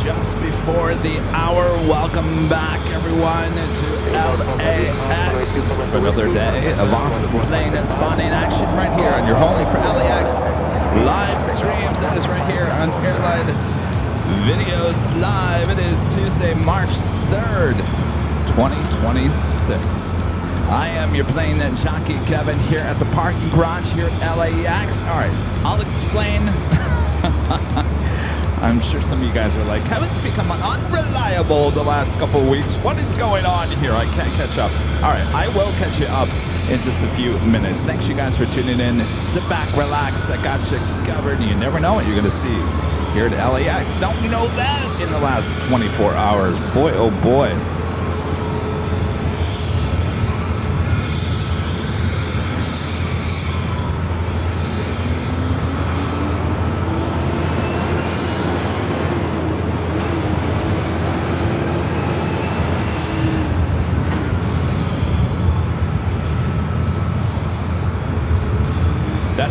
just before the hour. Welcome back, everyone, to LAX for another day of awesome plane and spawning action right here on your home for LAX live streams. That is right here on Airline Videos Live. It is Tuesday, March 3rd, 2026. I am your Plane Jockey Kevin here at the parking garage here at LAX. All right, I'll explain. I'm sure some of you guys are like, Kevin's become unreliable the last couple of weeks. What is going on here? I can't catch up. All right, I will catch you up in just a few minutes. Thanks, you guys, for tuning in. Sit back, relax. I got you covered. You never know what you're going to see here at LAX. Don't you know that in the last 24 hours? Boy, oh boy.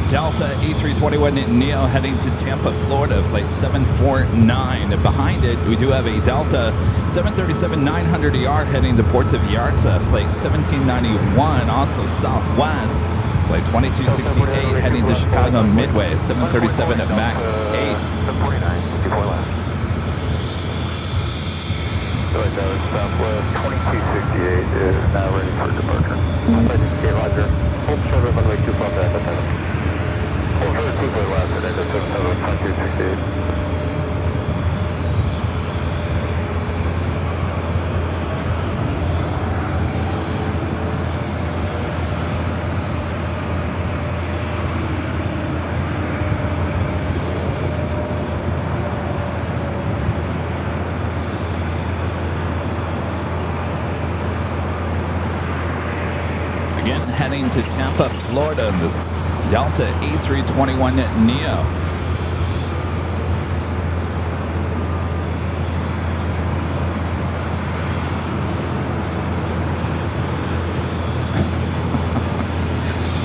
Delta A321neo heading to Tampa, Florida, flight 749. Behind it, we do have a Delta 737-900ER heading to Puerto Vallarta, flight 1791, also southwest, flight 2268 heading to Chicago Midway, 737 MAX 8. Southwest 2268 is now ready for departure. Okay, Roger. Hold short of runway 25 at the time. Hold short of 2 left and then to 2268. Heading to Tampa, Florida, in this Delta A321neo.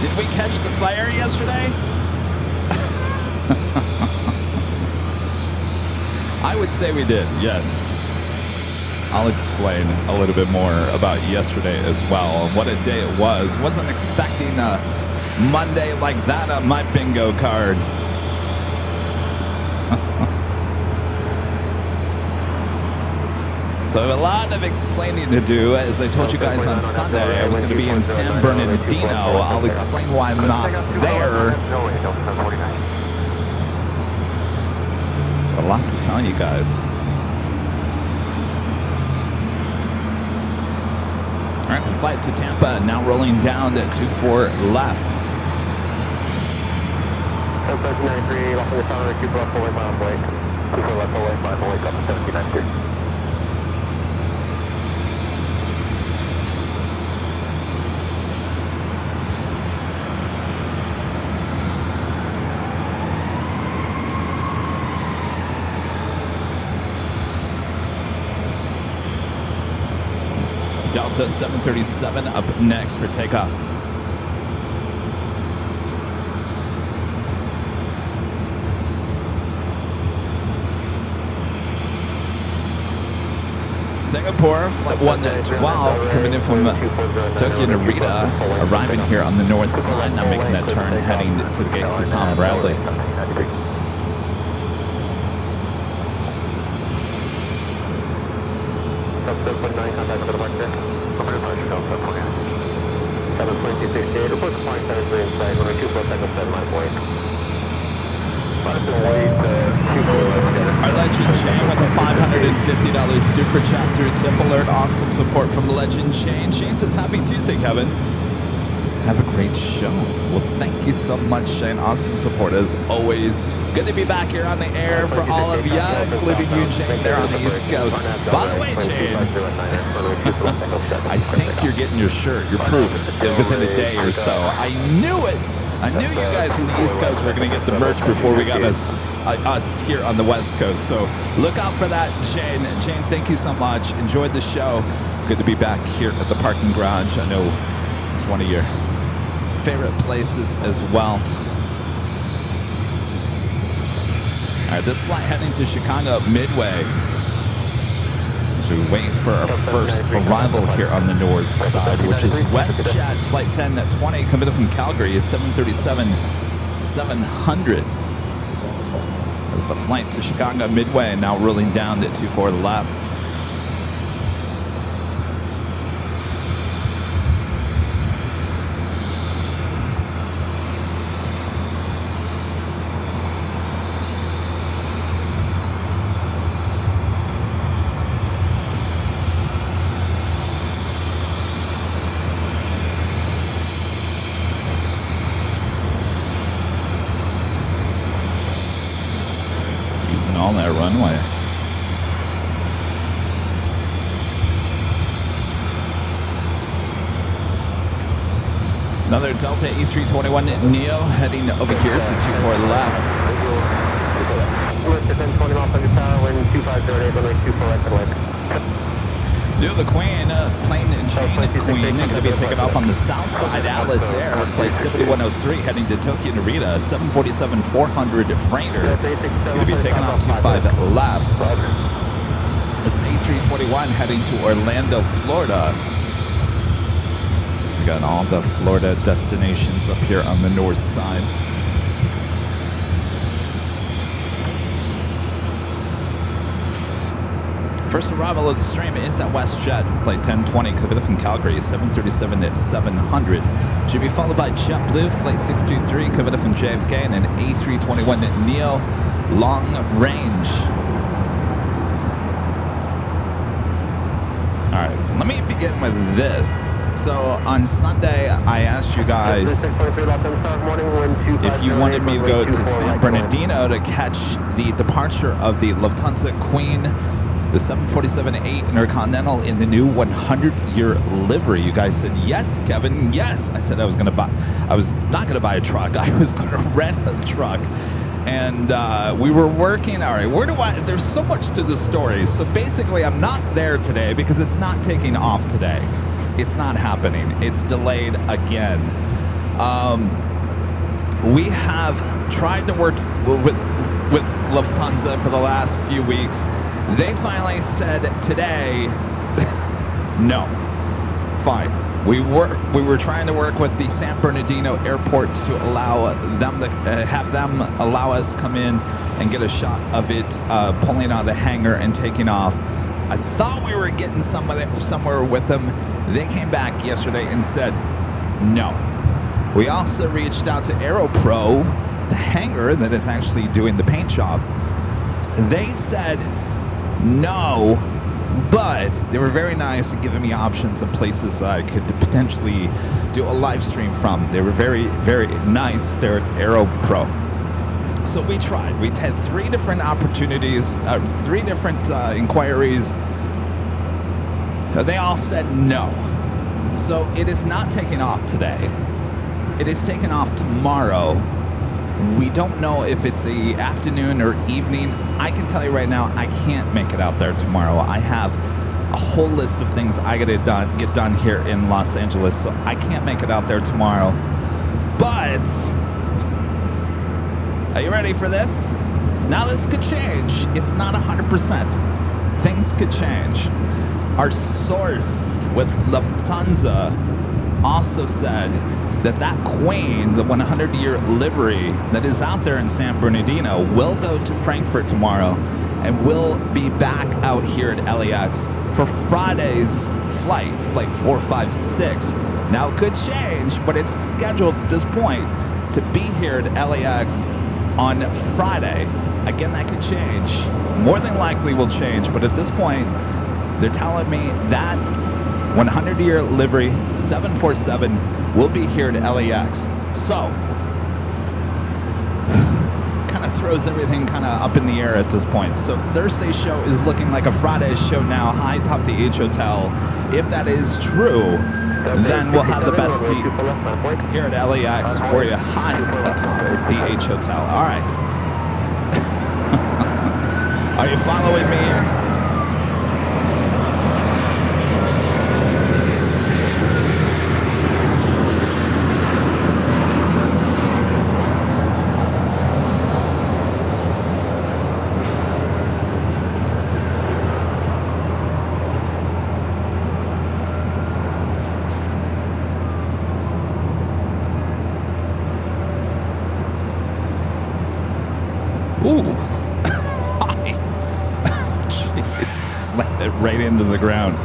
Did we catch the fire yesterday? I would say we did, yes. I'll explain a little bit more about yesterday as well, and what a day it was. Wasn't expecting a Monday like that on my bingo card. So I have a lot of explaining to do. As I told you guys on Sunday, I was going to be in San Bernardino. I'll explain why I'm not there. A lot to tell you guys. All right, the flight to Tampa now rolling down to 24 left. 93, off the tower, 2 left away, mile away. 2 left away, mile away, up to 1793. Delta 737 up next for takeoff. Singapore, flight 112, coming in from Tokyo Narita, arriving here on the north side, now making that turn, heading to the gates of Tom Bradley. Our Legend Shane with a $550 super chat through Tip Alert. Awesome support from Legend Shane. Shane says, Happy Tuesday, Kevin. Have a great show. Well, thank you so much, Shane. Awesome support as always. Good to be back here on the air for all of you, including you, Shane, there on the East Coast. By the way, Shane, I think you're getting your shirt, your proof, within a day or so. I knew it. I knew you guys on the East Coast were going to get the merch before we got us here on the West Coast. So look out for that, Shane. Shane, thank you so much. Enjoyed the show. Good to be back here at the parking garage. I know it's one of your favorite places as well. right, this flight heading to Chicago Midway. So we wait for our first arrival here on the north side, which is WestJet Flight 1020 coming up from Calgary is 737-700. As the flight to Chicago Midway now rolling down to 24 left. On that runway. Another Delta A321neo heading over here to 24 left. The Queen, Plane Jockey Queen, going to be taking off on the south side Alice Air, flight 7103 heading to Tokyo Narita, 747-400 freighter, going to be taking off 25 left. This A321 heading to Orlando, Florida. So we got all the Florida destinations up here on the north side. First arrival of the stream is at WestJet, flight 1020, coming from Calgary, 737-700. Should be followed by JetBlue, flight 623, coming from JFK, and an A321neo long range. All right, let me begin with this. So on Sunday, I asked you guys if you wanted me to go to San Bernardino to catch the departure of the Lufthansa Queen, the 747-8 Intercontinental in the new 100-year livery. You guys said, yes, Kevin, yes. I said I was not going to buy a truck. I was going to rent a truck. And we were working, all right, there's so much to the story. So basically, I'm not there today because it's not taking off today. It's not happening. It's delayed again. We have tried to work with Lufthansa for the last few weeks. They finally said today, no, fine. We were trying to work with the San Bernardino airport to allow them to have them allow us come in and get a shot of it pulling out of the hangar and taking off. I thought we were getting somewhere with them. They came back yesterday and said no. We also reached out to AeroPro, the hangar that is actually doing the paint job. They said no, but they were very nice at giving me options of places that I could potentially do a live stream from. They were very, very nice there at AeroPro. So we tried. We had 3 different opportunities, 3 different inquiries. They all said no. So it is not taking off today. It is taking off tomorrow. We don't know if it's a afternoon or evening. I can tell you right now, I can't make it out there tomorrow. I have a whole list of things I gotta get done here in Los Angeles, so I can't make it out there tomorrow. But are you ready for this? Now this could change. It's not 100%. Things could change. Our source with Lufthansa also said that Queen, the 100-year livery that is out there in San Bernardino, will go to Frankfurt tomorrow and will be back out here at LAX for Friday's flight 456. Now, it could change, but it's scheduled at this point to be here at LAX on Friday. Again, that could change. More than likely will change, but at this point, they're telling me that 100-year livery 747 will be here at LAX. So, kind of throws everything kind of up in the air at this point. So Thursday's show is looking like a Friday show now, high top the H Hotel. If that is true, then we'll have the best seat here at LAX for you, high atop the H Hotel. All right. Are you following me here? slammed it right into the ground.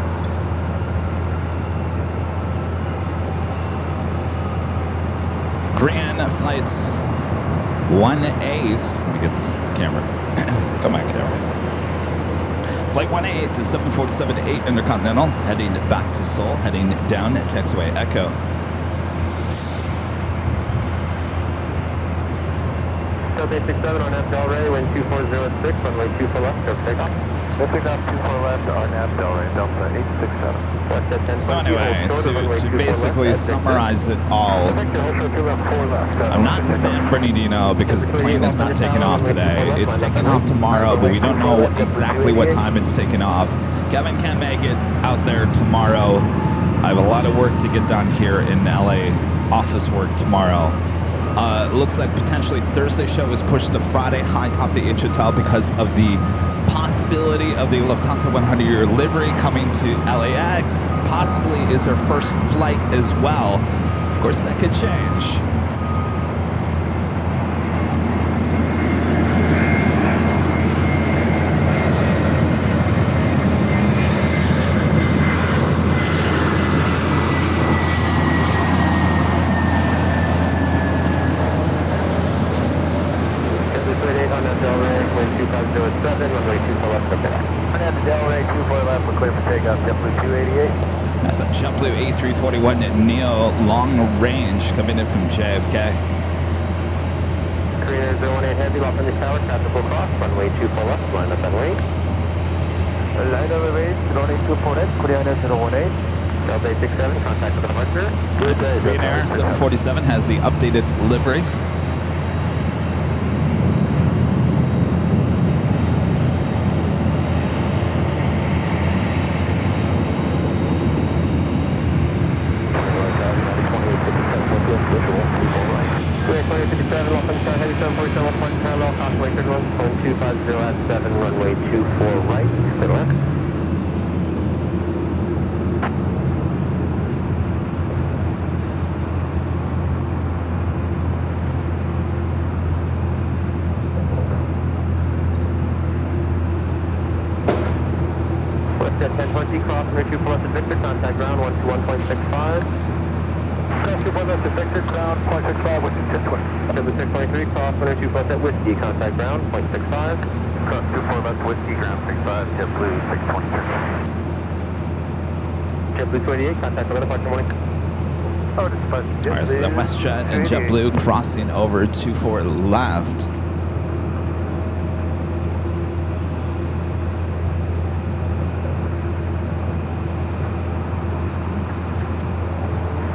Korean flights 1A. Let me get this camera. Come on, camera. Flight 1A to 747-8 Intercontinental, heading back to Seoul, heading down taxiway Echo. Delta 67 on F Delray, wind 2406, runway 24 left, go takeoff. Lifting off 24 left on F Delray, Delta 867. So anyway, to basically summarize it all, I'm not in San Bernardino because the plane is not taking off today. It's taking off tomorrow, but we don't know exactly what time it's taking off. Kevin can't make it out there tomorrow. I have a lot of work to get done here in LA, office work tomorrow. It looks like potentially Thursday show is pushed to Friday, high top the H Hotel because of the possibility of the Lufthansa 100-year livery coming to LAX. Possibly is their first flight as well. Of course, that could change. That's a JetBlue A321neo long range coming in from JFK. Korean 018 Heavy, Los Angeles Tower, traffic will cross, runway 24 left, line up and wait. Line up and wait, runway 24 left, Korean 018. Delta 867, contact with the departure. This Korean Air 747 has the updated livery. Contact ground, 0.65. Cross 24 left whiskey, ground 65, JetBlue 623. JetBlue 28, contact with departure morning. All right, so the WestJet and JetBlue crossing over 24 left.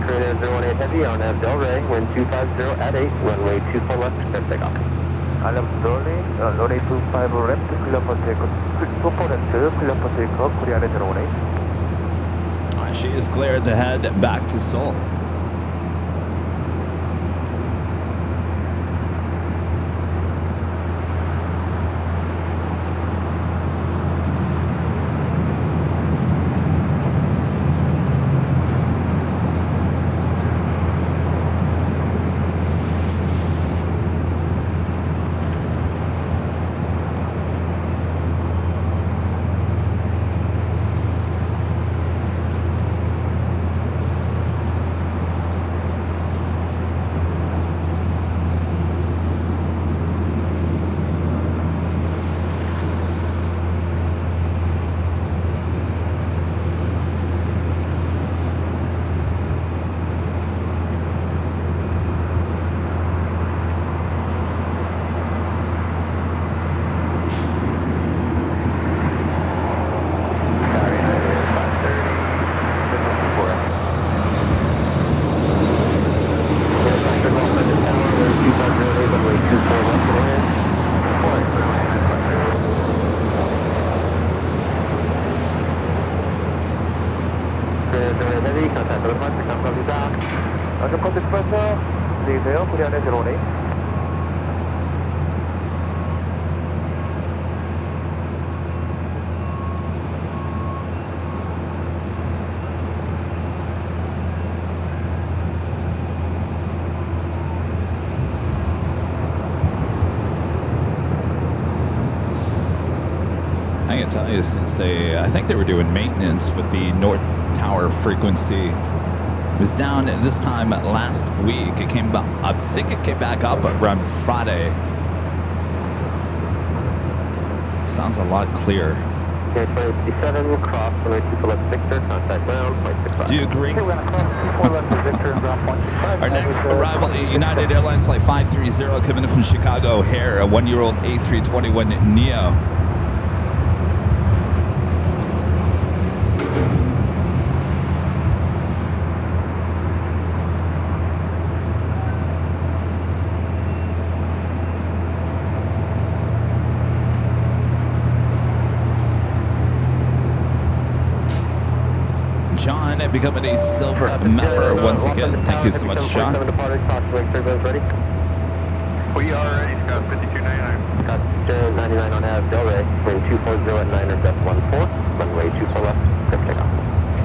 Korean 018 Heavy on F Delray, wind 250 at 8, runway 24 left, step takeoff. Alarm Delray, runway 25 left, clear for takeoff, 24 left, clear for takeoff, Korean 018. All right, she is cleared to head back to Seoul. I can tell you, since I think they were doing maintenance with the North Tower frequency. It was down this time last week. It came back, I think it came back up around Friday. Sounds a lot clearer. Okay, 57 will cross, runway 24 left Victor, contact ground, 0.65. Do you agree? Okay, we're going to cross 24 left Victor, ground 0.65. Our next arrival at United Airlines Flight 530 coming in from Chicago O'Hare, a 1-year-old A321neo. John becoming a silver member once again. Thank you so much, John. We are ready, Scott 5299. Scott 99 on Ave Del Rey, runway 240 at 9er.14, runway 24 left, clear takeoff.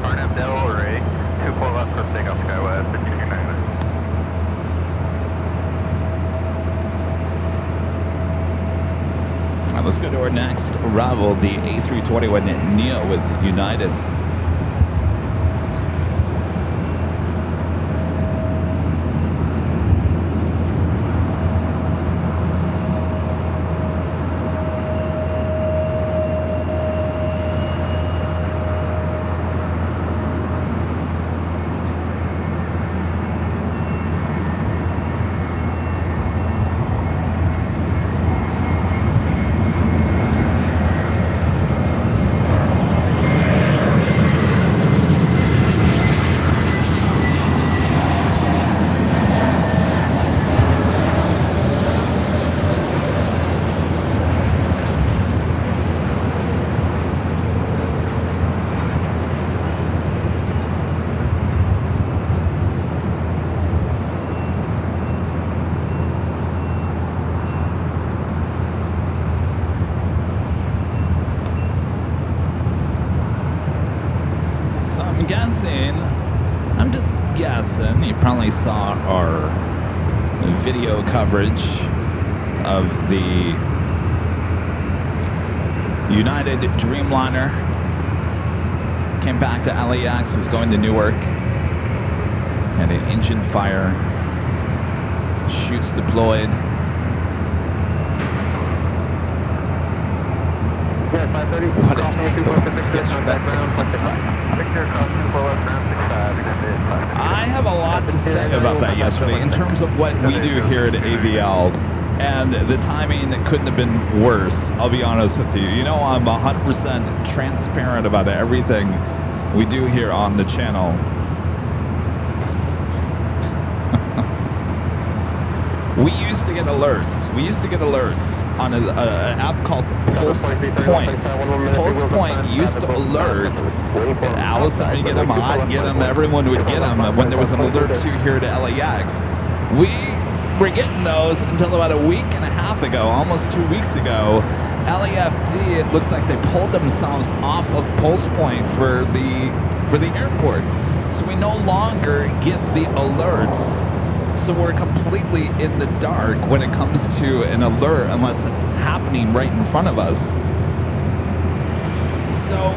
RNAV Del Rey, 24 left, clear takeoff, Skywest 5299. All right, let's go to our next arrival, the A321neo with United. So I'm just guessing, you probably saw our video coverage of the United Dreamliner. Came back to LAX, was going to Newark. Had an engine fire. Chutes deployed. What a day it was yesterday. I have a lot to say about that yesterday in terms of what we do here at AVL, and the timing couldn't have been worse, I'll be honest with you. You know, I'm 100% transparent about everything we do here on the channel. We used to get alerts. We used to get alerts on an app called Pulse Point. Pulse Point used to alert. Allison would get them, I'd get them, everyone would get them when there was an alert to here to LAX. We were getting those until about a week and a half ago, almost 2 weeks ago. LAFD, it looks like they pulled themselves off of Pulse Point for the airport. So we no longer get the alerts. So we're completely in the dark when it comes to an alert unless it's happening right in front of us. So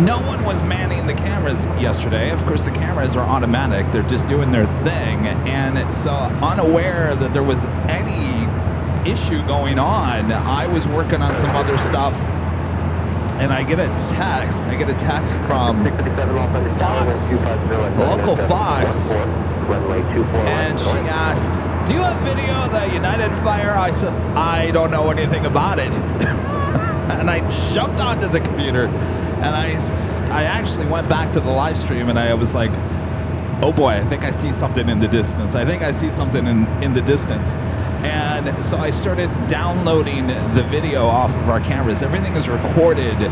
no one was manning the cameras yesterday. Of course, the cameras are automatic. They're just doing their thing. And so unaware that there was any issue going on, I was working on some other stuff. And I get a text. I get a text from Fox, local Fox. And she asked, do you have video of the United fire? I said, I don't know anything about it. And I jumped onto the computer and I actually went back to the live stream and I was like, oh boy, I think I see something in the distance. I think I see something in the distance. And so I started downloading the video off of our cameras. Everything is recorded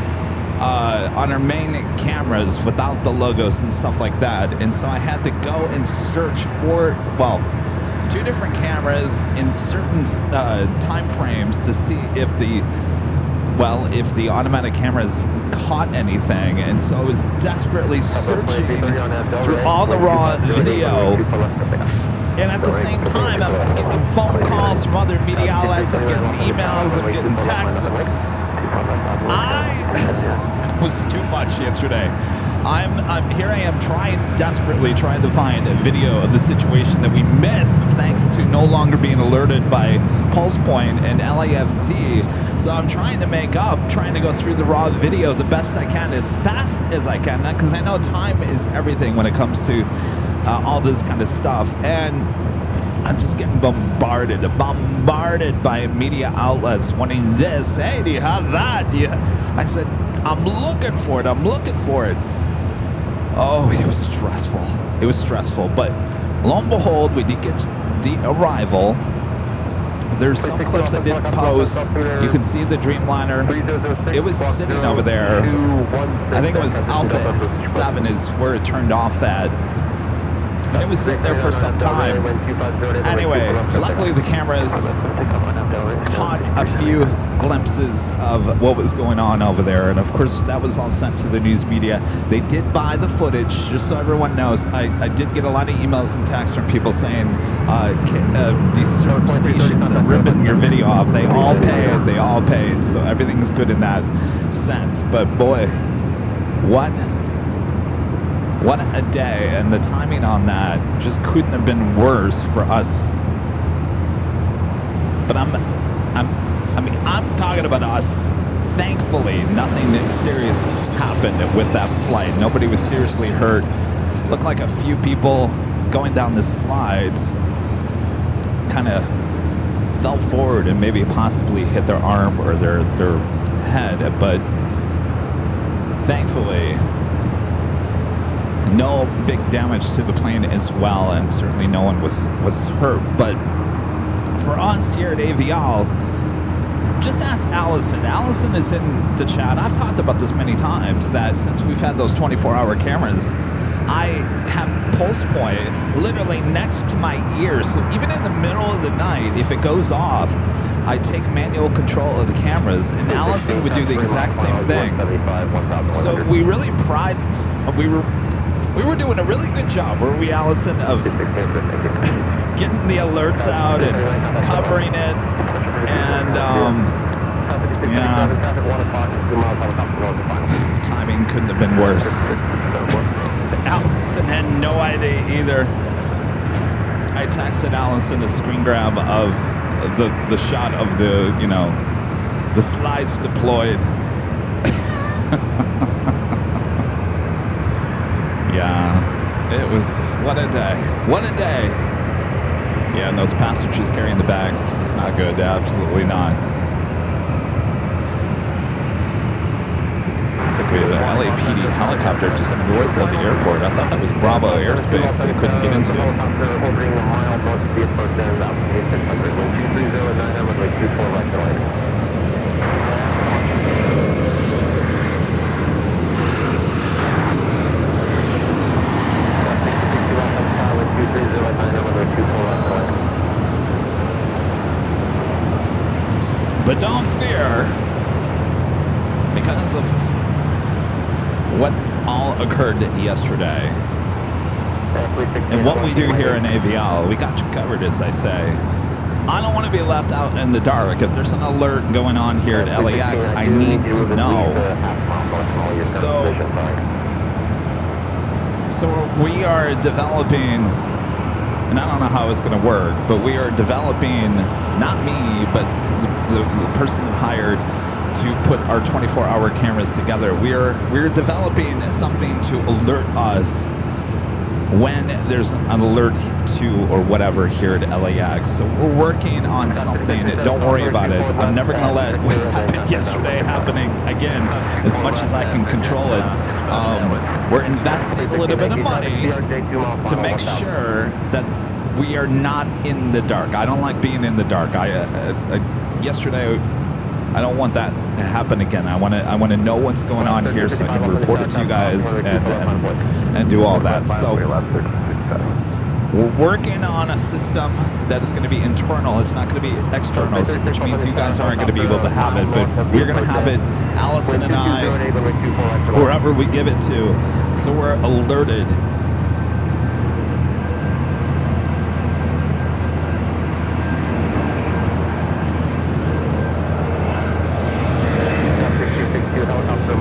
on our main cameras without the logos and stuff like that. And so I had to go and search for, well, 2 different cameras in certain time frames to see if the automatic cameras caught anything. And so I was desperately searching through all the raw video. And at the same time, I'm getting phone calls from other media outlets, I'm getting emails, I'm getting texts. I was too much yesterday. I'm here. I am desperately trying to find a video of the situation that we missed thanks to no longer being alerted by Pulse Point and LAFT. So I'm trying to make up, trying to go through the raw video the best I can, as fast as I can, because I know time is everything when it comes to all this kind of stuff. And I'm just getting bombarded by media outlets wanting this. Hey, do you have that? I said, I'm looking for it. Oh, it was stressful. But lo and behold, we did get the arrival. There's some clips I did post. You can see the Dreamliner. It was sitting over there. I think it was Alpha 7 is where it turned off at. And it was sitting there for some time. Anyway, luckily the cameras caught a few glimpses of what was going on over there. And of course, that was all sent to the news media. They did buy the footage, just so everyone knows. I did get a lot of emails and texts from people saying these certain stations are ripping your video off. They all paid. So everything's good in that sense. But boy, what a day. And the timing on that just couldn't have been worse for us. But I'm talking about us. Thankfully, nothing serious happened with that flight. Nobody was seriously hurt. Looked like a few people going down the slides kind of fell forward and maybe possibly hit their arm or their head. But thankfully, no big damage to the plane as well, and certainly no one was hurt. But for us here at Avial, just ask Allison. Allison is in the chat. I've talked about this many times, that since we've had those 24-hour cameras, I have Pulse Point literally next to my ear. So even in the middle of the night, if it goes off, I take manual control of the cameras, and Allison would do the exact same thing. So we really we were doing a really good job, weren't we, Allison, of getting the alerts out and covering it. And yeah, timing couldn't have been worse. Allison had no idea either. I texted Allison a screen grab of the shot of the slides deployed. Yeah, it was, what a day. Yeah, and those passengers carrying the bags was not good, absolutely not. Looks like we have an LAPD helicopter just north of the airport. I thought that was Bravo airspace that we couldn't get into. But don't fear, because of what all occurred yesterday and what we do here in Avial, we got you covered, as I say. I don't want to be left out in the dark. If there's an alert going on here at LAX, I need to know. So we are developing, and I don't know how it's going to work, but we are developing, not me, but the person that hired to put our 24-hour cameras together. We're developing something to alert us when there's an alert to or whatever here at LAX. So we're working on something. Don't worry about it. I'm never going to let what happened yesterday happening again, as much as I can control it. We're investing a little bit of money to make sure that we are not in the dark. I don't like being in the dark. Yesterday, I don't want that to happen again. I want to know what's going on here so I can report it to you guys and do all that. So we're working on a system that is going to be internal. It's not going to be external, which means you guys aren't going to be able to have it, but we're going to have it, Allison and I, wherever we give it to. So we're alerted. Helicopter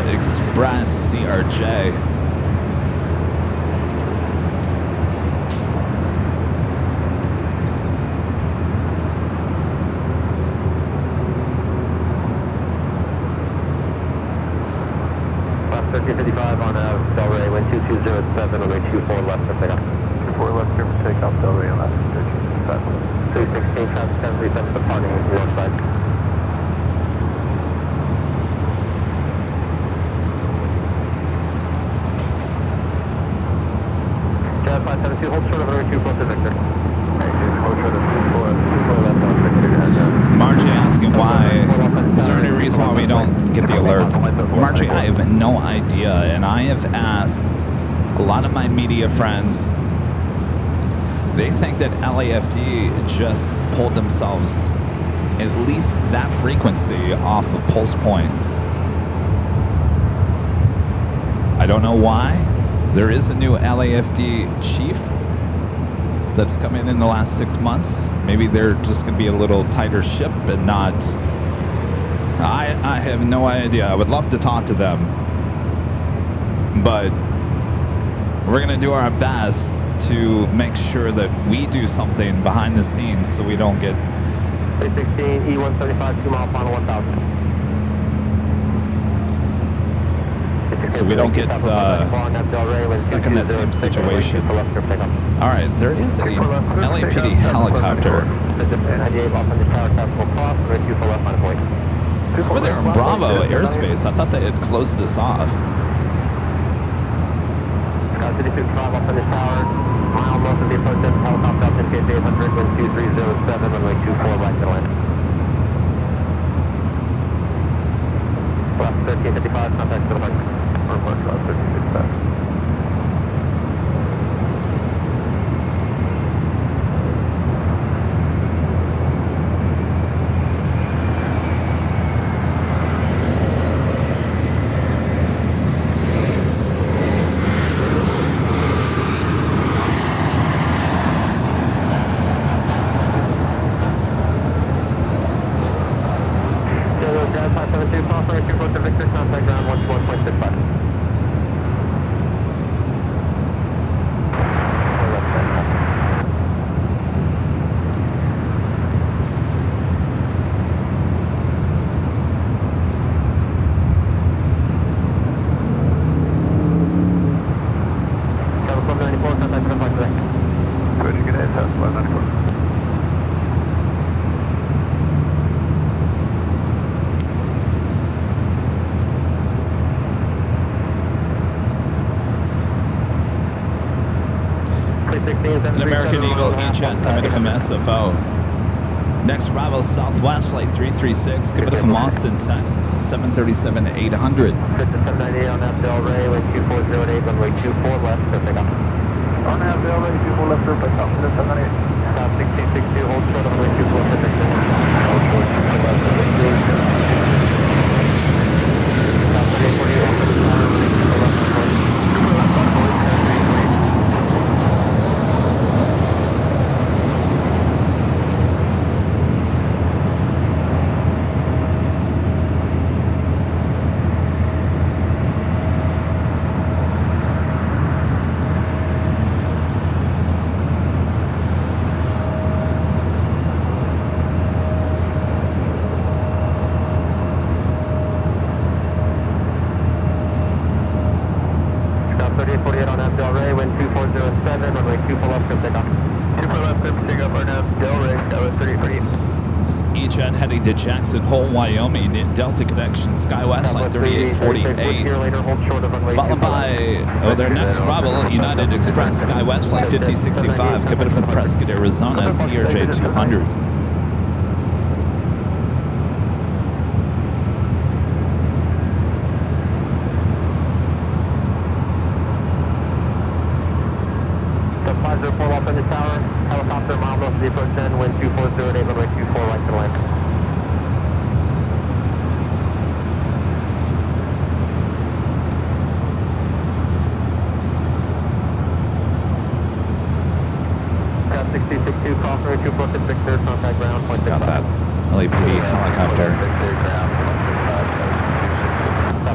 Express CRJ. Left 1355 on Delray, wind 2207, runway 24 left for takeoff. 24 left here for takeoff, Delray on left 1355. 316, traffic 1037, departing north side. Jet 572, hold short of runway 24 to Victor. Hold short of 24 left on Victor. Margie asking why, is there any reason why we don't get the alerts? Margie, I have no idea, and I have asked a lot of my media friends. They think that LAFD just pulled themselves at least that frequency off of Pulse Point. I don't know why. There is a new LAFD chief that's come in the last 6 months. Maybe they're just going to be a little tighter ship and not... I have no idea. I would love to talk to them. But we're going to do our best to make sure that we do something behind the scenes so we don't get... 316, E175, 2 mile final 1000. So we don't get stuck in that same situation. All right, there is a LAPD helicopter. It's where they're in Bravo airspace. I thought they had closed this off. Mile north of the approach end, helicopter up to gate 800, wind 2307, runway 24 right to land. Left 1355, contact to the right. Or left 1355. An American Eagle E-Jet coming from SFO. Next arrival, Southwest Flight 336, coming from Austin, Texas, 737-800. 798 on Abdel Ray, wind 2408, runway 24 left, for pickup. On Abdel Ray, 24 left, for pickup, 798. Stop 1662, hold short on runway 24 left, for Victor. Hold short, 24 left, for Victor. Stop 3848, off the tower, runway 24 left, for Victor. 24 left, on board, 1038. Heading to Jackson Hole, Wyoming, Delta connection, SkyWest Flight 3848. Followed by, their next arrival, United Express, SkyWest Flight 5065, coming from Prescott, Arizona, CRJ 200. Sub 504 off in the tower, helicopter mile north of the approach end, wind 2408, runway 24 right to land. Got that LAPD helicopter.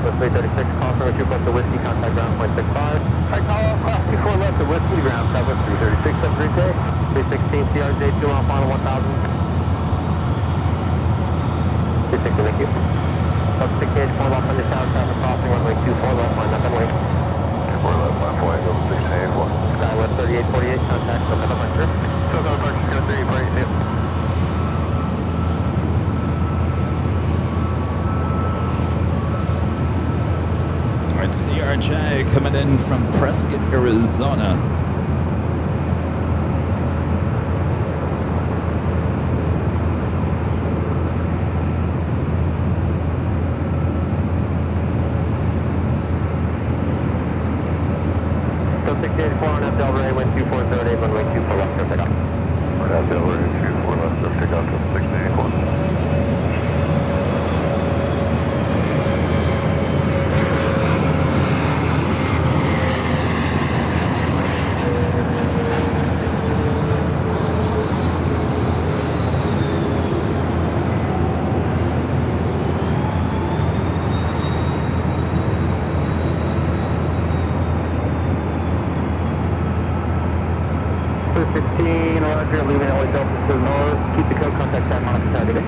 Southwest 336, call for 2 plus the whiskey, contact ground point 65. Alright, call off, cross 24 left, the whiskey, ground Southwest 336, have a great day. 316, CRJ, 2 on final 1000. 360, thank you. Up 68, 4 left on your south, traffic crossing, runway 24 left, line up and wait. 24 left, line for Angle 681. Skywest 3848, contact from the departure. Still go departure, 3848, All right, CRJ coming in from Prescott, Arizona. So 684 on F Delray, wind 2408, runway 24 left, for takeoff. On F Delray, 24 left, for takeoff to 684. Roger, leaving LA Delta to the north. Keep the code, contact time on a target.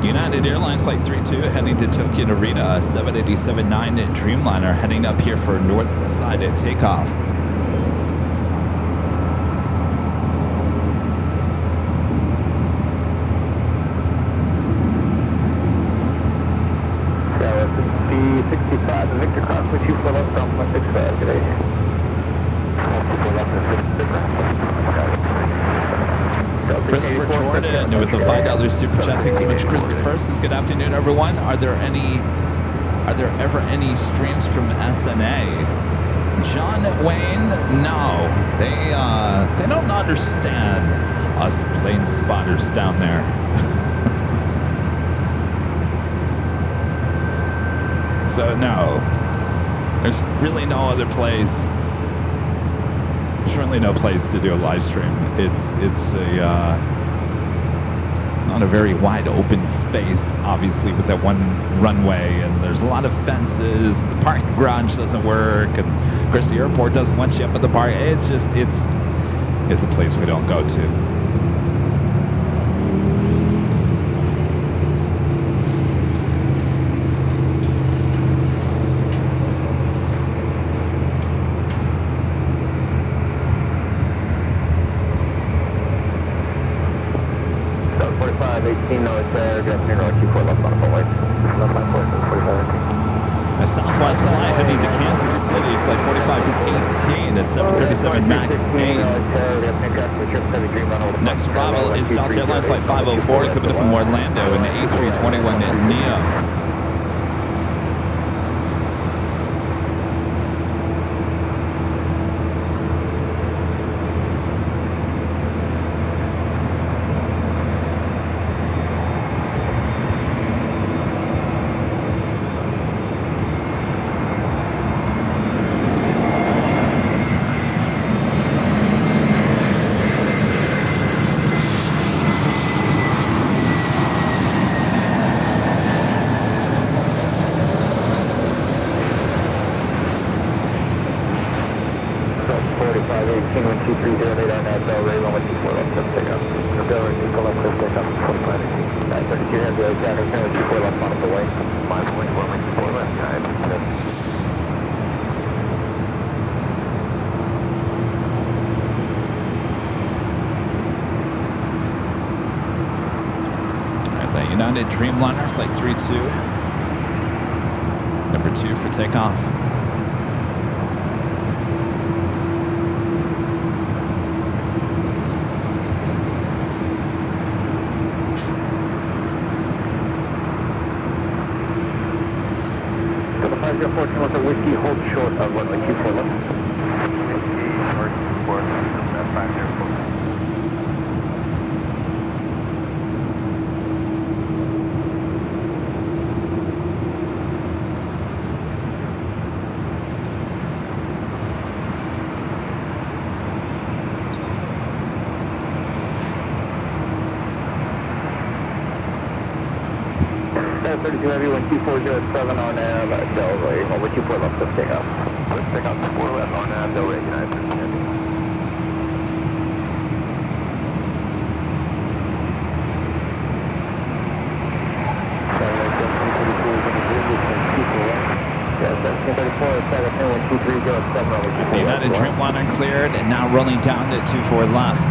United Airlines Flight 32 heading to Tokyo Narita, 787-9 Dreamliner heading up here for north side at takeoff. B65, the Victor Cross with you for left from 165 today. Christopher Jordan with the $5 super chat. Thanks so much, Christopher. Says good afternoon, everyone. Are there ever any streams from SNA? John Wayne, no. They don't understand us plane spotters down there. So no, there's really no other place. There's really no place to do a live stream. It's not a very wide open space, obviously, with that one runway, and there's a lot of fences. The parking garage doesn't work, and of course the airport doesn't want you up at the park. It's a place we don't go to. A Southwest flight heading to Kansas City, flight 4518, a 737 MAX 8. Next arrival is Delta Airlines flight 504, coming in from Orlando in the A321neo. United Dreamliner, flight 32, number 2 for takeoff. So the 504 with a whiskey, hold short of runway 24 left. 32 heavy, 12407 on Delray, over 24 left, let's take off. Let's take off 4 left on Delray, United 13 Heavy. The United Dreamliner cleared and now rolling down to 24 left.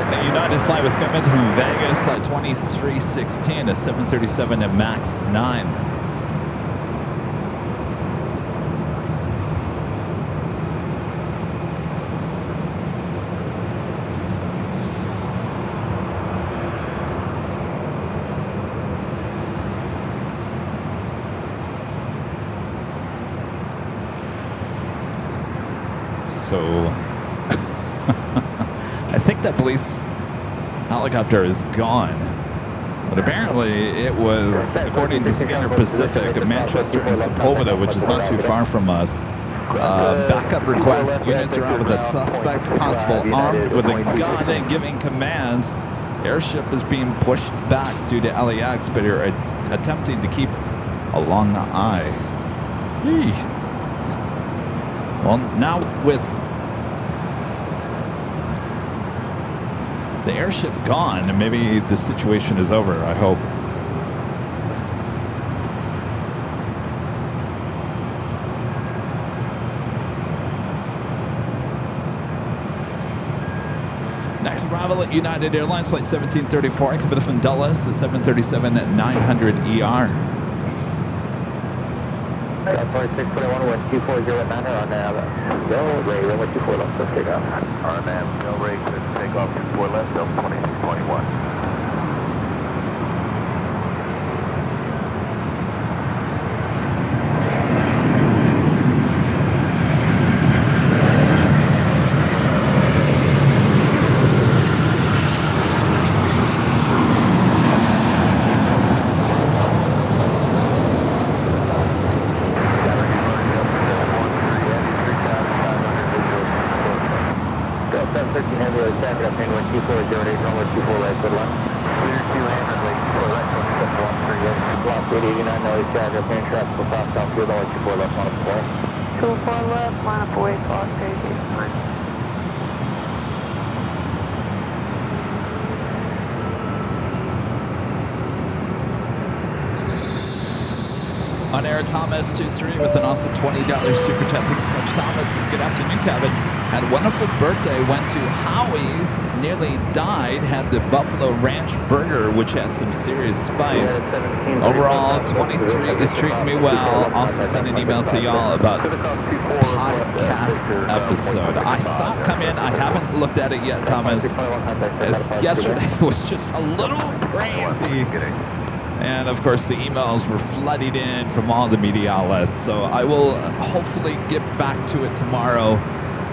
The United flight was coming from Vegas, flight 2316, a 737 at MAX 9. So I think that police helicopter is gone. But apparently it was, according to Scanner Pacific, of Manchester and Sepulveda, which is not too far from us. Backup request, units are out with a suspect, possible armed with a gun and giving commands. Airship is being pushed back due to LAX, but are attempting to keep along the eye. Eesh. Well, now with the airship gone, maybe the situation is over, I hope. Next arrival at United Airlines, flight 1734, coming from Dulles, the 737 at 900 ER. 4621, 1240 at 9 on Delray, 124 left, let's take off. On Delray, clear to take off 24 left, Delta 2621. On air, Thomas 23 with an awesome $20 super chat. Thanks so much, Thomas. Good afternoon, Kevin. Had a wonderful birthday. Went to Howie's, nearly died. Had the Buffalo Ranch Burger, which had some serious spice. Overall, 23 is treating me well. Also sent an email to y'all about podcast episode. I saw it come in. I haven't looked at it yet, Thomas, as yesterday was just a little crazy. And of course, the emails were flooding in from all the media outlets. So I will hopefully get back to it tomorrow.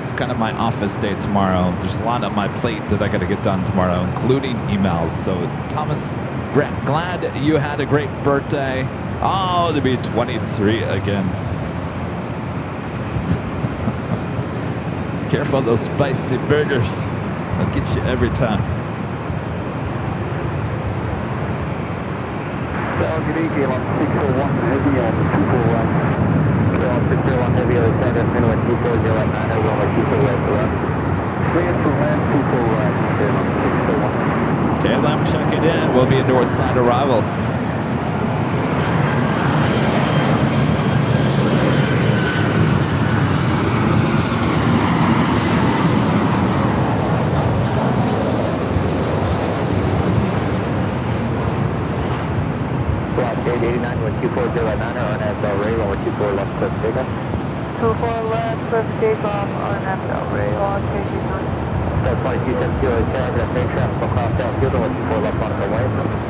It's kind of my office day tomorrow. There's a lot on my plate that I got to get done tomorrow, including emails. So Thomas, glad you had a great birthday. Oh, to be 23 again. Careful of those spicy burgers. They'll get you every time. Good evening, 601 heavy and 241. KLM 601 heavy, Alexander, Finland 240 runway 24 right to left. Clear to land 24 right, KLM 601. KLM, check it in. We'll be a north side arrival. Block 89, 124 right 9, RNF Ray, 124 left cliff takeoff. 24 left, cliff takeoff, RNF Ray, on KG9. That's 2270 Alexander, main traffic across downfield, 124 left on the way.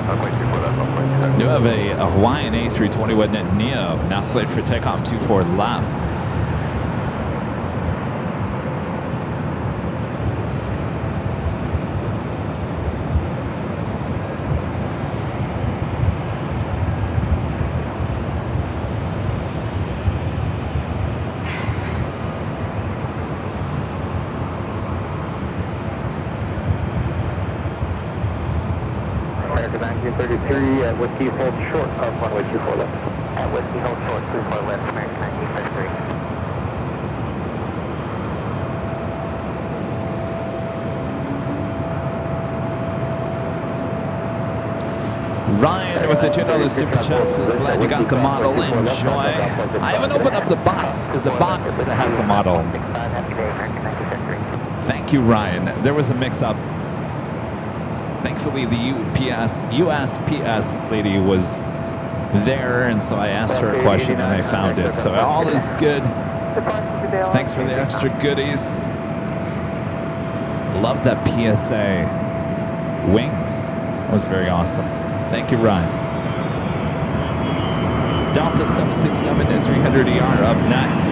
Runway 24 left, runway 2. You have a Hawaiian A321 Neo, now cleared for takeoff 24 left. American 1933 at Whiskey hold short of runway 24 left. At Whiskey hold short, 34 left, American 1933. Ryan with the $2 super chat says, glad you got the model. Enjoy. I haven't opened up the box that has the model. Thank you, Ryan. There was a mix-up. Thankfully, the USPS lady was there, and so I asked her a question and I found it. So all is good. Thanks for the extra goodies. Love that PSA wings. That was very awesome. Thank you, Ryan. Delta 767 at 300ER up next.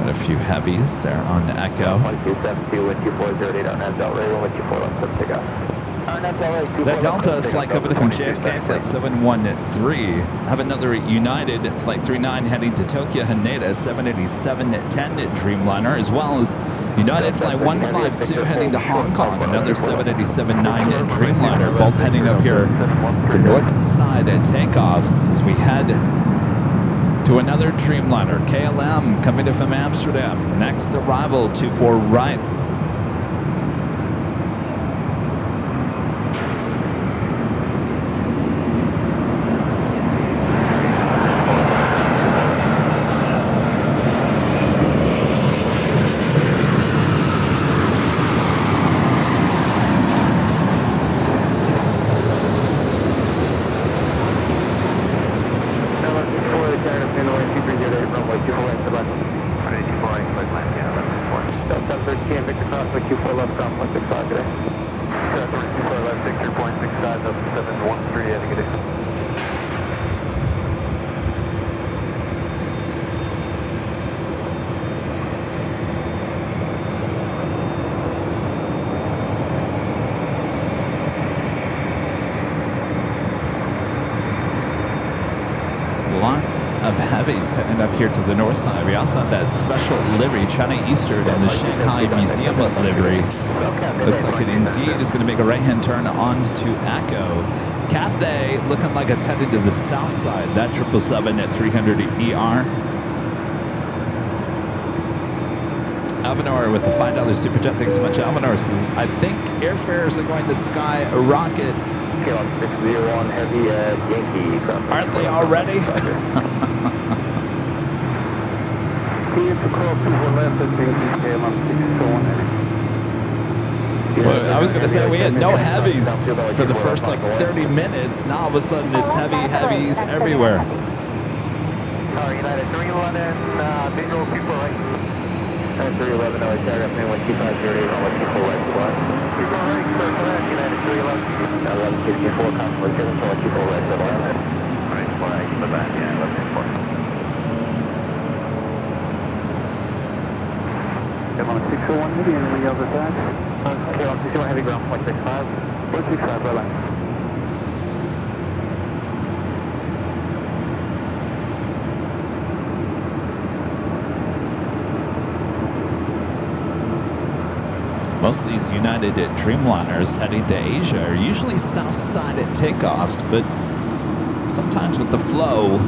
A few heavies there on the Echo. 1272, 124 on that Delray, 124 left cliff takeoff. That Delta flight coming from JFK, flight 713. Have another United flight 39 heading to Tokyo Haneda, 787-10 Dreamliner, as well as United flight 152 heading to Hong Kong, another 787-9 Dreamliner, both heading up here the north side at takeoffs as we head to another Dreamliner. KLM coming in from Amsterdam. Next arrival, 24 right. Lots of heavies heading up here to the north side. We also have that special livery, China Eastern, and the Shanghai Museum livery. Looks like it indeed is going to make a right-hand turn onto Echo. Cathay looking like it's headed to the south side. That 777 at 300 ER. Alvanor with the $5 super chat. Thanks so much, Alvanor says, I think airfares are going to skyrocket takeoff 601 heavy Yankee. Aren't they already? Well, I was going to say we had no heavies for the first like 30 minutes. Now all of a sudden it's heavies everywhere. United 311, visual people right. 311, no, it's aircraft name 12508 on 124 right to line. People right, sir, for that, United 311. 1164, constable 7, so 124 right to line. Right, flag, the back, yeah, 1164. Come on, 601, maybe any other time? Okay, on 601, heavy ground, 165. 165, right line. Most of these United Dreamliners heading to Asia are usually south side at takeoffs, but sometimes with the flow,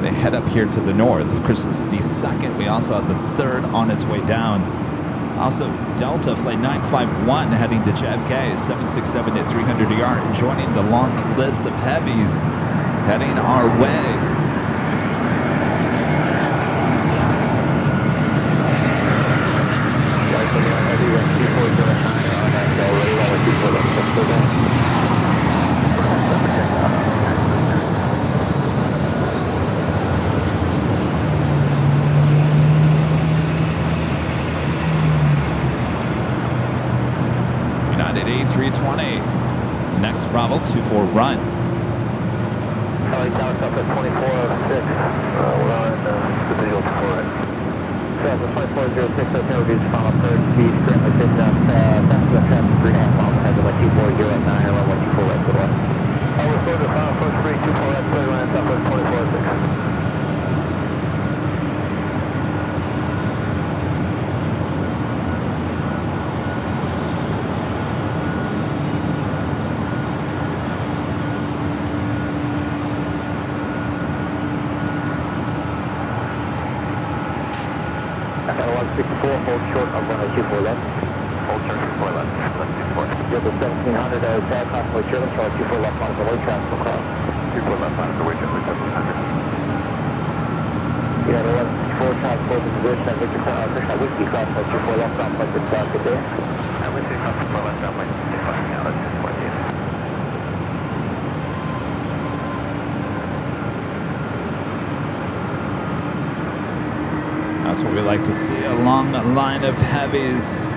they head up here to the north. Of course, this is the second. We also have the third on its way down. Also, Delta Flight 951 heading to JFK, 767 at 300 ER, joining the long list of heavies heading our way. United A320, next Bravo 24 run. Charlie Tower up at 2406. We're on the visual for it. So the 2406, okay, reduce final third speed, currently picking up passenger traffic 3.5 miles ahead of 2409 or 124 right to the left. We're going to final first speed 24 right, clear line southwest 2406. Hold short of 1024 left. Hold short 24 left. You're the 1700 takeoff for German, Charlie 24 left on the way, transfer across. 24 left on the way, German 1700. You have 1164 transport in position at Victor Whiskey cross, 24 left on Flight 6 good day. I wish you cross 24 left on Flight 65, now let's just point in. That's what we like to see, a long line of heavies.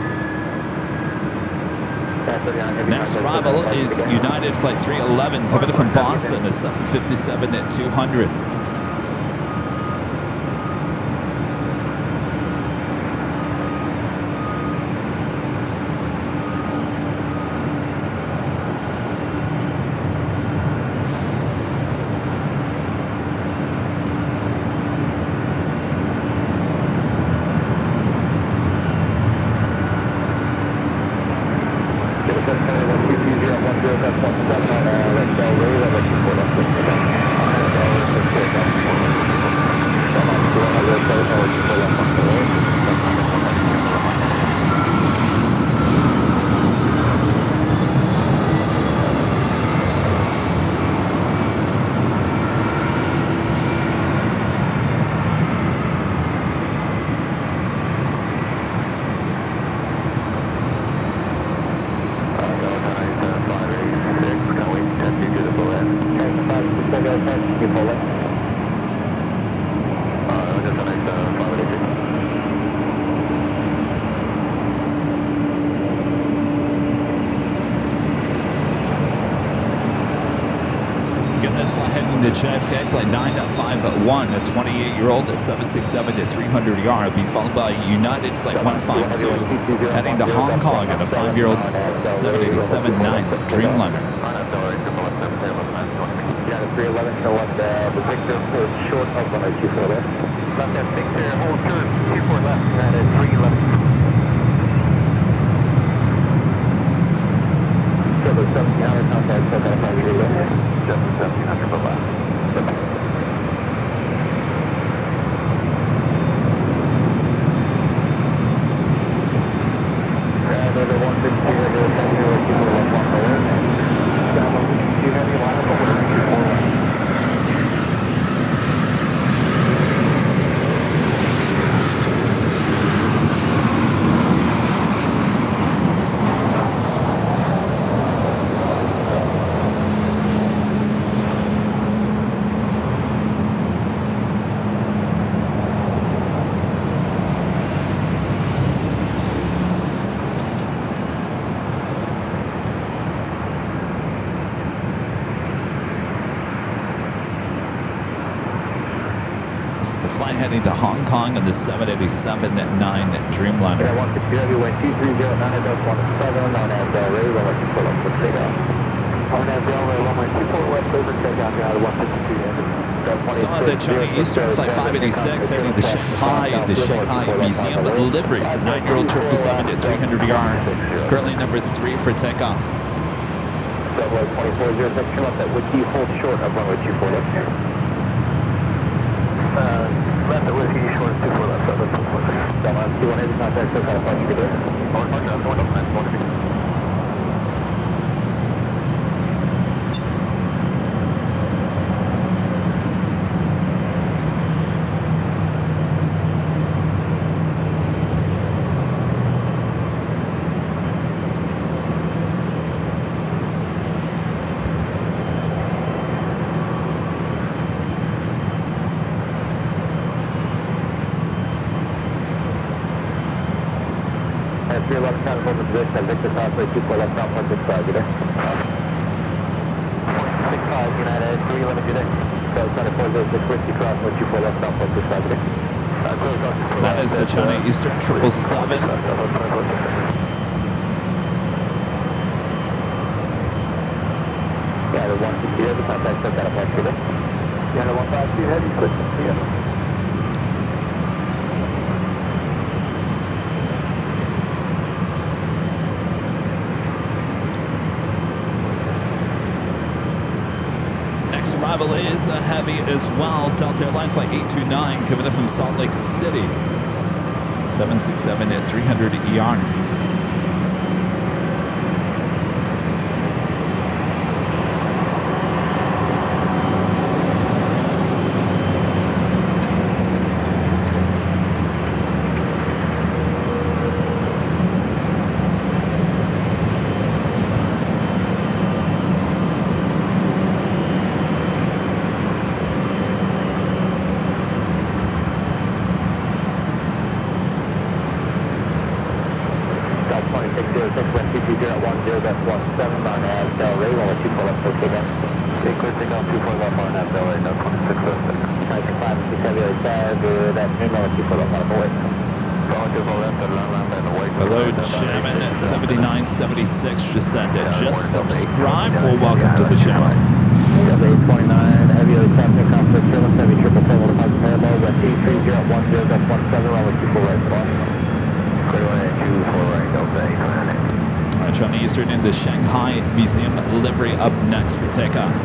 Next arrival is United Flight 311, coming from Boston, is 757 at 200. To JFK Flight 951, a 28-year-old at 767 to 300 ER, be followed by United Flight 152 heading to Hong Kong and a 5-year-old 787-9 Dreamliner. United 311, show up the Victor is short of 1024 left. Left at Victor, hold turn, 24 left, United 311. So the 1700 contact, so that's how we do it. Just the 1700, bye-bye. Over 160, heading to Hong Kong on the 787-9 Dreamliner. Yeah, 160 heavy, wind 230, 917 on Ray, runway 24 left for takeoff. On runway 124 west, over takeoff, out of 152 heavy. Still on the China Eastern Flight 586 heading to Shanghai in the Shanghai Museum livery. It's a 9-year-old 777 at 300 yard. Currently number 3 for takeoff. Runway 2406, come up that would you hold short of runway 24 left here. Left at whiskey, short 24 left, so that's 24. Come on, 218 contact, so kind of punch you there. Oh, punch out, 1 Your left hand over the wrist and Victor Southway 24 left down 165, good day. 0.65 United, 311, good day. So 2406 Whiskey Cross 124 left down 165, good day. That is the China Eastern 777. Yeah, the 160 heavy contact, so kind of punch, good day. Yeah, the 152 heavy, quick, yeah. Arrival is a heavy as well. Delta Airlines Flight 829 coming in from Salt Lake City. 767 at 300 ER. Hello, Chairman 7976 just said that just subscribe. Well, welcome to the channel. 829, heavy traffic conflict, 770, 777, parallel, west 230 at 10, that's 17, runway 24 right, come on. Clearway 24 right, Delta 829. All right, China Eastern in the Shanghai Museum livery up next for takeoff.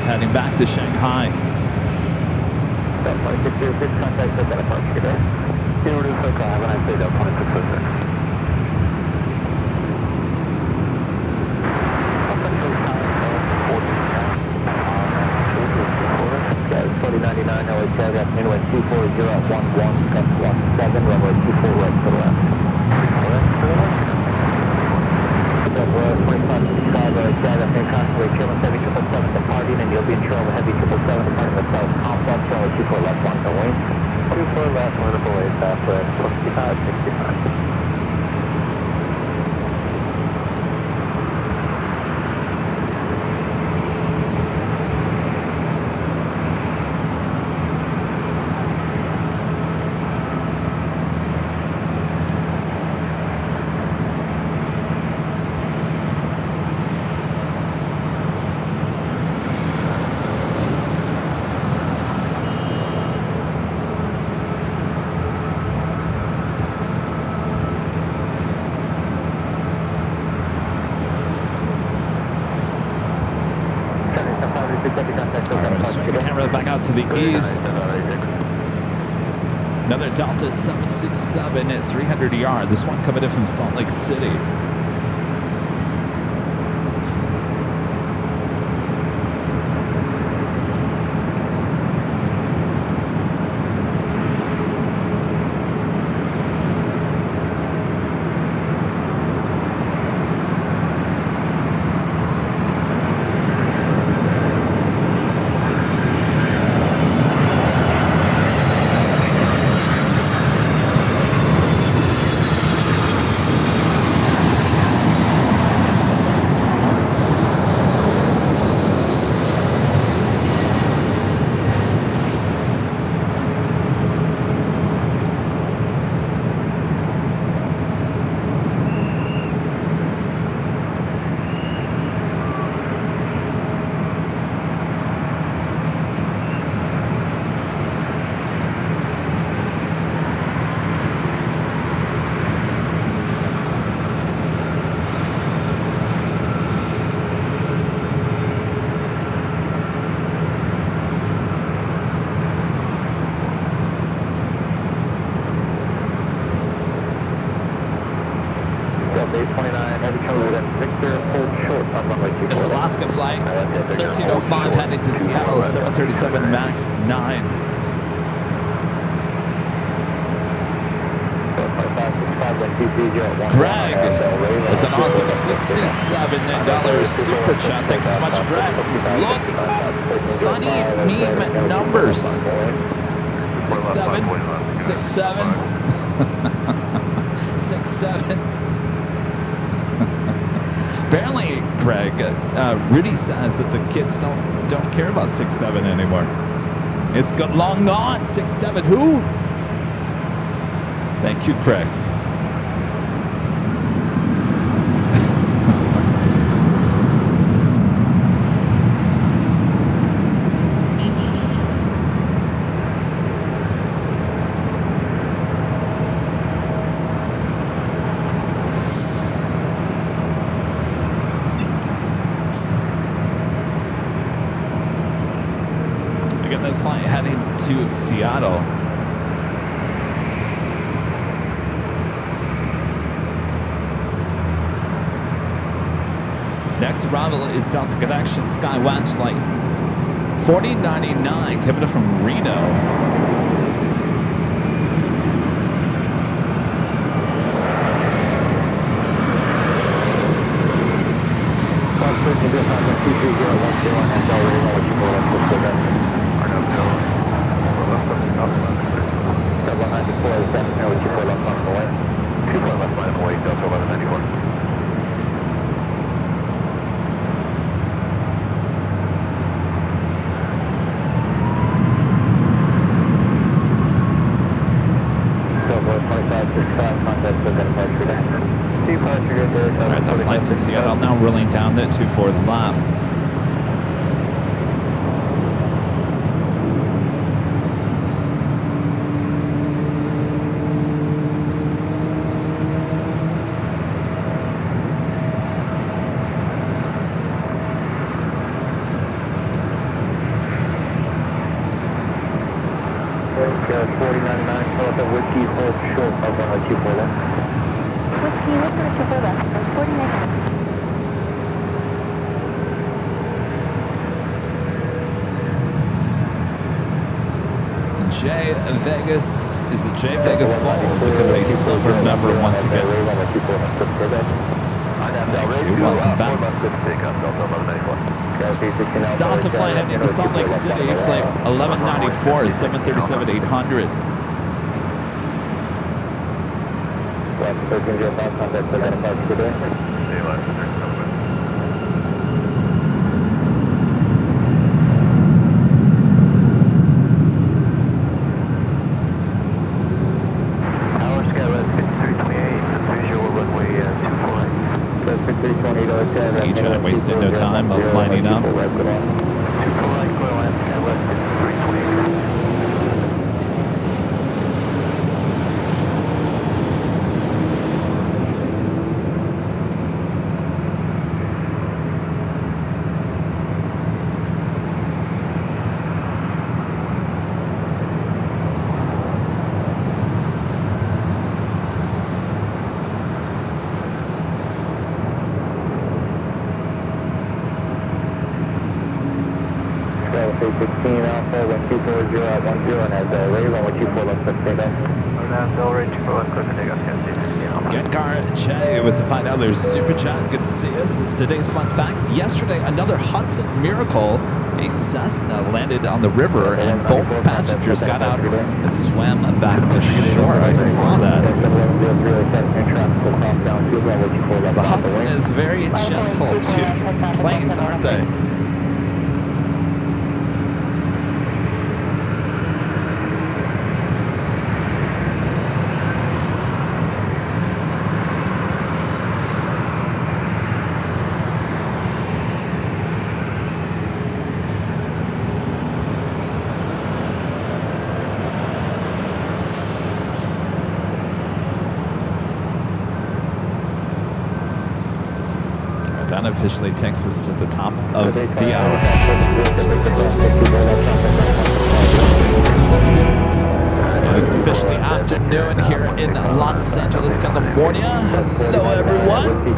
Heading back to Shanghai. Contact, so kind of punch, good day. Zero to circle, have a nice day, Delta 2606. Yeah, 4099, LA tag, afternoon, wind 240 at 11, cut 17, runway 24 right to the left. 2565, tag, afternoon, constantly, chillin' 777 departing, and you'll be in trouble with heavy 777 departing the south complex, runway 24 left, line the wing. 24 left, line of the way, southwest, 6565. All right, swing the camera back out to the east. Another Delta 767 at 300 ER. This one coming in from Salt Lake City. This Alaska flight, 1305 headed to Seattle, 737 MAX 9. Greg with an awesome $67 super chat. Thanks so much, Greg. Says, look, funny meme numbers. 67, 67, 67. Apparently, Greg, Rudy says that the kids don't care about 6'7" anymore. It's long gone. 6'7" who? Thank you, Craig. This flight heading to Seattle. Next arrival is Delta Connection SkyWest flight 4099 coming up from Reno. Alright, the flight to Seattle now rolling down the 24 left. J Vegas, is it J Vegas Fall? Becoming a silver member once again. Thank you, welcome back. Start to flight heading to Salt Lake City, flight 1194, 737-800. Trying wasting no time lining up. 1240 at 10 and as Ray, 124 left, let's take off. Delray 24 left, clear for takeoff, Gengar Che with the $5 super chat. Good to see us. This is today's fun fact. Yesterday, another Hudson miracle. A Cessna landed on the river and both passengers got out and swam back to shore. I saw that. The Hudson is very gentle to planes, aren't they? That officially takes us to the top of the hour. And it's officially afternoon here in Los Angeles, California. Hello, everyone.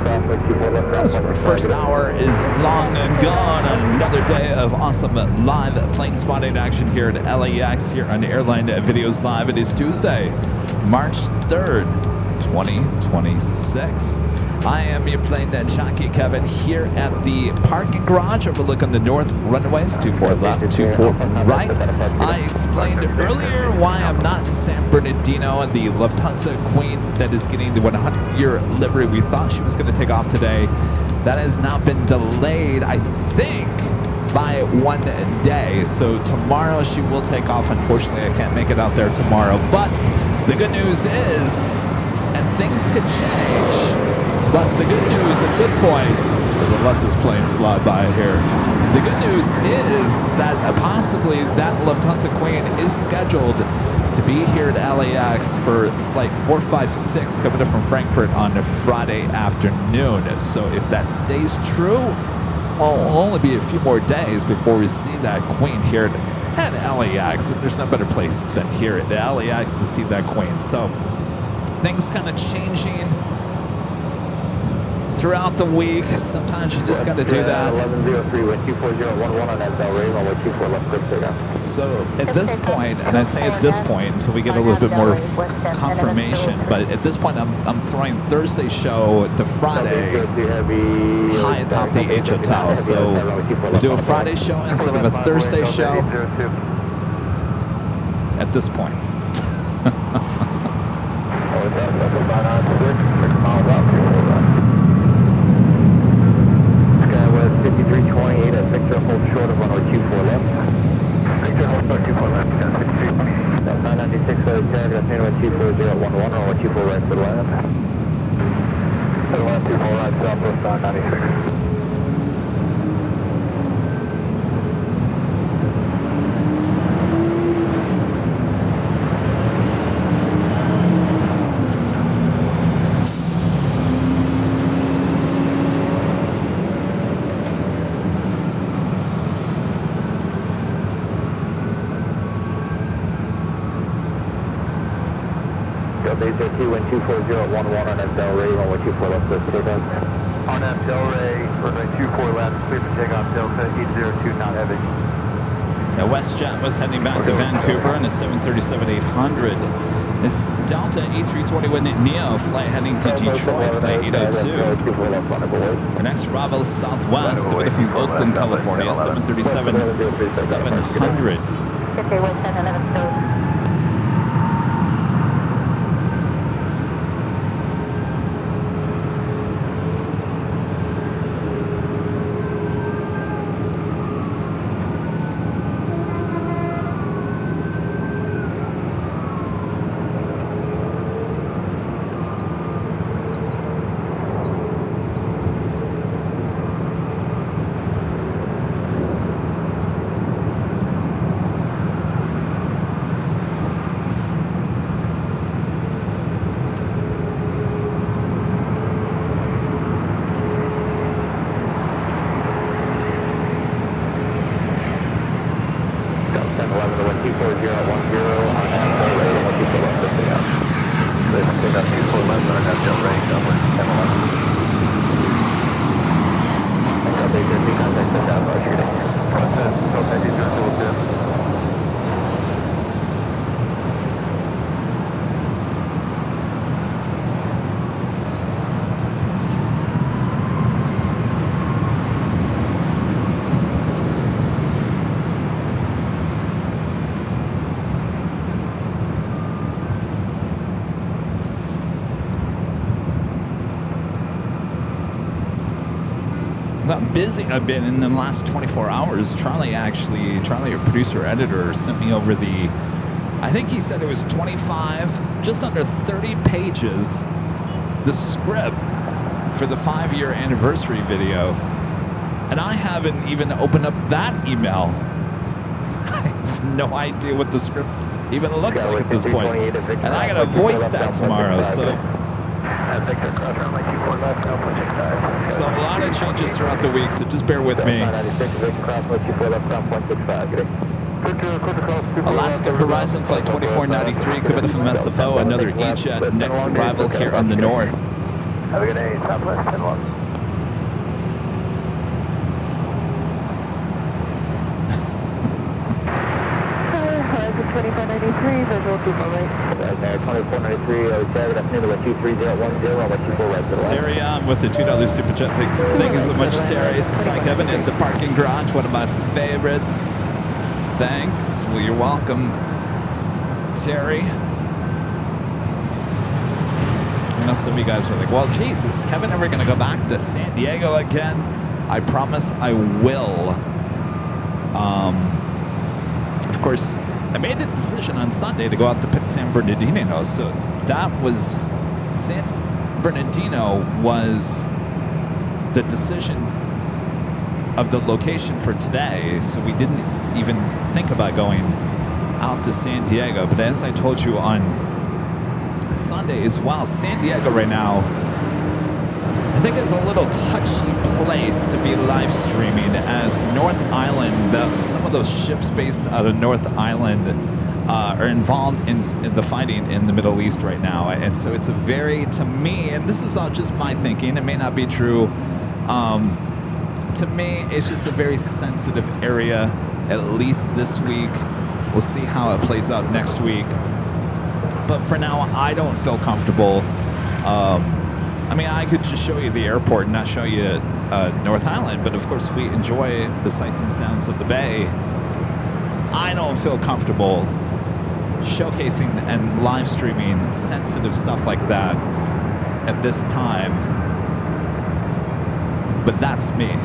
As our first hour is long and gone. Another day of awesome live plane spotting action here at LAX here on Airline Videos Live. It is Tuesday, March 3rd, 2026. I am your Plane Jockey Kevin here at the parking garage overlooking the north runways, 24 left, 24 right. I explained earlier why I'm not in San Bernardino, the Lufthansa Queen that is getting the 100-year livery. We thought she was going to take off today. That has now been delayed, I think, by 1 day. So tomorrow she will take off. Unfortunately, I can't make it out there tomorrow. But the good news is, and things could change, but the good news at this point, as I let this plane fly by here, the good news is that possibly that Lufthansa Queen is scheduled to be here at LAX for flight 456 coming up from Frankfurt on Friday afternoon. So if that stays true, well, it'll only be a few more days before we see that Queen here at LAX. And there's no better place than here at LAX to see that Queen. So things kind of changing throughout the week. Sometimes you just got to do that. 1103, So at this point, and I say at this point until we get a little bit more confirmation, but at this point I'm throwing Thursday show to Friday high atop the H Hotel. So we'll do a Friday show instead of a Thursday show at this point. Skywest 5328 at Victor, hold short of runway 24 left. Victor, hold short 24 left, 5328. 996 target, runway 240 at 11, runway 24 right for the land. 24 right, southwest 996. Base 240 at 11 on that Delray, runway 24 left, let's take off. On that Delray, runway 24 left, clear for takeoff, Delta 802, not heavy. Now WestJet was heading back to Vancouver on a 737-800. This Delta A321neo flight heading to Detroit, flight 802. Our next arrival Southwest, coming from Oakland, California, 737-700. how busy I've been in the last 24 hours. Charlie, our producer editor, sent me over I think he said it was 25, just under 30 pages, the script for the 5-year anniversary video. And I haven't even opened up that email. I have no idea what the script even looks like at this point. And I gotta voice that tomorrow, so a lot of changes throughout the week, so just bear with me. Alaska Horizon Flight 2493, coming from SFO, another E-Jet, next arrival here on the north. Have a good day, Southwest 10-1. Horizon 2493, visual 24 right. There, 2493, good afternoon, about 23010, about 24 right to the left. Terry, I'm with the $2 Super Chat. Thank you so much, Terry. Says hi, Kevin, at the parking garage, one of my favorites. Thanks. Well, you're welcome, Terry. I know some of you guys are like, well, geez, is Kevin ever going to go back to San Diego again? I promise I will. Of course, I made the decision on Sunday to go out to pick San Bernardino. So that was, San Bernardino was the decision of the location for today. So we didn't even think about going out to San Diego. But as I told you on Sunday as well, San Diego right now, I think it's a little touchy place to be live streaming, as North Island, some of those ships based out of North Island are involved in the fighting in the Middle East right now. And so it's a very, to me, and this is all just my thinking, it may not be true, to me, it's just a very sensitive area, at least this week. We'll see how it plays out next week. But for now, I don't feel comfortable. I mean, I could just show you the airport and not show you North Island, but of course we enjoy the sights and sounds of the bay. I don't feel comfortable showcasing and live streaming sensitive stuff like that at this time. But that's me.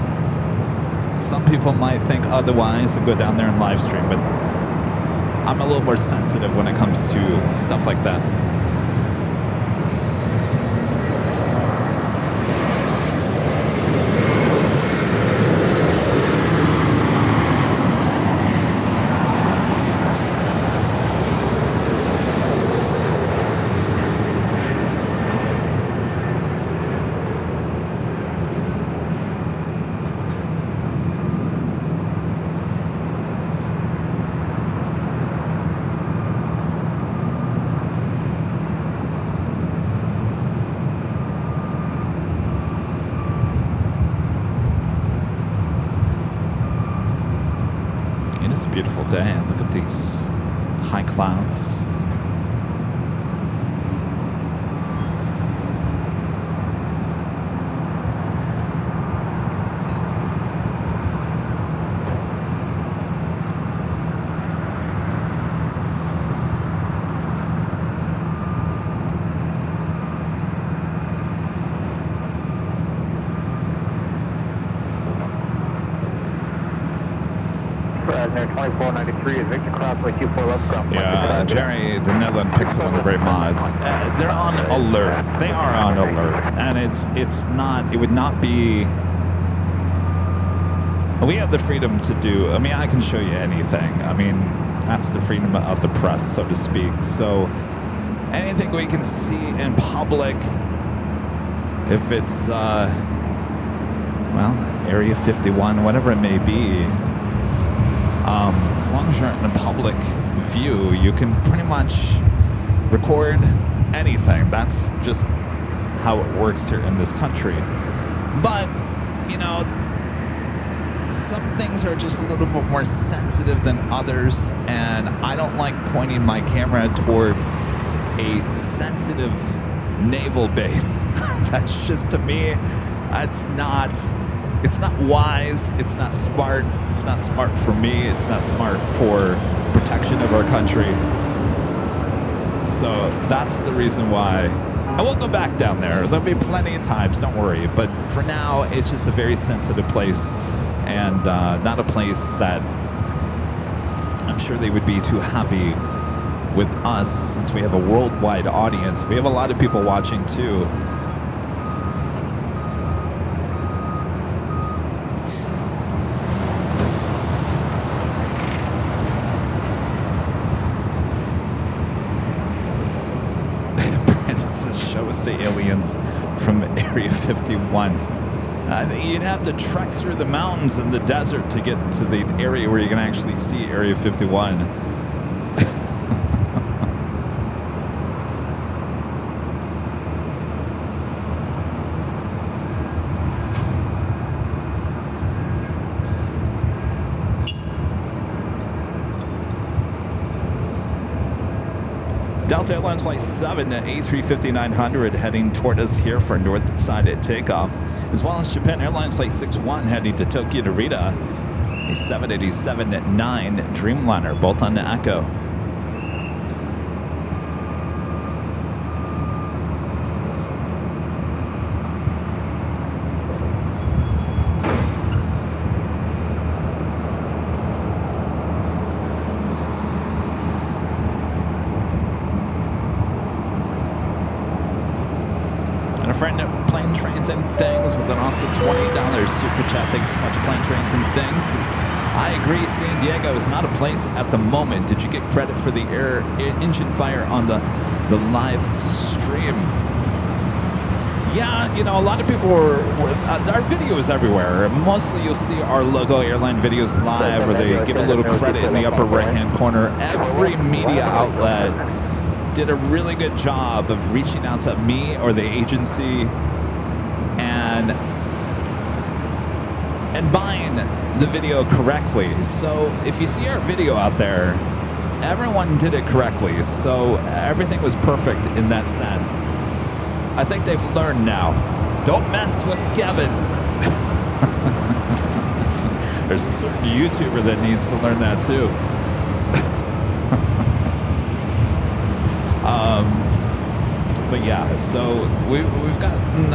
Some people might think otherwise and go down there and live stream, but I'm a little more sensitive when it comes to stuff like that. Beautiful day, and look at these high clouds. There, 2493 is Victor Crossway 24 left ground. Yeah, Jerry, the Netherlands picks up on the great mods. They're on alert. They are on alert, and it's not. It would not be. We have the freedom to do. I mean, I can show you anything. I mean, that's the freedom of the press, so to speak. So anything we can see in public, if it's well, Area 51, whatever it may be. As long as you're in a public view, you can pretty much record anything. That's just how it works here in this country. But, you know, some things are just a little bit more sensitive than others, and I don't like pointing my camera toward a sensitive naval base. That's just, to me, it's not wise, it's not smart for me, it's not smart for protection of our country. So that's the reason why And we'll go back down there. There'll be plenty of times, don't worry. But for now, it's just a very sensitive place and not a place that I'm sure they would be too happy with us since we have a worldwide audience. We have a lot of people watching too. Show us the aliens from Area 51. You'd have to trek through the mountains and the desert to get to the area where you can actually see Area 51. Delta Airlines Flight 7 at A350-900 heading toward us here for north side at takeoff, as well as Japan Airlines Flight 61 heading to Tokyo Narita, a 787-9 Dreamliner, both on the Echo. Friend at Plane Trains and Things with an awesome $20 super chat. Thanks so much, Plane Trains and Things. I agree, San Diego is not a place at the moment. Did you get credit for the engine fire on the live stream? Yeah, you know, a lot of people were our videos everywhere. Mostly you'll see our logo airline videos live, where they give a little credit in the upper right-hand corner. Every media outlet did a really good job of reaching out to me or the agency and buying the video correctly. So if you see our video out there, everyone did it correctly. So everything was perfect in that sense. I think they've learned now. Don't mess with Kevin. There's a certain YouTuber that needs to learn that too. But yeah, so we've gotten,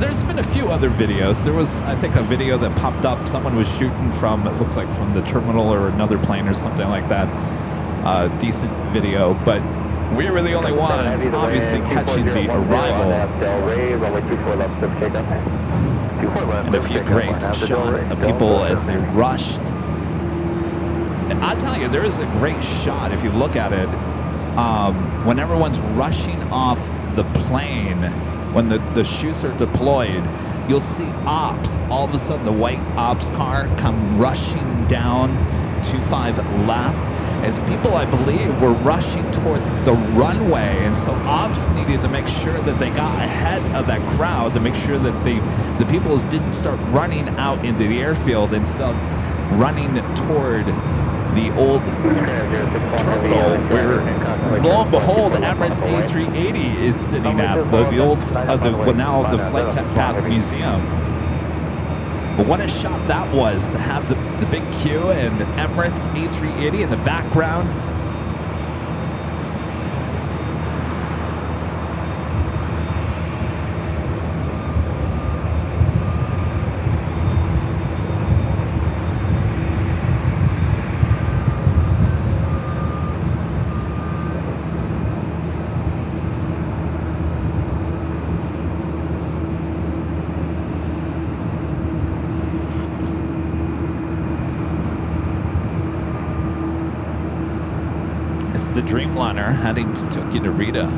there's been a few other videos. There was, I think, a video that popped up. Someone was shooting from, it looks like from the terminal or another plane or something like that. Decent video, but we were the only ones obviously catching the arrival. And a few great shots of people as they rushed. And I tell you, there is a great shot if you look at it. When everyone's rushing off the plane, when the chutes are deployed, you'll see ops. All of a sudden, the white ops car come rushing down 25 left, as people, I believe, were rushing toward the runway. And so ops needed to make sure that they got ahead of that crowd to make sure that the people didn't start running out into the airfield, instead running toward the old terminal where, lo and behold, Emirates A380 is sitting at the old, now the Flight Path Museum. But what a shot that was, to have the big Q and Emirates A380 in the background. The Dreamliner heading to Tokyo Narita.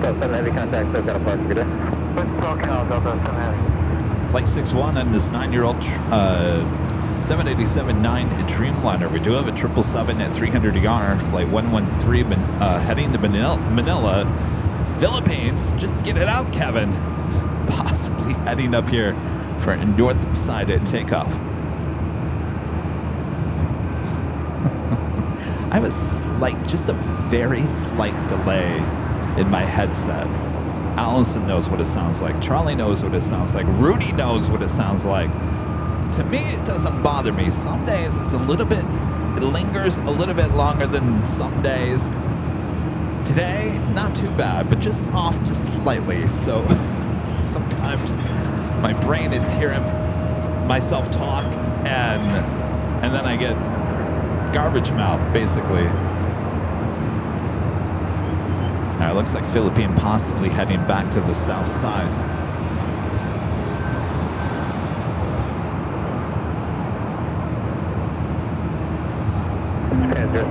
Heavy contact, I've got a park today. Flight 61 and this 9-year-old 787-9 Dreamliner. We do have a 777 at 300ER, Flight 113, heading to Manila, Philippines. Just get it out, Kevin. Possibly heading up here for north side at takeoff. I have a slight, just a very slight delay in my headset. Allison knows what it sounds like. Charlie knows what it sounds like. Rudy knows what it sounds like. To me, it doesn't bother me. Some days it's a little bit It lingers a little bit longer than some days. Today, not too bad, but just off just slightly. So sometimes my brain is hearing myself talk and then I get garbage mouth, basically. All right, looks like Philippine possibly heading back to the south side.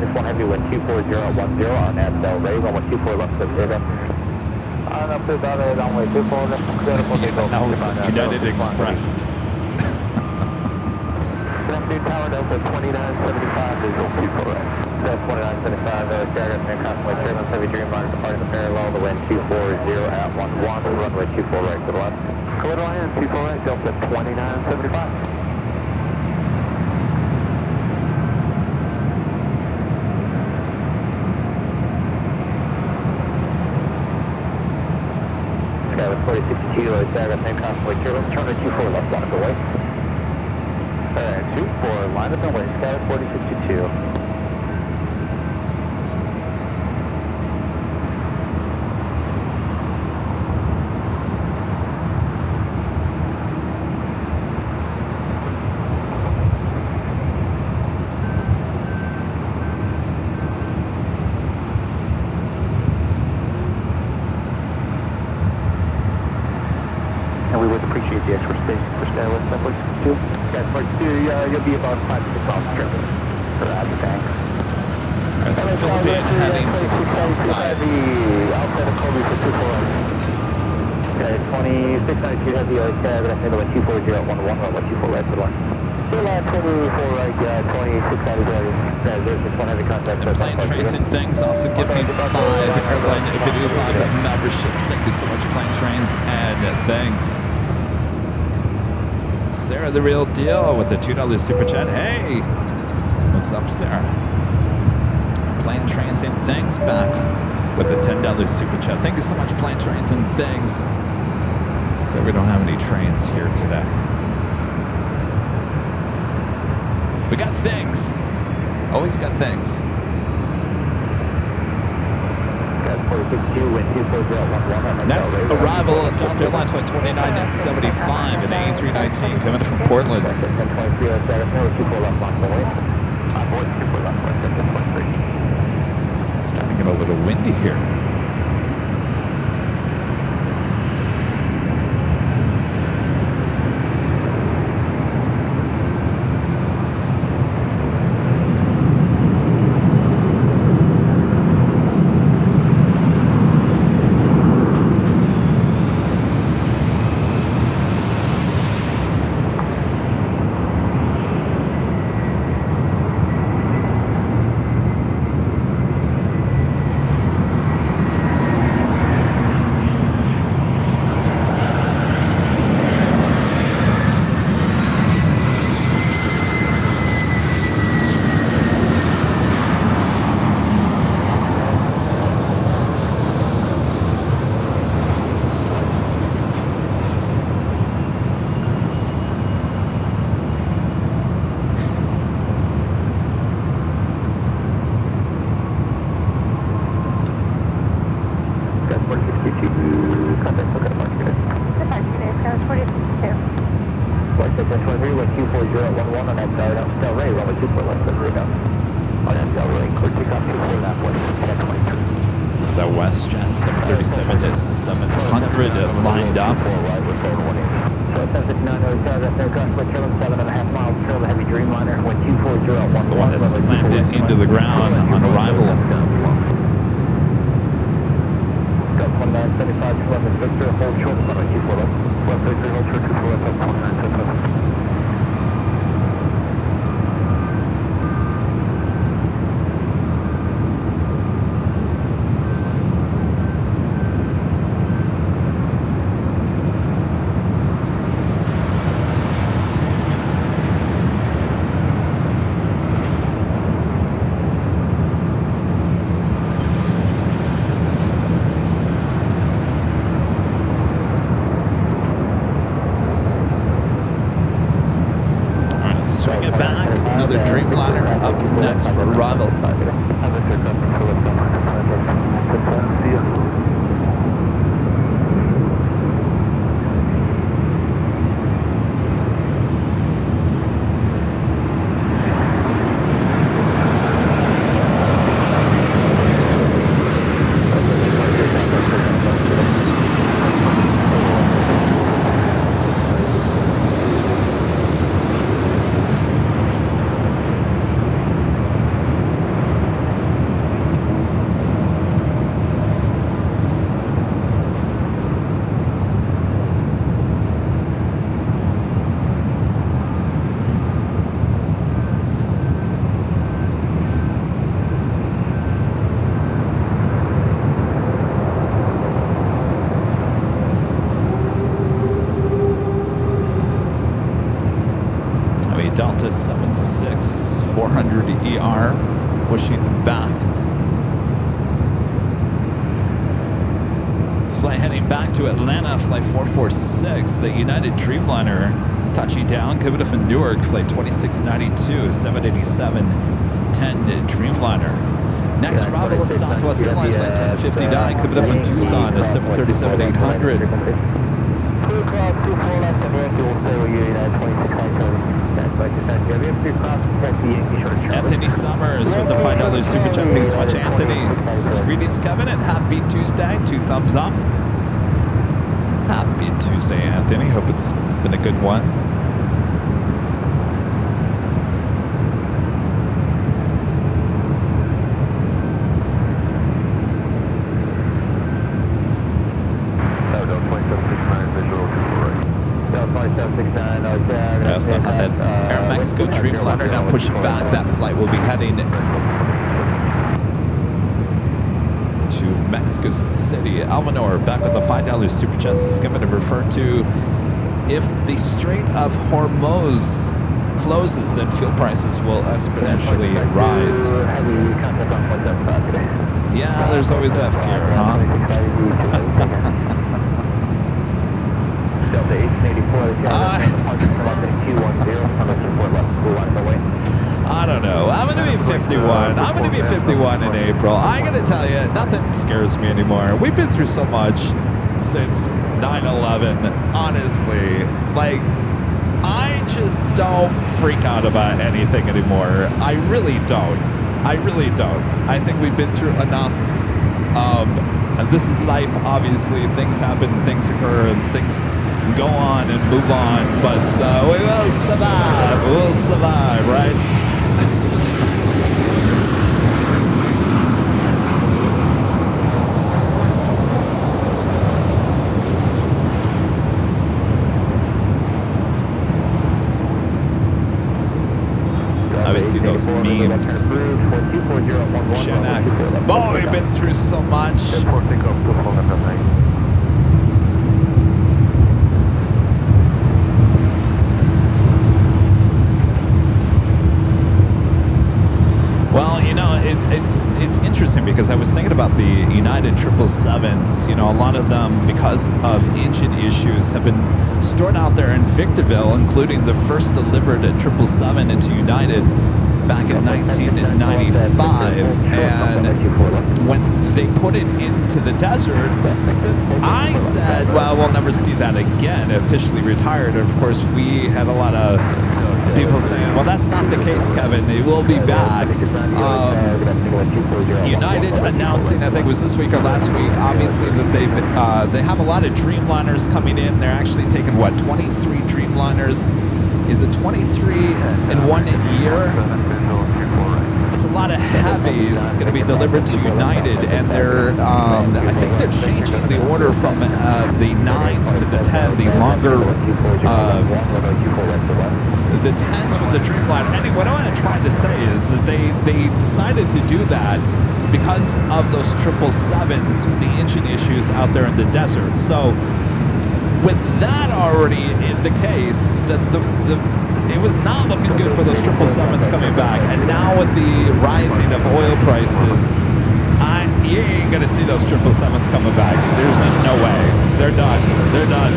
One heavy wind 24010 on Abdel Ray, 124 left of data. On up to about runway 24 left of data. Nelson, United Express. New tower Delta 2975, visual 24 right. Delta 2975, Stagger, and constantly Chairman, heavy Dreamliner departing the parallel, the wind 240 at 11, runway 24 right to the left. Collider line 24 right, Delta 2975. Skyward 4062, Stagger, and constantly Chairman, turn 24 left, block away. Alright, 24, line up and wait, Skyward 4062. And we would appreciate the extra space for Skyward 4062. Skyward 42, you'll be about 5 to 6 miles per hour for the tank. Alright, so Philippine heading to the south side. Outside of Kobe for 24. Okay, 2692 heavy, Skyward, I think the wind 240 at 11, runway 24 right to the line. 24 right, 2692, there's this one heavy contact. And Plane Trains and Things also gifting 5 Airline Videos Live memberships. Thank you so much, Plane Trains and Things. Sarah the Real Deal with a $2 super chat. Hey, what's up, Sarah? Plane Trains and Things back with a $10 super chat. Thank you so much, Plane Trains and Things. So we don't have any trains here today. We got things. Always got things. Next arrival at Delta Airlines Flight 2975 and A319 coming from Portland. Starting to get a little windy here. The WestJet 737 is 700 lined up. That's the one that's landed into the ground on arrival. arrival. See ya. Delta 76 400 ER pushing back. This flight heading back to Atlanta, flight 446, the United Dreamliner touching down, Kevin from Newark, flight 2692, 787-10 Dreamliner. Next arrival is Southwest Airlines, flight 1059, Kevin from Tucson, a 737-800. Anthony Summers with the $5 super chat. Thanks so much, Anthony. Says greetings, Kevin, and happy Tuesday. 2 thumbs up. Happy Tuesday, Anthony. Hope it's been a good one. I also have that Air Mexico Dreamliner now pushing back. That flight will be heading to Mexico City. Almanor back with the $5 super chat. This is going to refer to if the Strait of Hormuz closes, then fuel prices will exponentially rise. Yeah, there's always that fear, huh? I don't know. I'm going to be 51. I'm going to be 51 in April. I got to tell you, nothing scares me anymore. We've been through so much since 9/11. Honestly, like, I just don't freak out about anything anymore. I really don't. I really don't. I think we've been through enough. And this is life, obviously. Things happen, things occur, and things go on and move on. But we will survive. We'll survive, right? See those memes. Gen X. Oh, we've been through so much. Well, you know, it's interesting because I was thinking about the United 777s. You know, a lot of them, because of engine issues, have been stored out there in Victorville, including the first delivered 777 into United back in 1995. And when they put it into the desert, I said, well, we'll never see that again. Officially retired. Of course, we had a lot of people saying, well, that's not the case, Kevin. They will be back. United announcing, I think it was this week or last week, obviously that they have a lot of Dreamliners coming in. They're actually taking, 23 Dreamliners. Is it 23 in 1 year? It's a lot of heavies going to be delivered to United, and they're, I think they're changing the order from the 9s to the 10, the longer, the 10s with the Dreamliner. Anyway, what I'm trying to say is that they decided to do that because of those 777s, the engine issues out there in the desert. So with that already the case, it was not looking good for those 777s coming back. And now with the rising of oil prices, you ain't going to see those 777s coming back. There's just no way. They're done. They're done.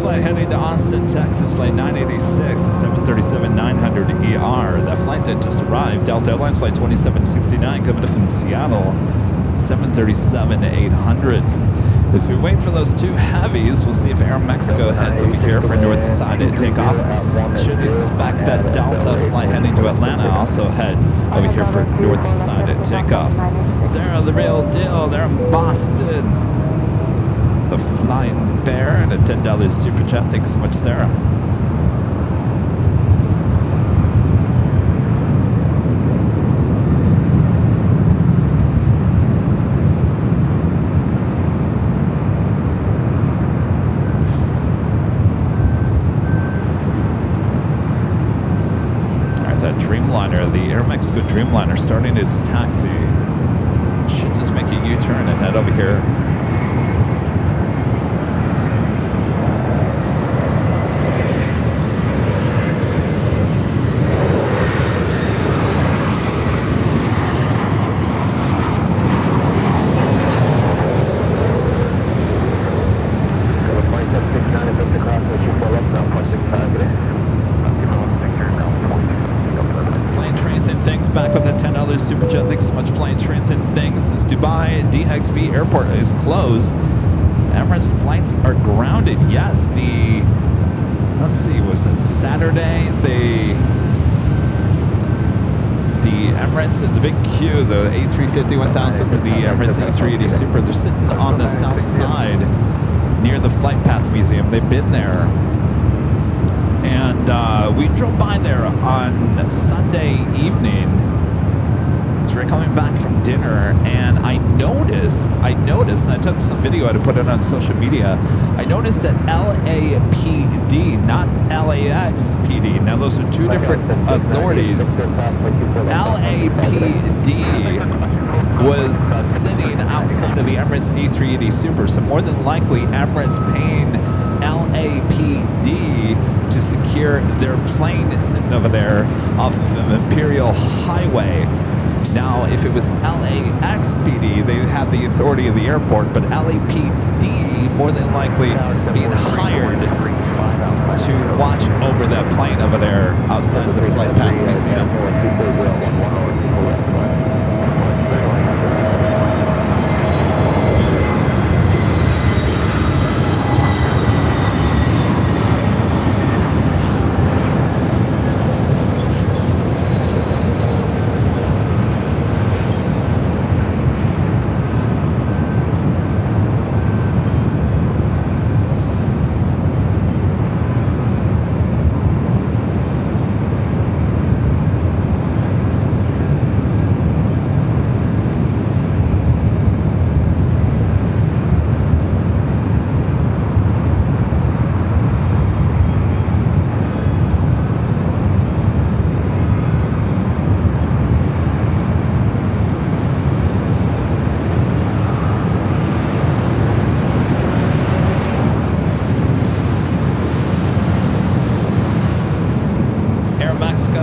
flight heading to Austin, Texas, flight 986, the 737-900ER. That flight that just arrived, Delta Airlines flight 2769, coming in from Seattle, 737-800. As we wait for those two heavies, we'll see if Air Mexico heads over here for north side at takeoff. Should expect that Delta flight heading to Atlanta also head over here for north side at takeoff. Sarah, the real deal, they're in Boston. The Flying Bear and a $10 super chat. Thanks so much, Sarah. Dreamliner, the Air Mexico Dreamliner, starting its taxi. Should just make a U-turn and head over here. Super chat, thanks so much. Plane Transit Things says Dubai DXB airport is closed. Emirates flights are grounded. Yes, let's see, was it Saturday? The Emirates, the big queue, the A350-1000 and the Emirates A380 Super, they're sitting on the south side near the Flight Path Museum. They've been there. And we drove by there on Sunday evening. So we're coming back from dinner, and I noticed, and I took some video to put it on social media. I noticed that LAPD, not LAX PD. Now those are two different authorities. LAPD was sitting outside of the Emirates A380 Super, so more than likely Emirates paying LAPD to secure their plane sitting over there off of Imperial Highway. Now, if it was LAXPD, they'd have the authority of the airport, but LAPD more than likely being hired to watch over that plane over there outside of the Flight Path Museum.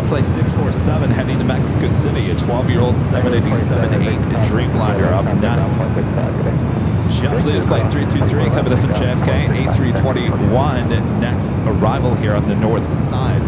Flight 647 heading to Mexico City. A 12-year-old 787-8 Dreamliner up next. JetBlue Flight 323 coming in from JFK. A321 next arrival here on the north side.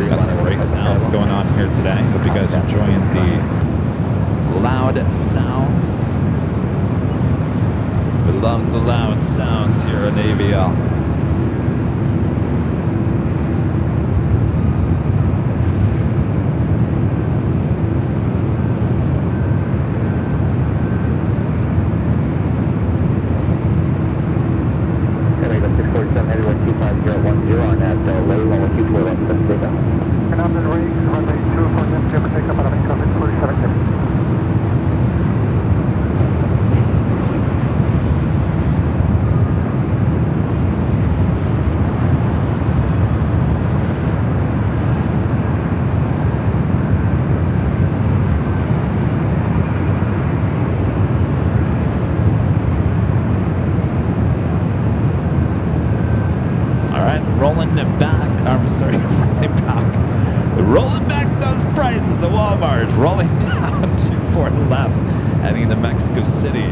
Got some great sounds going on here today. Hope you guys are enjoying the loud sounds. We love the loud sounds here in AVL. rolling back those prices at Walmart, rolling down to 4 left, heading to Mexico City.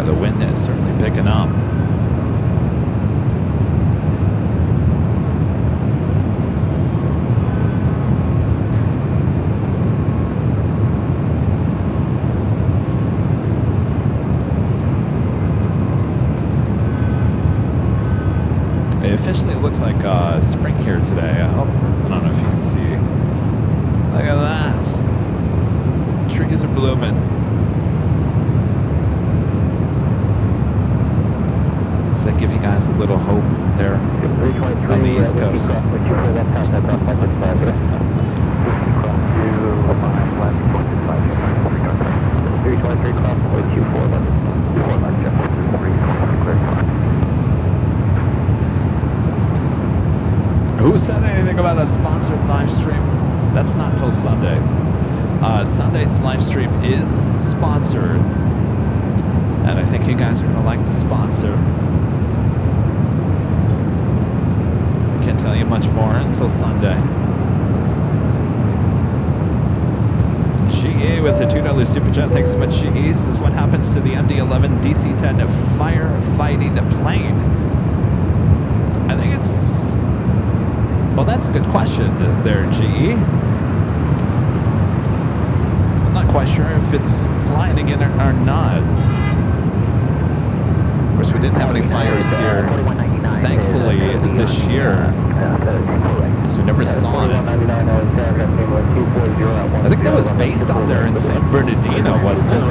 The wind is certainly picking up. It officially looks like spring here today. I don't know if you can see. Look at that. Trees are blooming. Does that give you guys a little hope there on the East Coast? Who said anything about a sponsored live stream? That's not till Sunday. Sunday's live stream is sponsored, and I think you guys are going to like the sponsor. Can't tell you much more until Sunday. GE with a $2 super chat. Thanks so much, GE. Says, what happens to the MD-11 DC-10 firefighting plane? I think it's... Well, that's a good question there, GE. I'm not quite sure if it's flying again or not. Of course, we didn't have any fires here, thankfully, this year. So we never saw it. I think that was based out there in San Bernardino, wasn't it?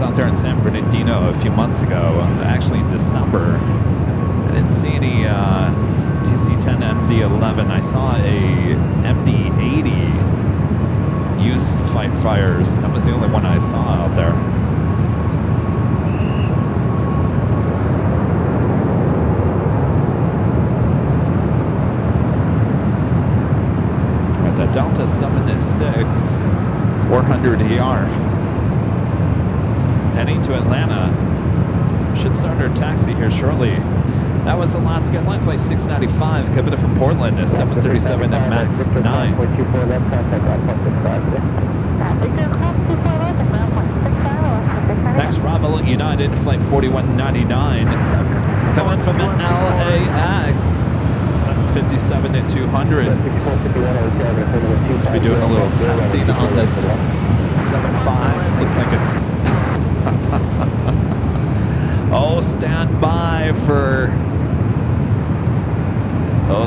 Out there in San Bernardino a few months ago, actually in December. I didn't see any TC-10 MD-11. I saw a MD-80 used to fight fires. That was the only one I saw out there. With the Delta 76 400 ER. Heading to Atlanta. Should start our taxi here shortly. That was Alaska Airlines Flight 695, Kevin from Portland, a 737 at Max 9. Next Bravo United Flight 4199, coming from LAX. It's a 757 at 200. Let's be doing a little testing on this 75. Looks like it's oh, stand by for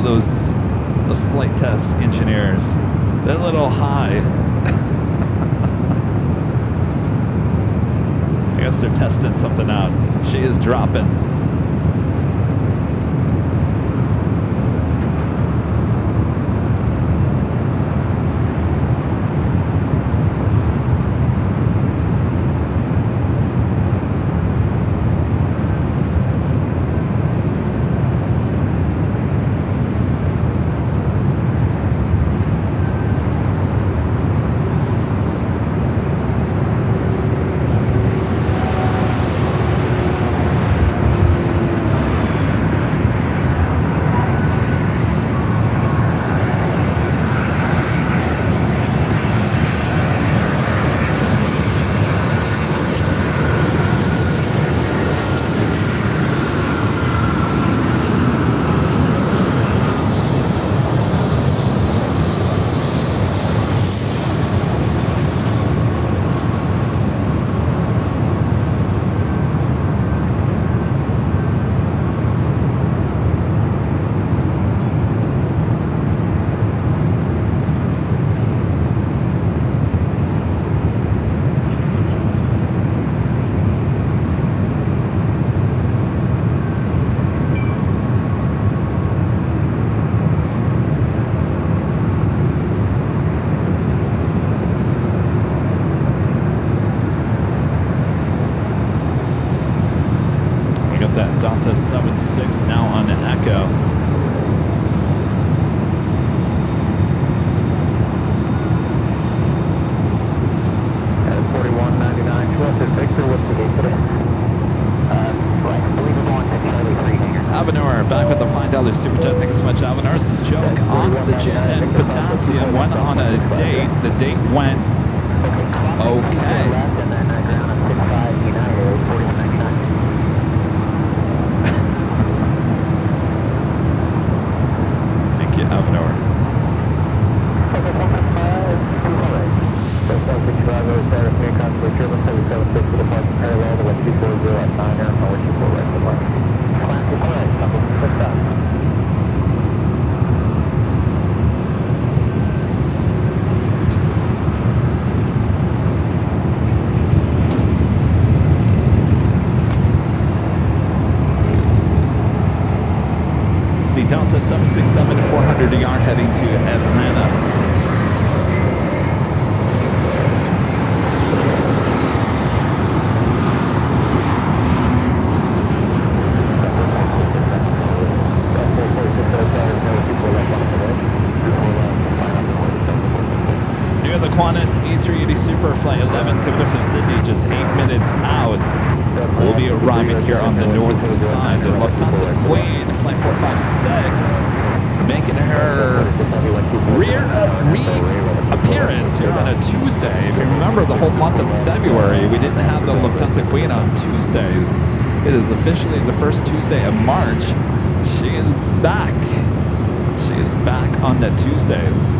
those flight test engineers. They're a little high. I guess they're testing something out. She is dropping. Delta 76 now on Echo. Avenor back with the $5 super chat. Thanks so much, Avenor. This is joke. Oxygen and potassium went on a date. The date went okay. Thank you, Avenor. Delta 767 400 ER heading to Atlanta. Near the Qantas E380 Super Flight 11 coming from Sydney, just 8 minutes out. We'll be arriving here on the north side. The Lufthansa Queen, Flight 456, making her reappearance here on a Tuesday. If you remember the whole month of February, we didn't have the Lufthansa Queen on Tuesdays. It is officially the first Tuesday of March. She is back. She is back on the Tuesdays.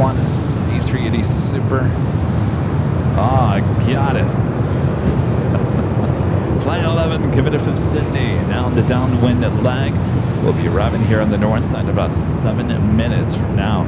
Qantas E380 Super. Oh, I got it. Flight 11, give it from Sydney. Now on the downwind leg. We'll be arriving here on the north side in about 7 minutes from now.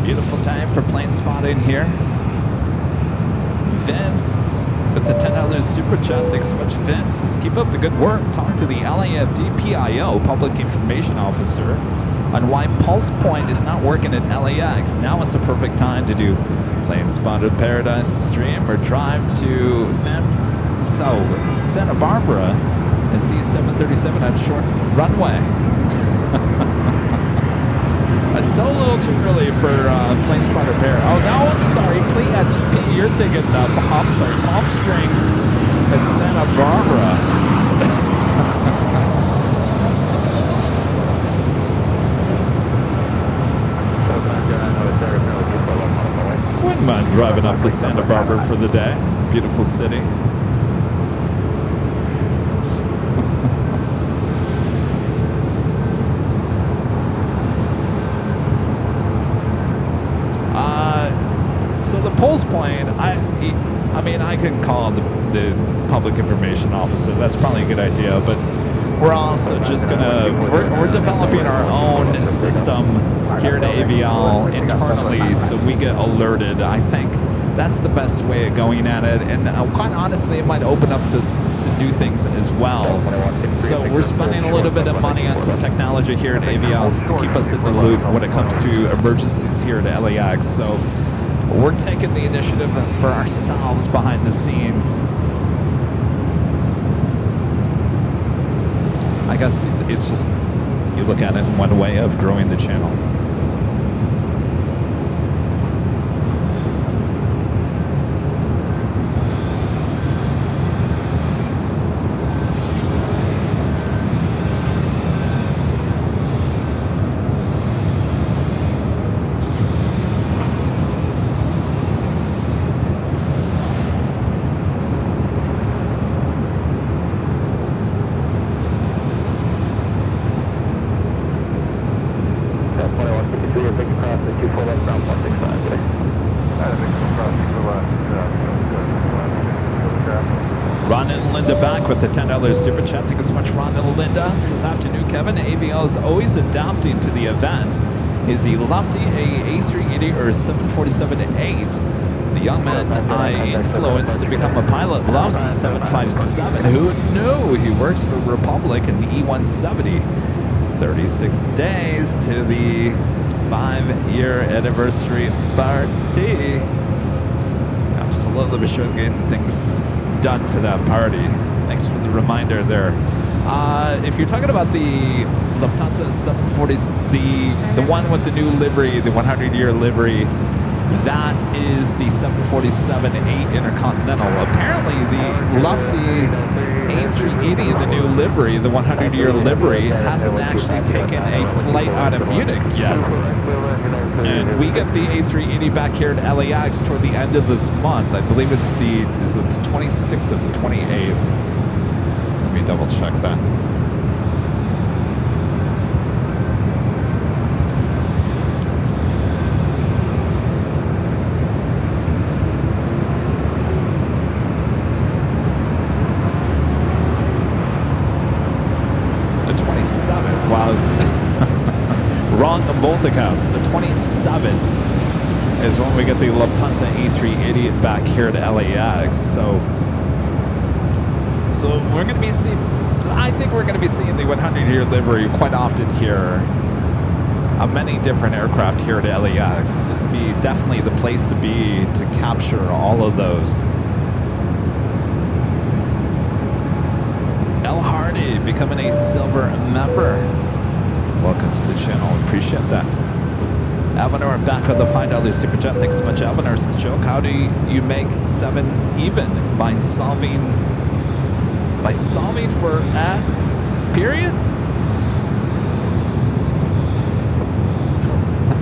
Beautiful time for plane spotting here. Vince with the $10 super chat. Thanks so much, Vince. Just keep up the good work. Talk to the LAFD PIO, Public Information Officer, on why Pulse Point is not working at LAX. Now is the perfect time to do Plane Spotted Paradise stream or drive to Santa Barbara and see 737 on short runway. It's still a little too early for Plane Spotter Pair. Oh, no, I'm sorry. PHP, you're thinking, I'm sorry, Palm Springs and Santa Barbara. Wouldn't mind driving up to Santa Barbara for the day. Beautiful city. So the Pulse Plane, I mean, I can call the Public Information Officer. That's probably a good idea, but we're also just we're developing our own system here at Avial internally, so we get alerted. I think that's the best way of going at it, and quite honestly, it might open up to new things as well. So we're spending a little bit of money on some technology here at Avial to keep us in the loop when it comes to emergencies here at LAX. So we're taking the initiative for ourselves behind the scenes. I guess it's just, you look at it in one way of growing the channel. With the $10 super chat. Thank you so much, Ron and Linda. Says, afternoon, Kevin. AVL is always adapting to the events. Is the Lofty A380 or 747-8? The young man I influenced to become a pilot loves the 757. Who knew? He works for Republic in the E170. 36 days to the 5-year anniversary party. Absolutely, we're sure getting things done for that party. Thanks for the reminder there. If you're talking about the Lufthansa 740s, the one with the new livery, the 100-year livery, that is the 747-8 Intercontinental. Apparently, the Lufty A380, the new livery, the 100-year livery, hasn't actually taken a flight out of Munich yet. And we get the A380 back here at LAX toward the end of this month. I believe it's the 26th or the 28th. Let me double check that. The 27th. Wow, I was wrong on both accounts. The 27th is when we get the Lufthansa A380 back here at LAX. So we're going to be seeing, I think we're going to be seeing the 100-year livery quite often here on many different aircraft here at LAX. This would be definitely the place to be to capture all of those. L. Hardy becoming a silver member. Welcome to the channel. Appreciate that. Alvanor back with the $5 super chat. Thanks so much, Alvanor. Joke, how do you make 7 even? By solving for S period?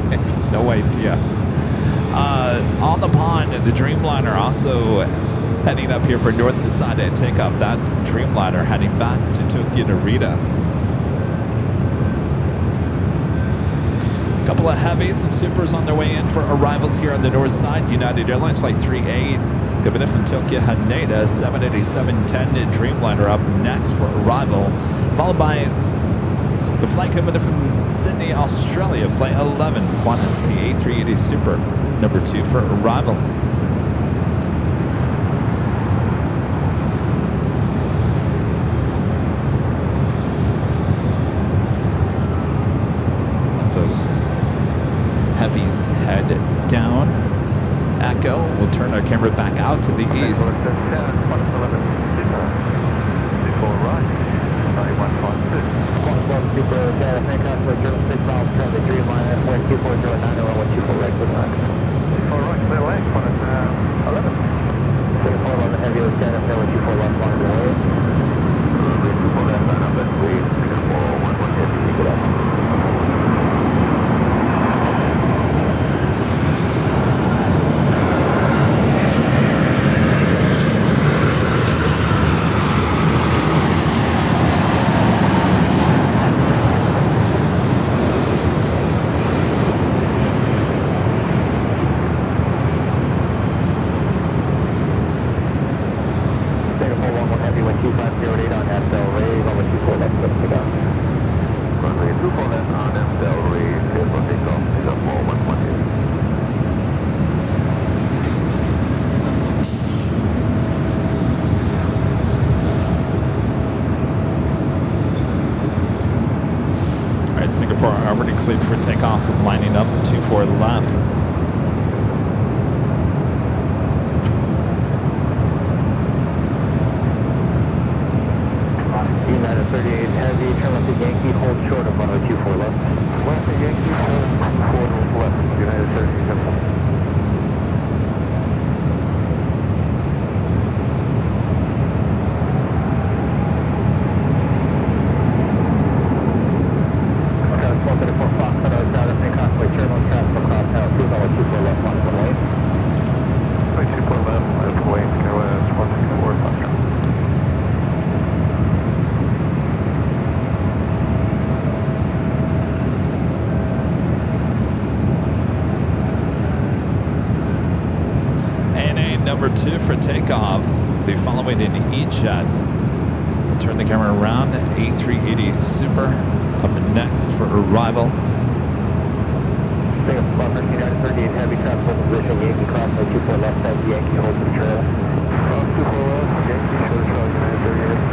I have no idea. On the pond, the Dreamliner also heading up here for north side at takeoff. That Dreamliner heading back to Tokyo Narita. Couple of heavies and supers on their way in for arrivals here on the north side. United Airlines Flight 38 coming in from Tokyo Haneda, 787-10 Dreamliner up next for arrival, followed by the flight coming in from Sydney, Australia, Flight 11 Qantas, the A380 Super, number 2 for arrival. go. We'll turn our camera back out to the east. Before right, 91.2. Super, takeoff for 06 miles, turn the Dreamliner, wind 240, 901, 124 right, good luck. Before right, clear LAX, 11. Singapore 11 heavy, with 10, 124 left, monitor away. 24 left, 9 up, and 3, Singapore 11 heavy, pick it up. Singapore already cleared for takeoff and lining up 24 left. United 38 heavy, turn left to Yankee, hold short of 1024 left. Left to Yankee, hold 4 left, United 38 heavy. Number 2 for takeoff. Be following an E-jet. We'll turn the camera around. A380 Super up next for arrival. Singapore United 38 heavy transport position, Yankee cross by 24 left side, Yankee hold control. 24 left, Yankee show control, United 38.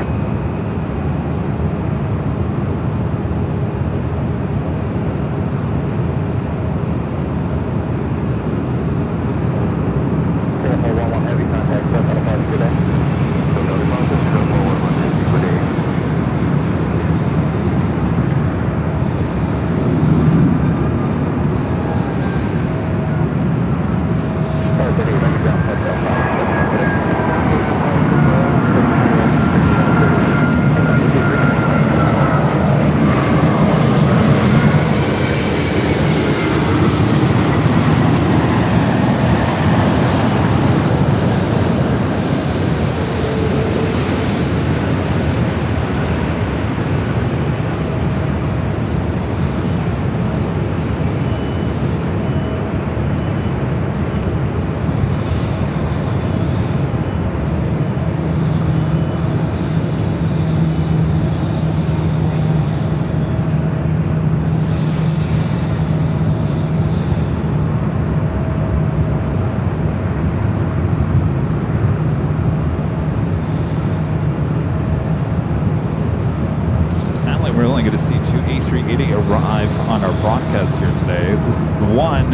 We're only going to see 2 A380 arrive on our broadcast here today. This is the one.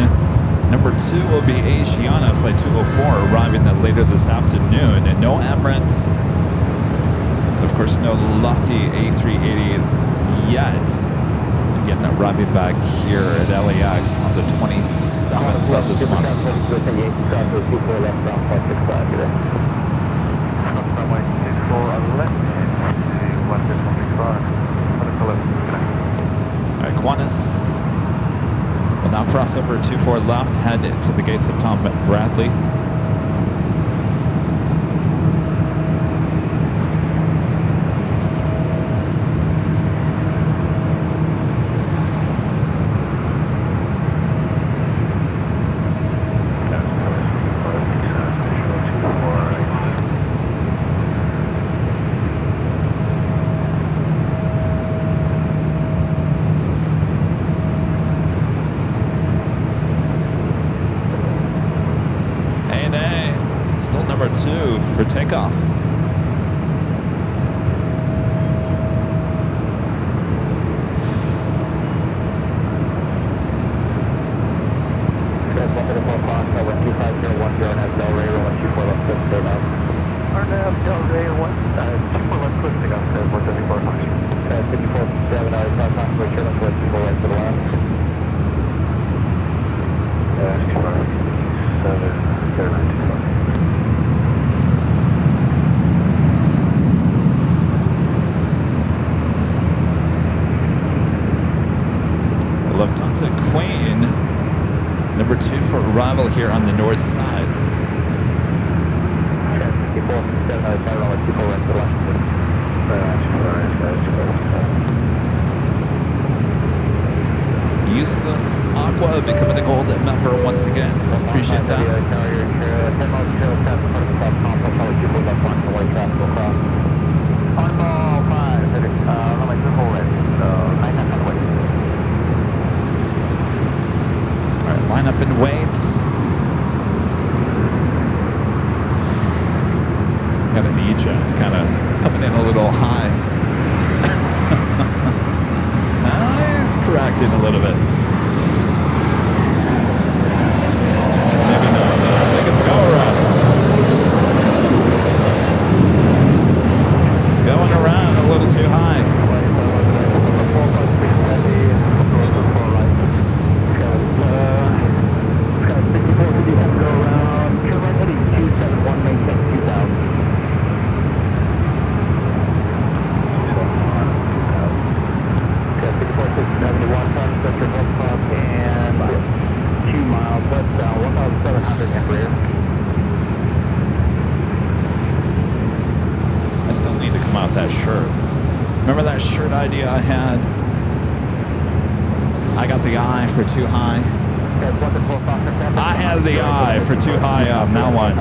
Number 2 will be Asiana Flight 204 arriving later this afternoon. And no Emirates. Of course, no Lufty A380 yet. Again, arriving back here at LAX on the 27th of this month. All right, Qantas will now cross over 24 left, head to the gates of Tom Bradley. Still number 2 for takeoff. Singapore 4 Fox, over 250109. arrival here on the north side. Useless Aqua becoming a gold member once again. Appreciate that. Alright, line up and wait. Got an E-jet kind of coming in a little high. He's correcting a little bit. Maybe not. I think it's go around. Going around a little too high. I still need to come out that shirt. Remember that shirt idea I had? I got the eye for too high. I had the eye for too high on that one.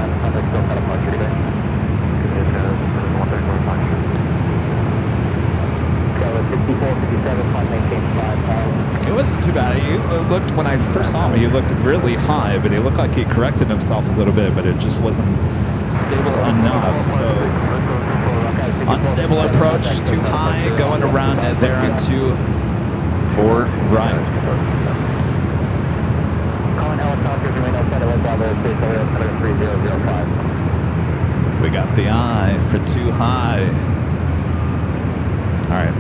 It wasn't too bad. He looked, when I first saw him, he looked really high, but he looked like he corrected himself a little bit, but it just wasn't stable enough. So unstable approach, too high, going around it there on 2-4 right. We got the eye for too high. All right,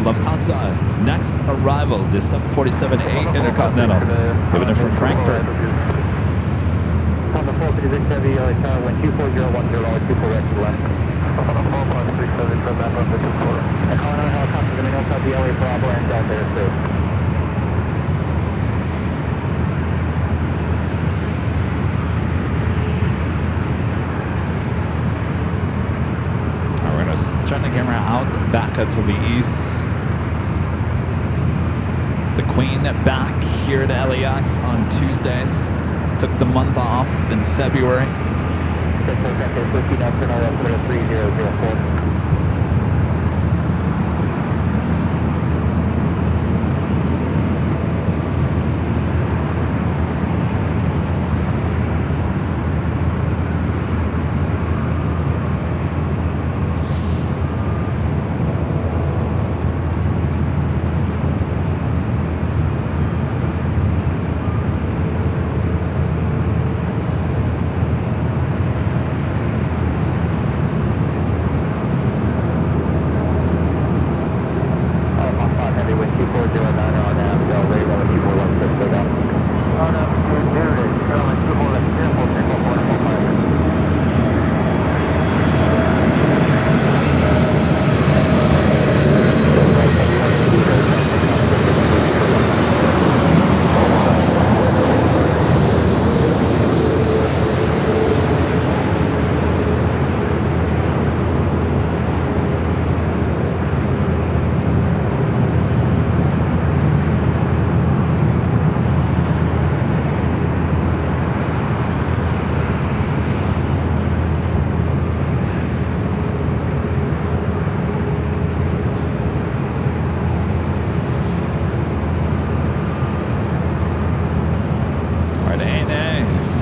Lufthansa. Next arrival, the 747-8 Intercontinental. Giving it from Frankfurt. On the 436 Heavy, wind 24010, 24 right to left. On the 4537, from that from the 24. And calling on helicopter, let me know if the LA Bravo and Delta airspace. Turn the camera out, back up to the east. The Queen back here to LAX on Tuesdays. Took the month off in February.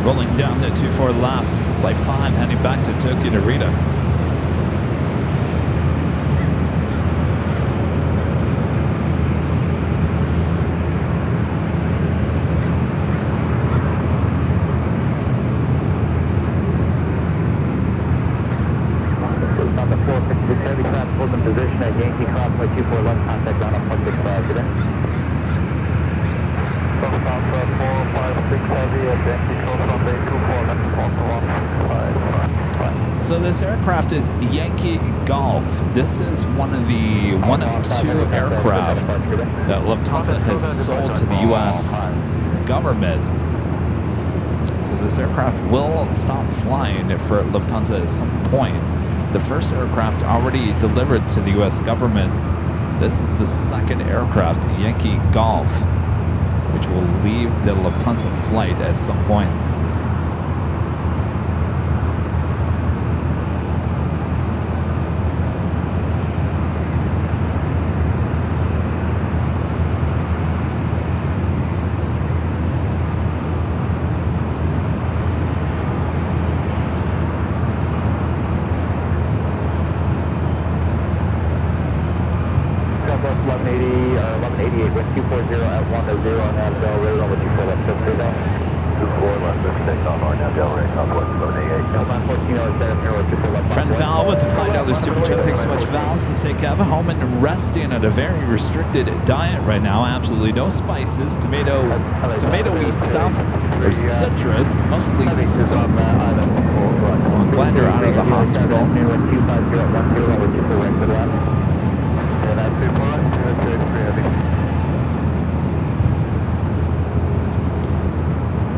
Rolling down to 24 left. Flight 5 heading back to Tokyo Narita. On the 456 Heavy, traffic hold in position at Yankee Crossway 24 left, contact ground on 165 today. Lufthansa 456 Heavy at Yankee Coast runway 24 left, 115. So this aircraft is Yankee Golf. This is one of two aircraft that Lufthansa has sold to the U.S. government So this aircraft will stop flying for Lufthansa at some point. The first aircraft already delivered to the U.S. government. This is the second aircraft, Yankee Golf, which will leave the Lufthansa flight at some point. Say Kevin, home and resting at a very restricted diet right now. Absolutely no spices, tomatoey stuff or citrus, mostly soup. Well, I'm glad you're out of the hospital.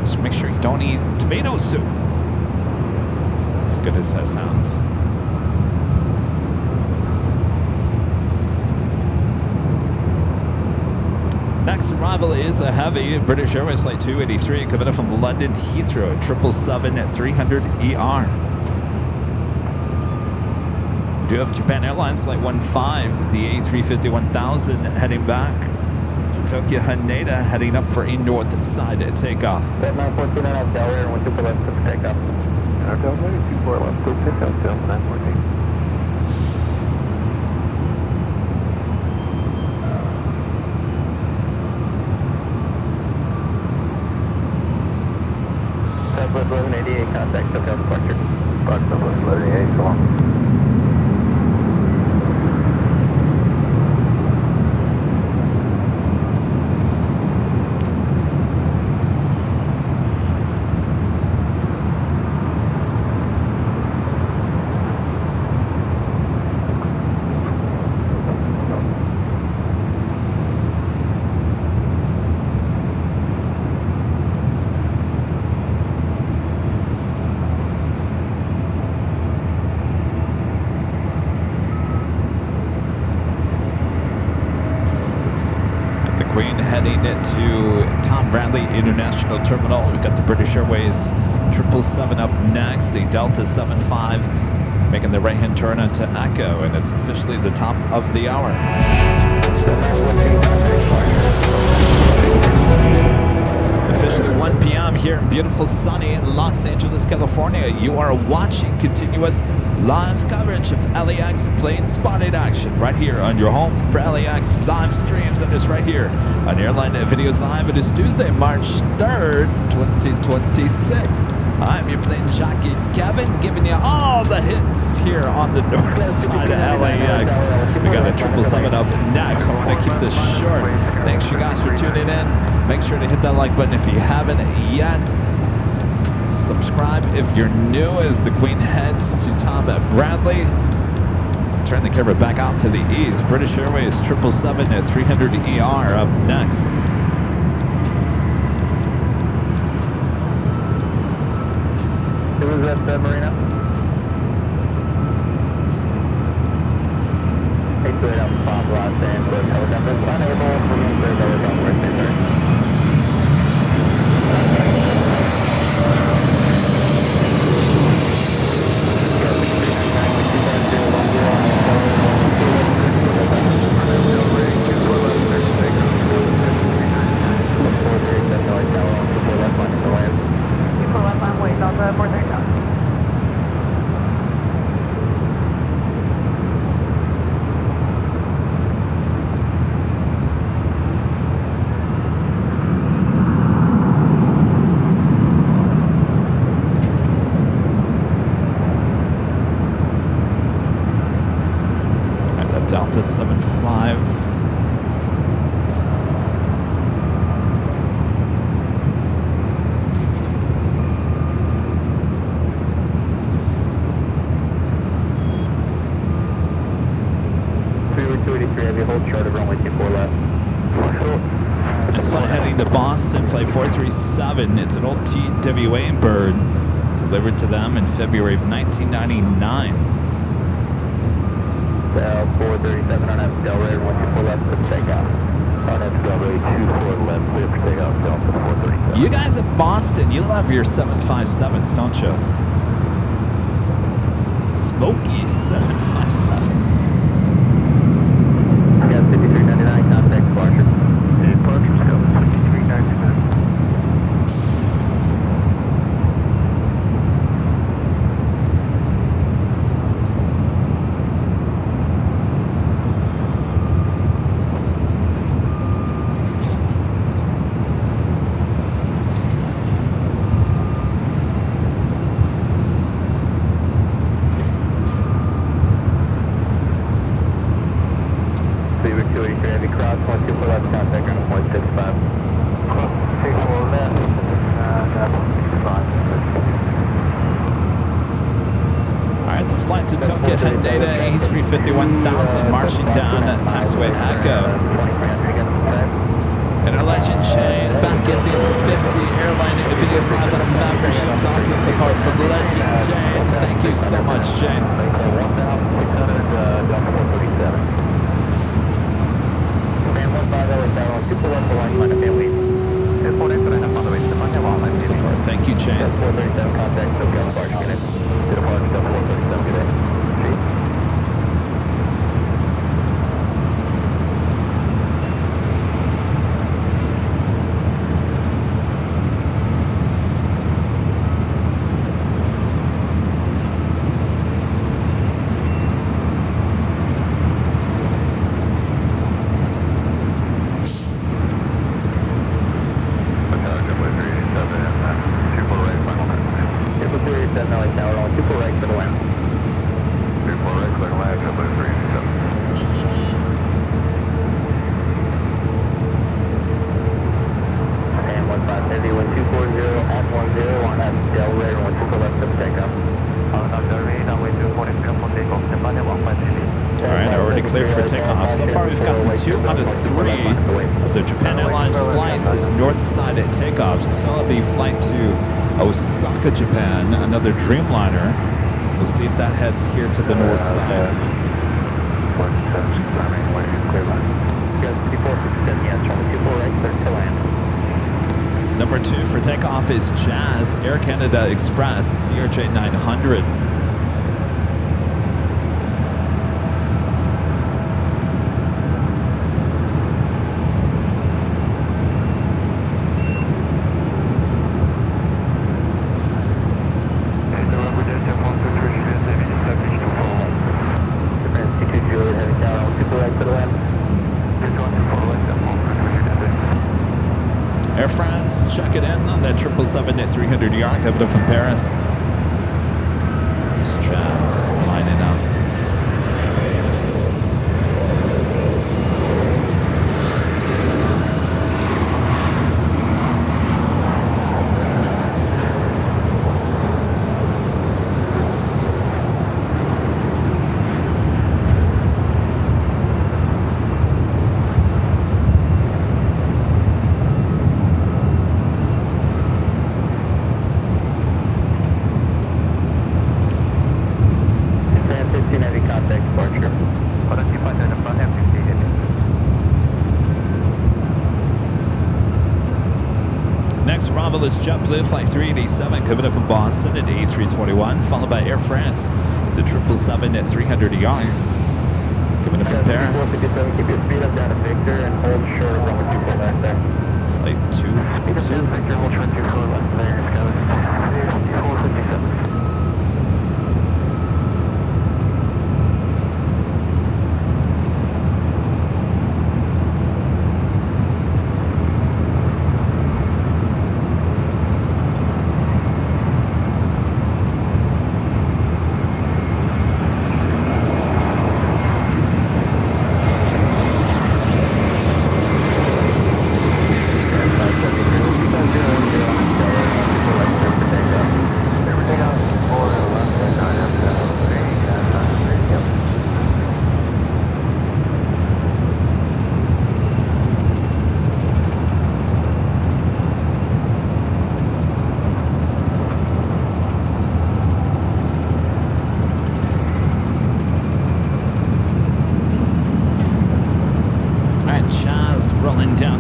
Just make sure you don't eat tomato soup. As good as that sounds. Next arrival is a heavy British Airways Flight 283 coming up from London Heathrow, 777 at 300 ER. We do have Japan Airlines Flight 15, the A350-1000 heading back to Tokyo Haneda, heading up for a north side takeoff. 914 out Delaware, 12 left for takeoff. Delaware, 24 left, go pick up Delta 914. Southwest 1188, contact SoCal departure. Southwest 1188, so long. Queen heading to Tom Bradley International Terminal. We've got the British Airways 777 up next, a Delta 75 making the right-hand turn onto Echo, and it's officially the top of the hour. Officially 1 p.m. here in beautiful sunny Los Angeles, California. You are watching continuous live coverage of LAX plane spotting action right here on your home for LAX live streams. That is right here on Airline Videos Live. It is Tuesday, March 3rd, 2026. I'm your plane jockey Kevin, giving you all the hits here on the north side of LAX. We got a 777 up next. I want to keep this short. Thanks you guys for tuning in. Make sure to hit that like button if you haven't yet. Subscribe if you're new as the Queen heads to Tom Bradley. Turn the camera back out to the east. British Airways 777 at 300 ER up next. Who was that, Marina? 828 up Bob Los Angeles. Helicopter unable to move their lower downward center. Delta 75. It's flight heading heading to Boston, flight 437. It's an old TWA bird delivered to them in February of 1999. Bell 437 on F, Delray 124 left for takeoff. On F, Delray 24 left, clear for takeoff, Delta 437. You guys in Boston, you love your 757s, don't you? Smoky 757s. Yeah, 5399, contact departure. Departure scope 5399. Heavy cross, 124 left, contact on 165. Cross 64 left, and 165. All right, the flight to Tokyo Haneda A350-1000 marching down at taxiway Echo. 2300 again from time. And our legend Shane back gifting 50 Airline videos live on memberships. Also support from legend Shane. Thank you so much, Shane. 1600, Delta 437. Awesome support. Thank you, Shane. 437 contact, Tokyo departure unit. To departure, Delta 437, good day. Cleared for takeoff. So far, we've gotten 2 out of 3 of the Japan Airlines flights as north side at takeoff. So still have the flight to Osaka, Japan, another Dreamliner. We'll see if that heads here to the north side. Number 2 for takeoff is Jazz Air Canada Express, CRJ 900. Air France, check it in on that 777-300 coming from Paris. There's Jazz lining up. Is JetBlue Flight 387 coming up from Boston at A321, followed by Air France at the 777-300ER coming up from Paris. Keep your speed up down to Victor and hold short of runway 24 left there. Flight 2. Speed up down Victor, hold short 24 left there. It's 457.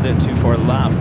and 24 left.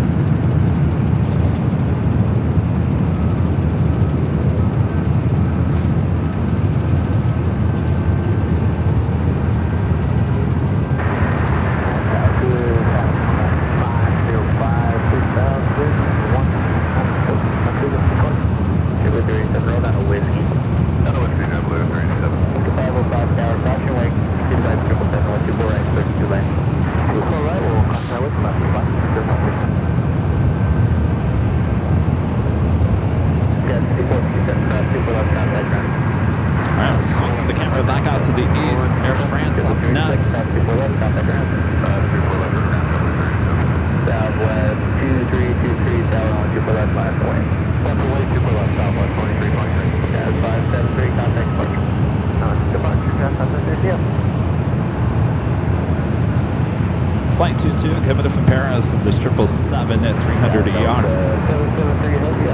Flight 22, Kevin from Paris, and this 777 at 300 ER. 773 heavy,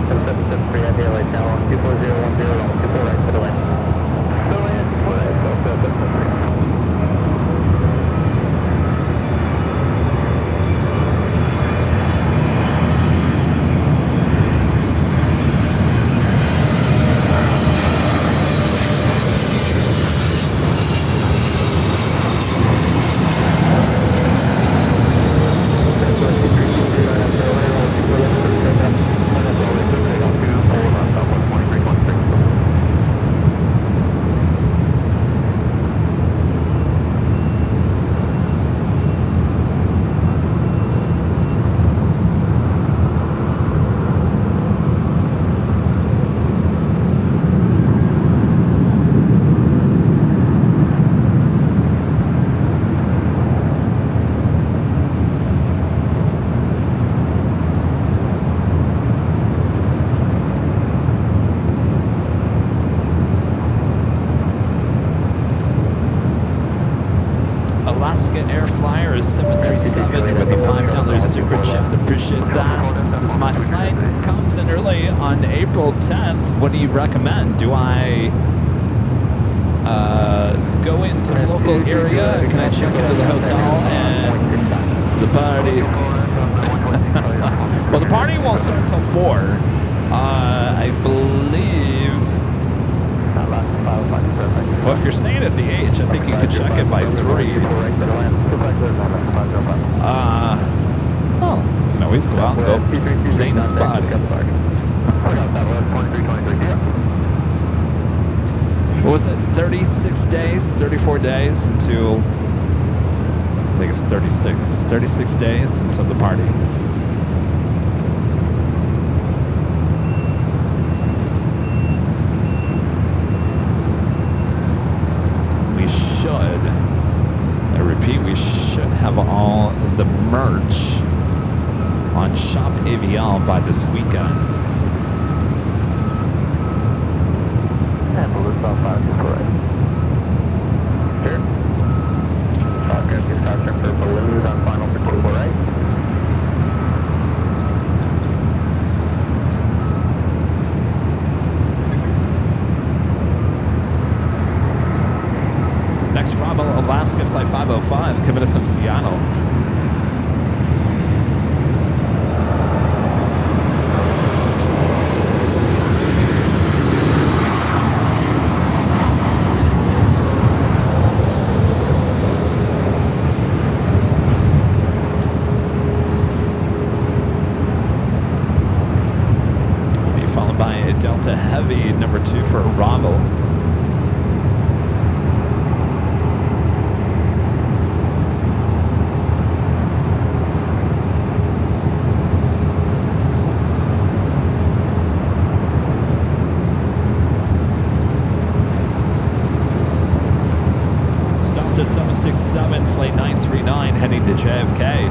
773 heavy, LA channel, 24010, 24 right, to the lane. To the lane, 24 right, so 773. Air Flyer is 737 with a $5 super chat. Appreciate that. Says my flight comes in early on April 10th. What do you recommend? Do I go into the local area? Can I check into the hotel and the party? Well, the party won't start until 4. I believe. Well, if you're staying at the H, I think you could check it by 3. Well, you can always go out and go plane spotting. What was it, 36 days, 34 days until, I think it's 36 days until the party. We should have all the merch on Shop Aviation by this weekend. And balloon stop 5 right. Sure. Talk for balloons on final for 24 right. Next, Bravo, Alaska, Flight 505, coming in from Seattle. We'll be followed by a Delta Heavy, number 2 for Bravo. To 767, Flight 939, heading to JFK.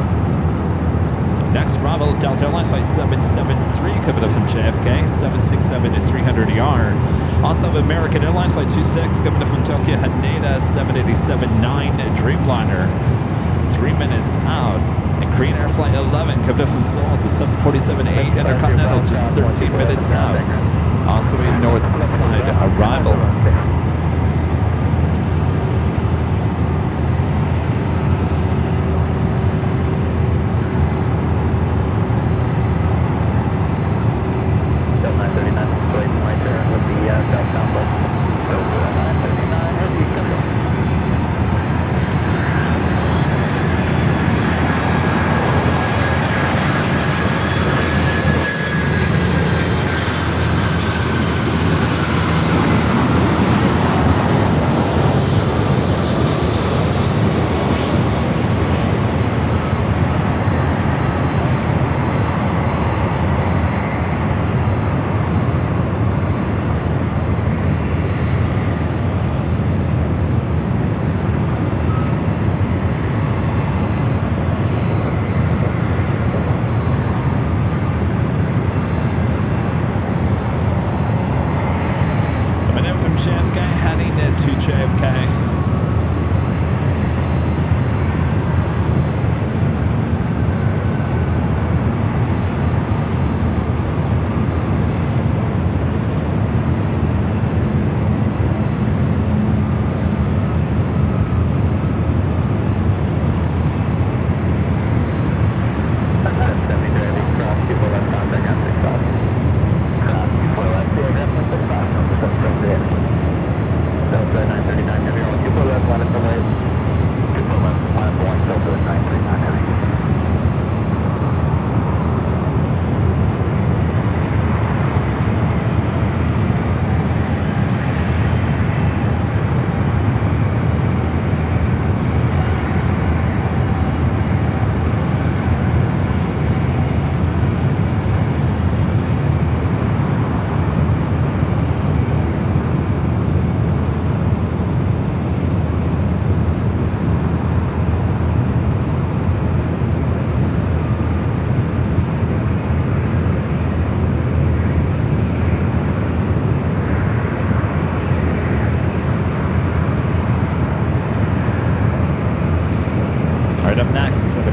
Next, Bravo, Delta Airlines, Flight 773, coming up from JFK, 767 at 300 ER. Also, American Airlines, Flight 26, coming up from Tokyo, Haneda, 787-9 Dreamliner, 3 minutes out. And Korean Air Flight 11, coming up from Seoul, the 747-8 Intercontinental, just 13 minutes out. Also, a north side arrival. southbound, but Delta 939 heavy, Kevin.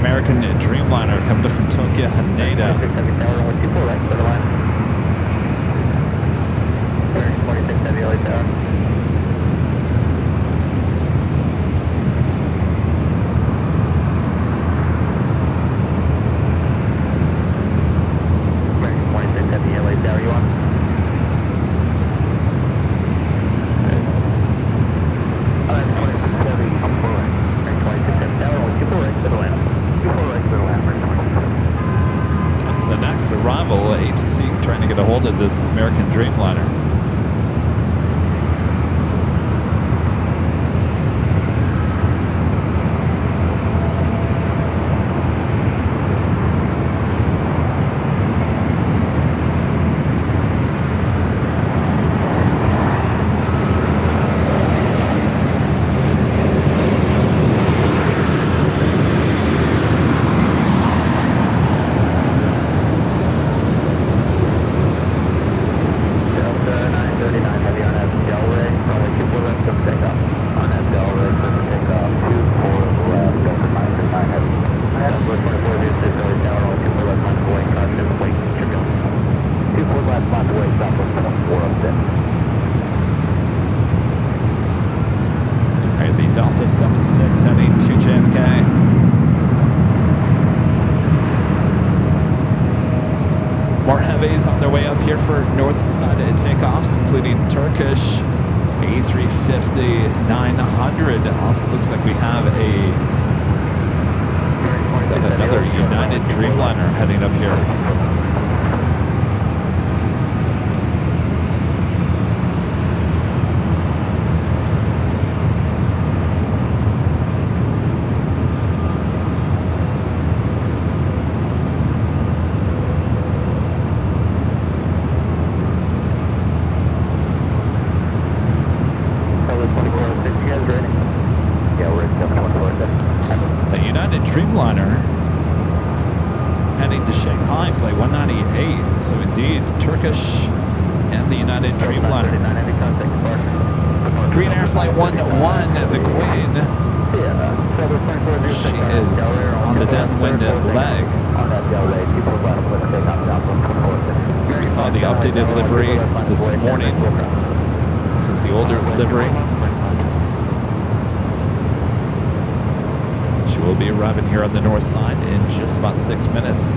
American Dreamliner coming from Tokyo, Haneda. 26 heavy LA tower. American 26 heavy LA tower, you on? This is 26 heavy, I'm forward. American 26 heavy tower, only 24 right to the land. 24 right to the land, that's the next arrival. ATC trying to get a hold of this American Dreamliner. Delta 76 heading to JFK. More heavies on their way up here for north side takeoffs, including Turkish A350-900. Also looks like we have another United Dreamliner heading up here. Dreamliner heading to Shanghai, flight 198. So indeed, Turkish and the United Dreamliner. Green Air Flight 101, the Queen. She is on the downwind leg. So we saw the updated livery this morning. This is the older livery. We'll be arriving here on the north side in just about 6 minutes.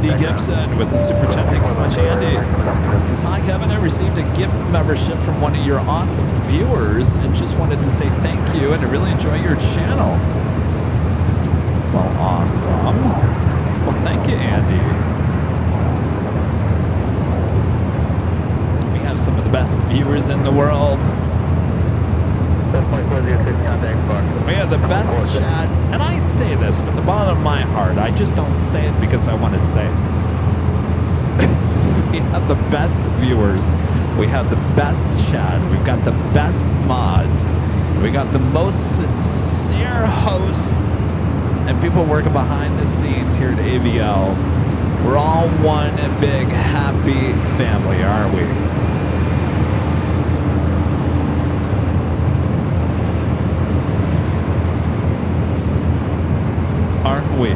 Andy Gibson with the super chat. Thanks so much, Andy. Says, hi, Kevin. I received a gift membership from one of your awesome viewers and just wanted to say thank you and I really enjoy your channel. Well, awesome. Well, thank you, Andy. We have some of the best viewers in the world. We have the best chat, and I say this from the bottom of my heart. I just don't say it because I want to say it. We have the best viewers. We have the best chat. We've got the best mods. We got the most sincere hosts and people working behind the scenes here at AVL. We're all one big happy family, aren't we? Aren't we?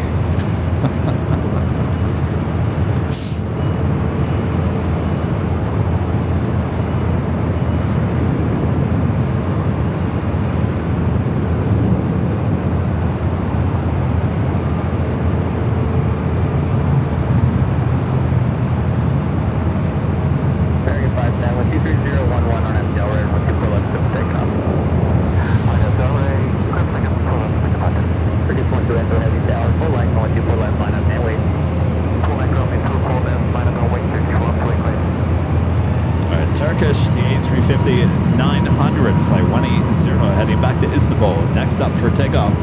For takeoff,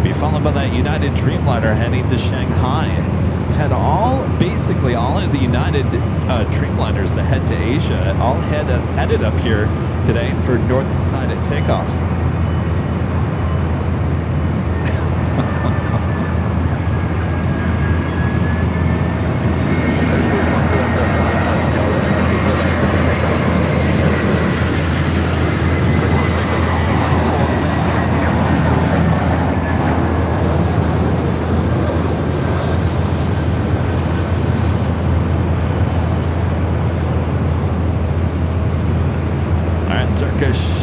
be followed by that United Dreamliner heading to Shanghai. We've had basically all of the United Dreamliners that head to Asia all headed up here today for north side at takeoffs.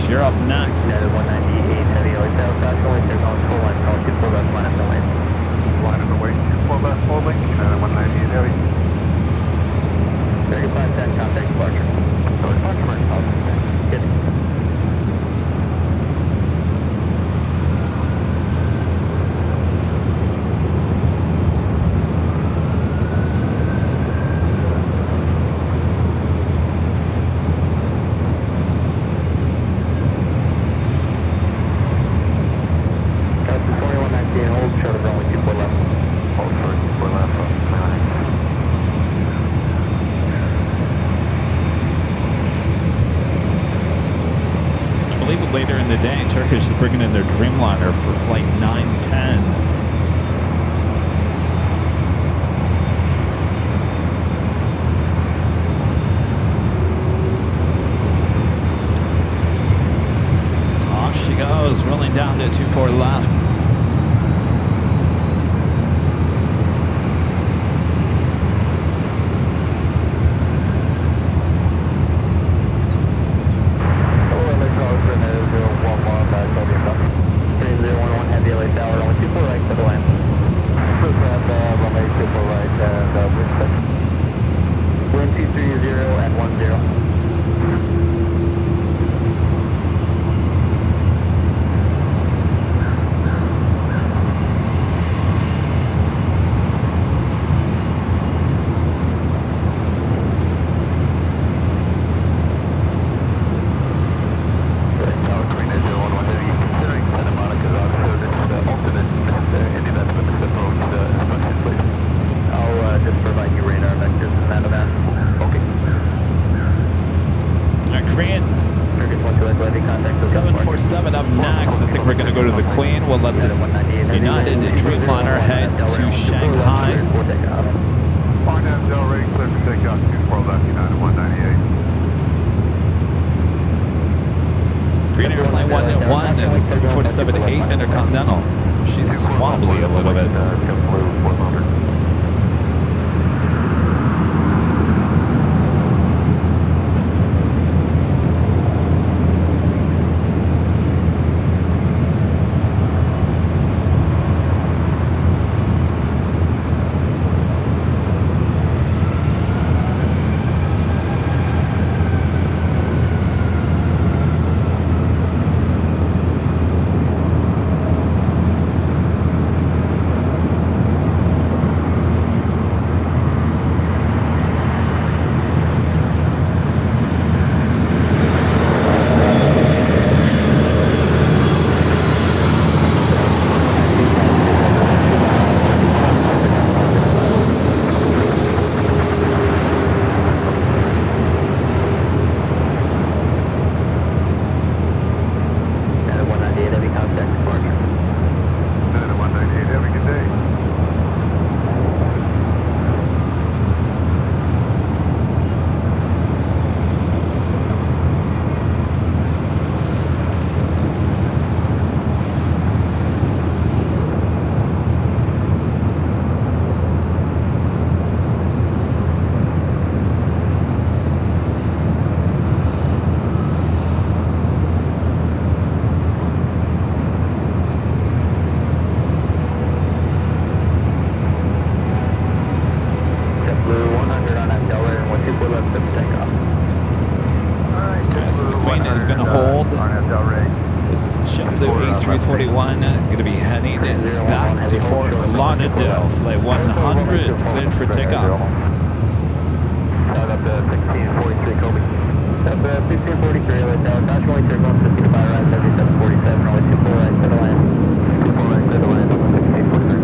You're up next. United 198 heavy hotel, South Point, they're going full line, call 2 full left, line up the lane. Line of the way, 2 full left, holding, United 198 heavy. 3510, contact departure. So departure, right, Good. Later in the day, Turkish is bringing in their Dreamliner for flight 910. Off she goes, rolling down to 24 left. Intercontinental. She's wobbly a little bit. This is JetBlue A321, going to be heading back to Fort Lauderdale. Flight 100, cleared for takeoff. Start up to 1643 Kobe. Up 1643, let's down. Dash only turbulence, 50 to 5 right, 7747, only 24 right, set to land. 24 right, set to land, up 1643.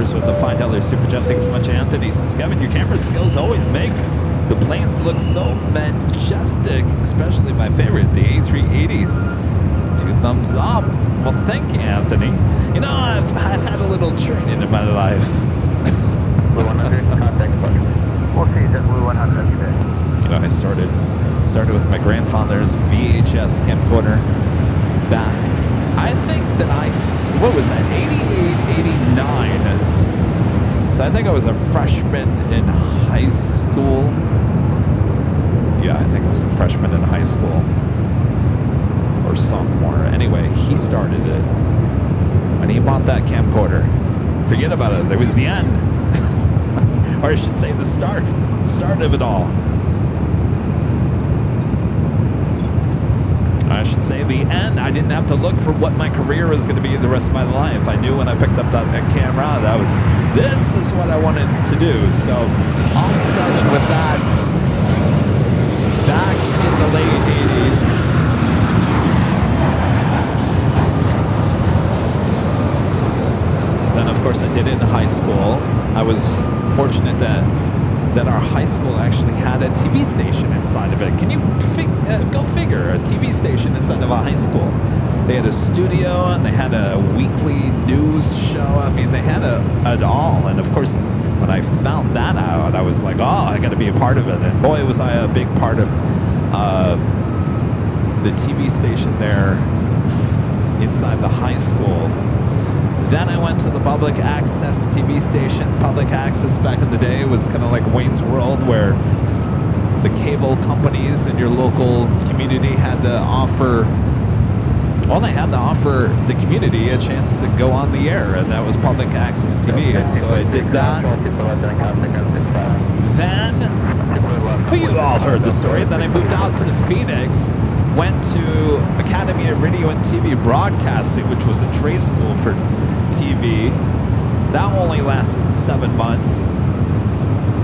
With the $5 super chat. Thanks so much, Anthony. Says, Kevin, your camera skills always make the planes look so majestic, especially my favorite, the A380s. 2 thumbs up. Well, thank you, Anthony. You know, I've had a little training in my life. Blue 100, contact button. We'll see you at Blue 100 today. You know, I started with my grandfather's VHS camcorder back. I think that what was that, 88, 89. So I think I was a freshman in high school. Yeah, I think I was a freshman in high school. Or sophomore. Anyway, he started it. When he bought that camcorder, forget about it. There was the end. Or I should say the start of it all. I should say the end. I didn't have to look for what my career was going to be the rest of my life. I knew when I picked up that camera, this is what I wanted to do. So all started with that back in the late 80s. Then, of course, I did it in high school. I was fortunate that our high school actually had a TV station inside of it. Can you go figure, a TV station inside of a high school? They had a studio and they had a weekly news show. I mean, they had it all. And of course, when I found that out, I was like, oh, I got to be a part of it. And boy, was I a big part of the TV station there inside the high school. Then I went to the public access TV station. Public access back in the day was kind of like Wayne's World, where the cable companies in your local community had to offer, they had to offer the community a chance to go on the air, and that was public access TV. And so I did that. Then, well, you all heard the story. Then I moved out to Phoenix, went to Academy of Radio and TV Broadcasting, which was a trade school for TV. That only lasted 7 months.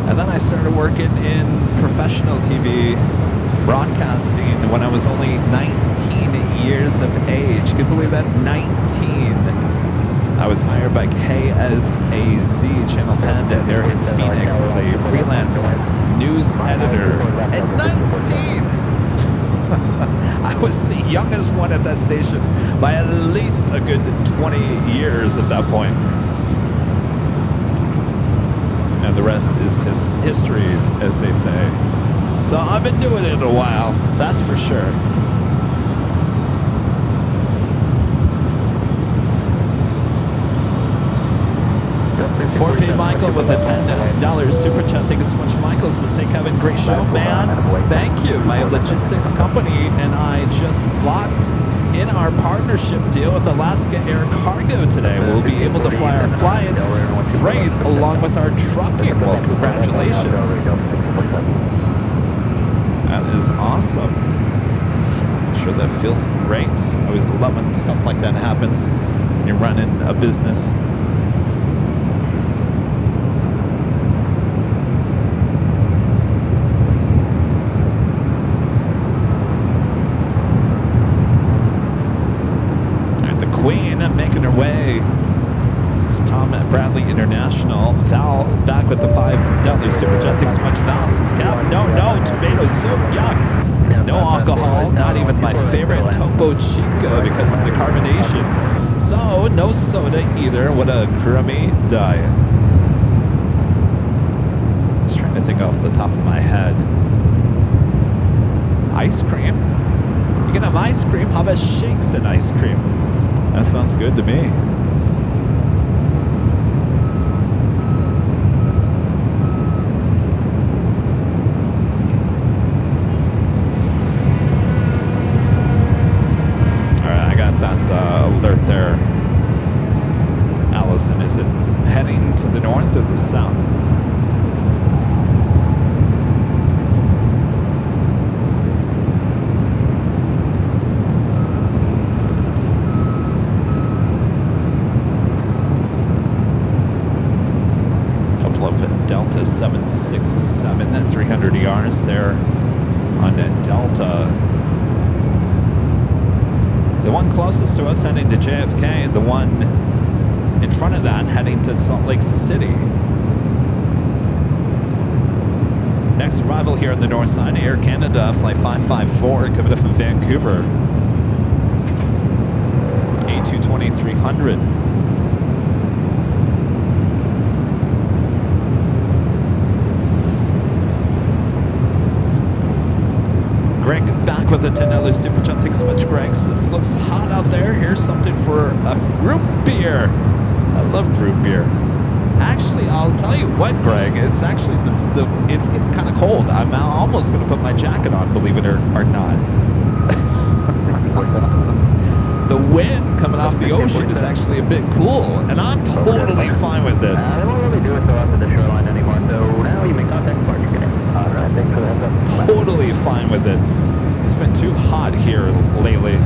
And then I started working in professional TV broadcasting when I was only 19 years of age. Can you believe that? 19. I was hired by KSAZ Channel 10 there in Phoenix as a freelance news editor at 19. I was the youngest one at that station by at least a good 20 years at that point. And the rest is history, as they say. So I've been doing it a while, that's for sure. 4P Michael with a $10 super chat. Thank you so much. Michael says, hey Kevin, great show, man. Thank you. My logistics company and I just locked in our partnership deal with Alaska Air Cargo today. We'll be able to fly our clients' freight along with our trucking. Well, congratulations. That is awesome. I'm sure that feels great. I always love when stuff like that happens when you're running a business. Queen making her way to Tom at Bradley International. Val back with the $5 super chat. Thanks so much, Val. Says, Kev, no, tomato soup, yuck. No No alcohol, not even my favorite Topo Chico because of the carbonation. So, no soda either. What a crummy diet. Just trying to think off the top of my head. Ice cream? You can have ice cream? How about shakes and ice cream? That sounds good to me. Alert there. Allison, is it heading to the north or the south? Couple of Delta 767 at 300 yards there on Delta. The one closest to us heading to JFK, and the one in front of that heading to Salt Lake City. Next arrival here on the north side, Air Canada, flight 554, coming up from Vancouver. A220-300. Greg back with the $10 super chat. Thanks so much, Greg. Says it looks hot out there. Here's something for a root beer. I love root beer. Actually, I'll tell you what, Greg. It's actually it's getting kind of cold. I'm almost going to put my jacket on, believe it or not. The wind coming off the ocean is actually a bit cool, and I'm totally fine with it. They won't really do it so after the shoreline anymore, so now you make contact before you get in. Alright, thanks for that. Totally fine with it. It's been too hot here lately.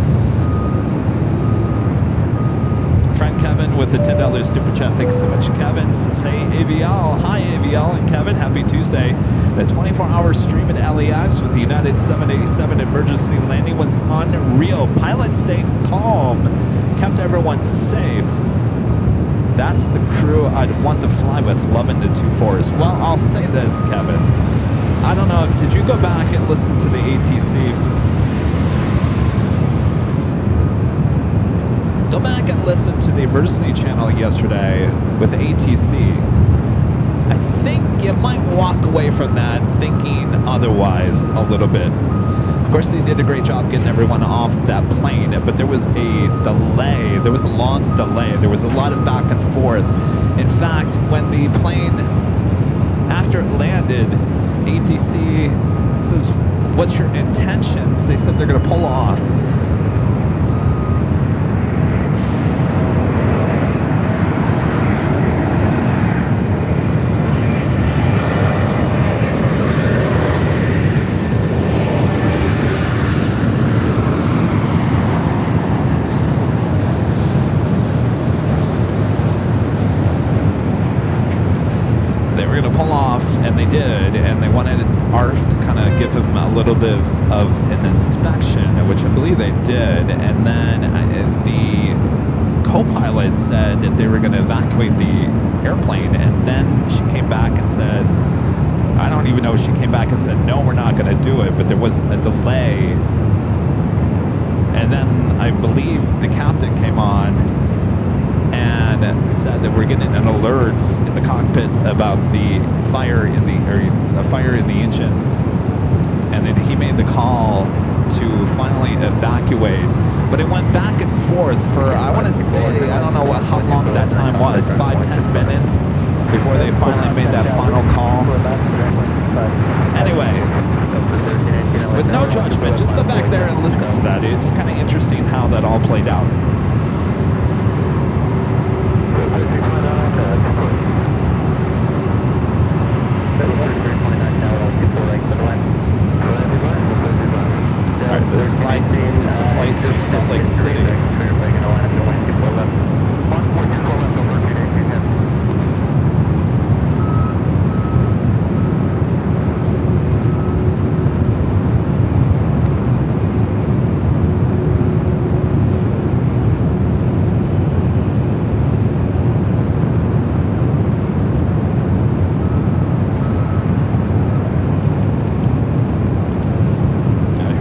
Friend Kevin with the $10 super chat. Thanks so much, Kevin. Says, hey, AVL. Hi, AVL and Kevin. Happy Tuesday. The 24-hour stream at LAX with the United 787 emergency landing was unreal. Pilots stayed calm, kept everyone safe. That's the crew I'd want to fly with, loving the 2-4s. Well, I'll say this, Kevin. I don't know if, did you go back and listen to the ATC? Go back and listen to the emergency channel yesterday with ATC. I think you might walk away from that thinking otherwise a little bit. Of course, they did a great job getting everyone off that plane, but there was a delay. There was a long delay. There was a lot of back and forth. In fact, when the plane, after it landed, ATC says, what's your intentions? They said they're going to pull off. A little bit of an inspection, which I believe they did, and then the co-pilot said that they were going to evacuate the airplane, and then she came back and said, I don't even know if she came back and said, no, we're not going to do it, but there was a delay, and then I believe the captain came on and said that we're getting an alert in the cockpit about the fire in the engine. And then he made the call to finally evacuate. But it went back and forth for, I want to say, I don't know how long that time was, 5-10 minutes before they finally made that final call. Anyway, with no judgment, just go back there and listen to that. It's kind of interesting how that all played out. This flight is the flight to Salt Lake City.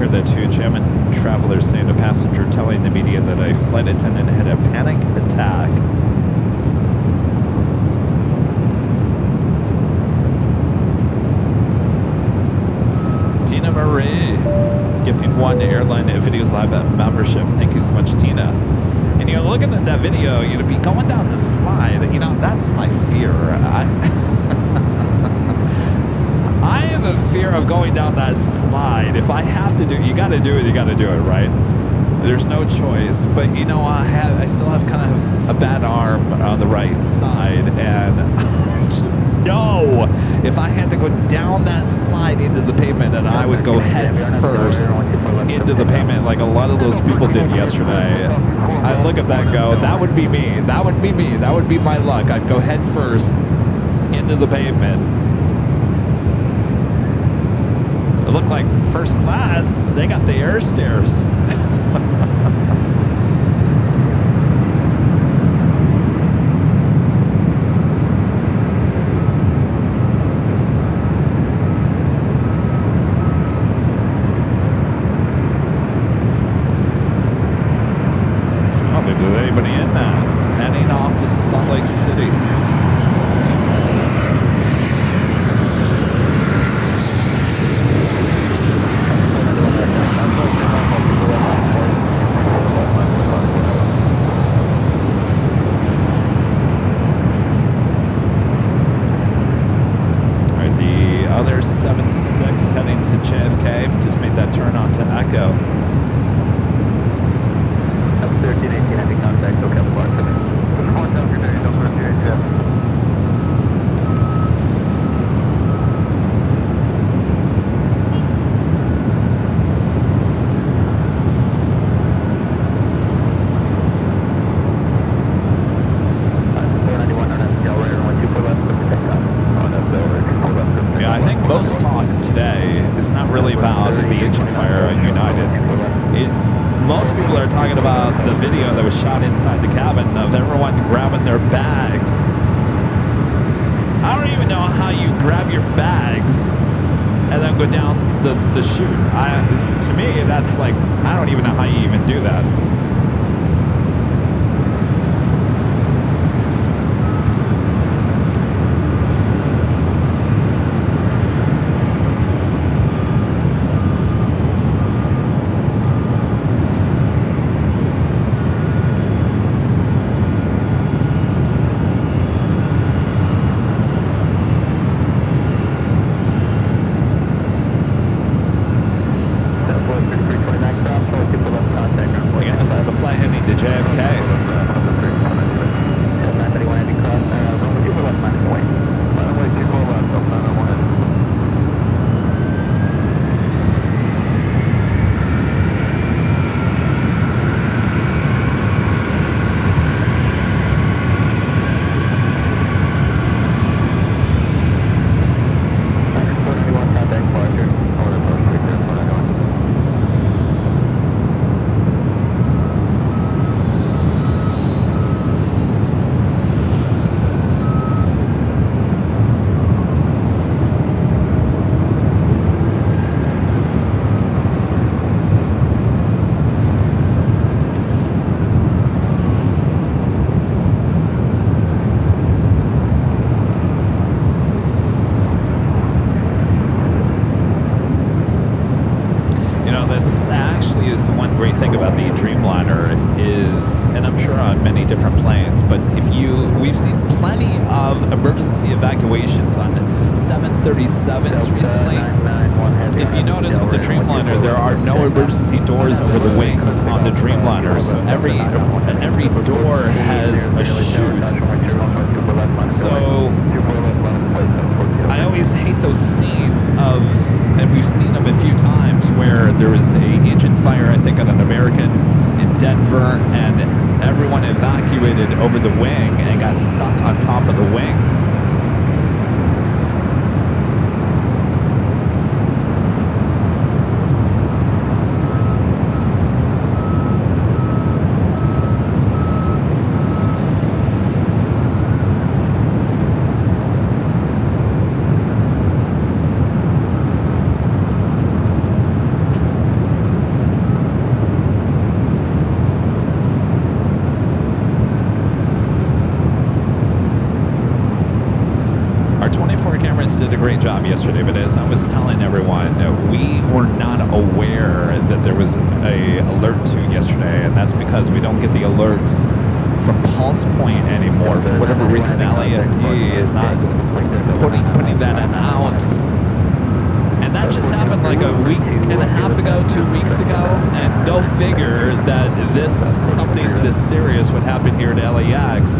heard that too. German travelers saying a passenger telling the media that a flight attendant had a panic attack. Tina Marie, gifting one Airline Videos Live membership. Thank you so much, Tina. And looking at that video, be going down the slide. That's my fear. I have a fear of going down that slide. If I have to do it, you got to do it. You got to do it, right? There's no choice. But I still have kind of a bad arm on the right side, and I just know if I had to go down that slide into the pavement, and I would go head first into the pavement like a lot of those people did yesterday. I look at that and go, that would be me. That would be me. That would be my luck. I'd go head first into the pavement. It looked like first class. They got the air stairs. I don't think there's anybody in that. Heading off to Salt Lake City. Other 76 heading to JFK. Just made that turn onto Echo. 1318, I think contact, so Kevin Clark. Just one down your day, don't run your HF. Most talk today is not really about the engine fire at United. It's most people are talking about the video that was shot inside the cabin of everyone grabbing their bags. I don't even know how you grab your bags and then go down the chute. To me, that's like, I don't even know how you even do that. We've seen plenty of emergency evacuations on 737s recently. If you notice with the Dreamliner, there are no emergency doors over the wings on the Dreamliner, so every door has a chute. So I always hate those scenes of, and we've seen them a few times, where there was a engine fire, I think, on an American in Denver, and everyone evacuated over the wing and got stuck on top of the wing. everyone, we were not aware that there was a alert to yesterday, and that's because we don't get the alerts from Pulse Point anymore. For whatever reason, LAFD is not putting that out. And that just happened like a week and a half ago, 2 weeks ago. And go figure that something this serious would happen here at LAX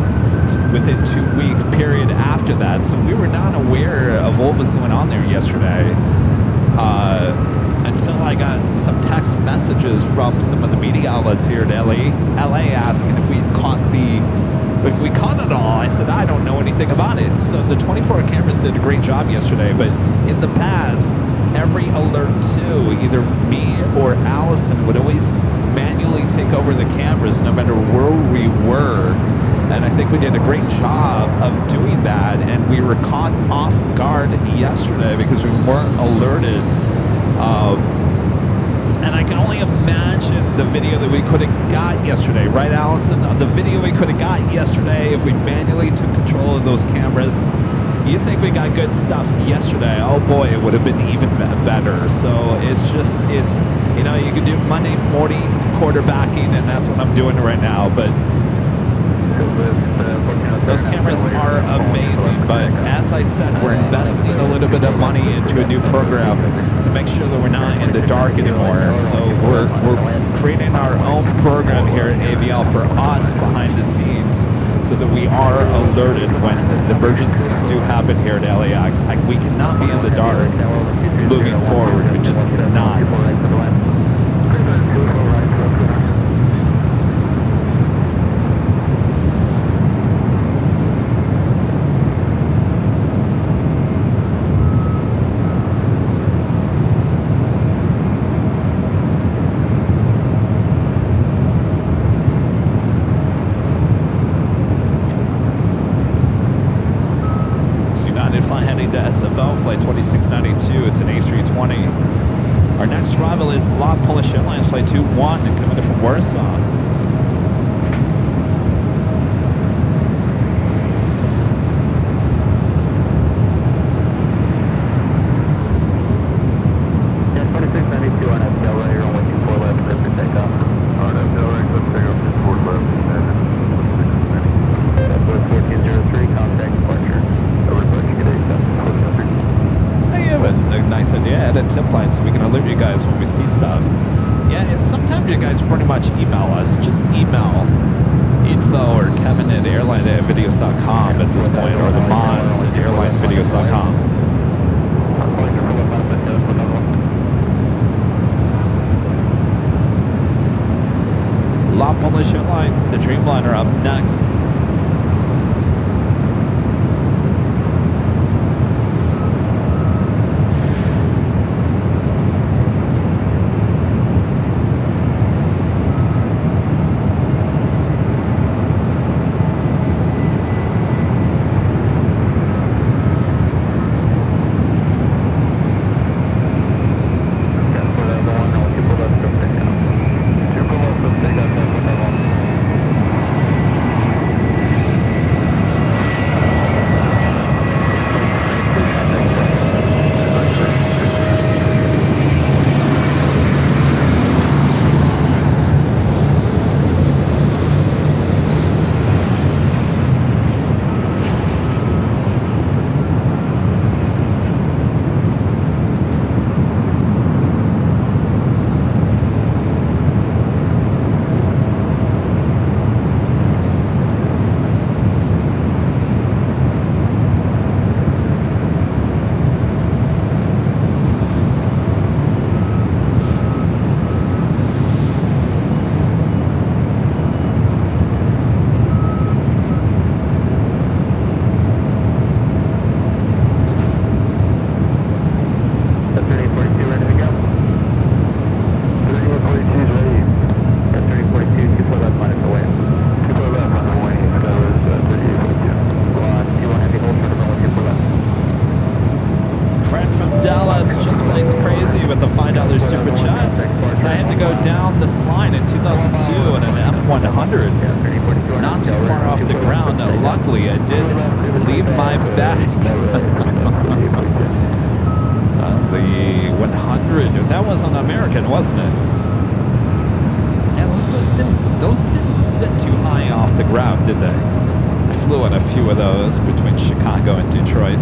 within 2 weeks period after that. So we were not aware of what was going on there yesterday until I got some text messages from some of the media outlets here at LA asking if we caught it all. I said, I don't know anything about it. So the 24 cameras did a great job yesterday, but in the past, every alert to either me or Allison would always manually take over the cameras no matter where we were. And I think we did a great job of doing that, and we were caught off guard yesterday because we weren't alerted. And I can only imagine the video that we could have got yesterday, right, Allison? The video we could have got yesterday if we manually took control of those cameras. You think we got good stuff yesterday? Oh boy, it would have been even better. So it's you can do Monday morning quarterbacking, and that's what I'm doing right now. But those cameras are amazing, but as I said, we're investing a little bit of money into a new program to make sure that we're not in the dark anymore. So we're creating our own program here at AVL for us behind the scenes so that we are alerted when the emergencies do happen here at LAX. We cannot be in the dark moving forward. We just cannot. Flight 2692, it's an A320. Our next arrival is LAX Polish Airlines Flight 21 and coming in from Warsaw. Yeah, 2692 on FL, right, you're on 124 left, clear for takeoff. On FL, right, let's take off 24 left, that's 1403, contact departure. Over departure, good day, I have a nice idea. Add a tip line so we can alert you guys when we see stuff. Yeah, sometimes you guys pretty much email us. Just email info or Kevin at airline@videos.com at this point, or the mods at airlinevideos.com. LAX Polish Airlines, the Dreamliner up next. Not too far off the ground. Luckily, I did leave my bag. When 300. That was on American, wasn't it? Yeah, those didn't sit too high off the ground, did they? I flew on a few of those between Chicago and Detroit.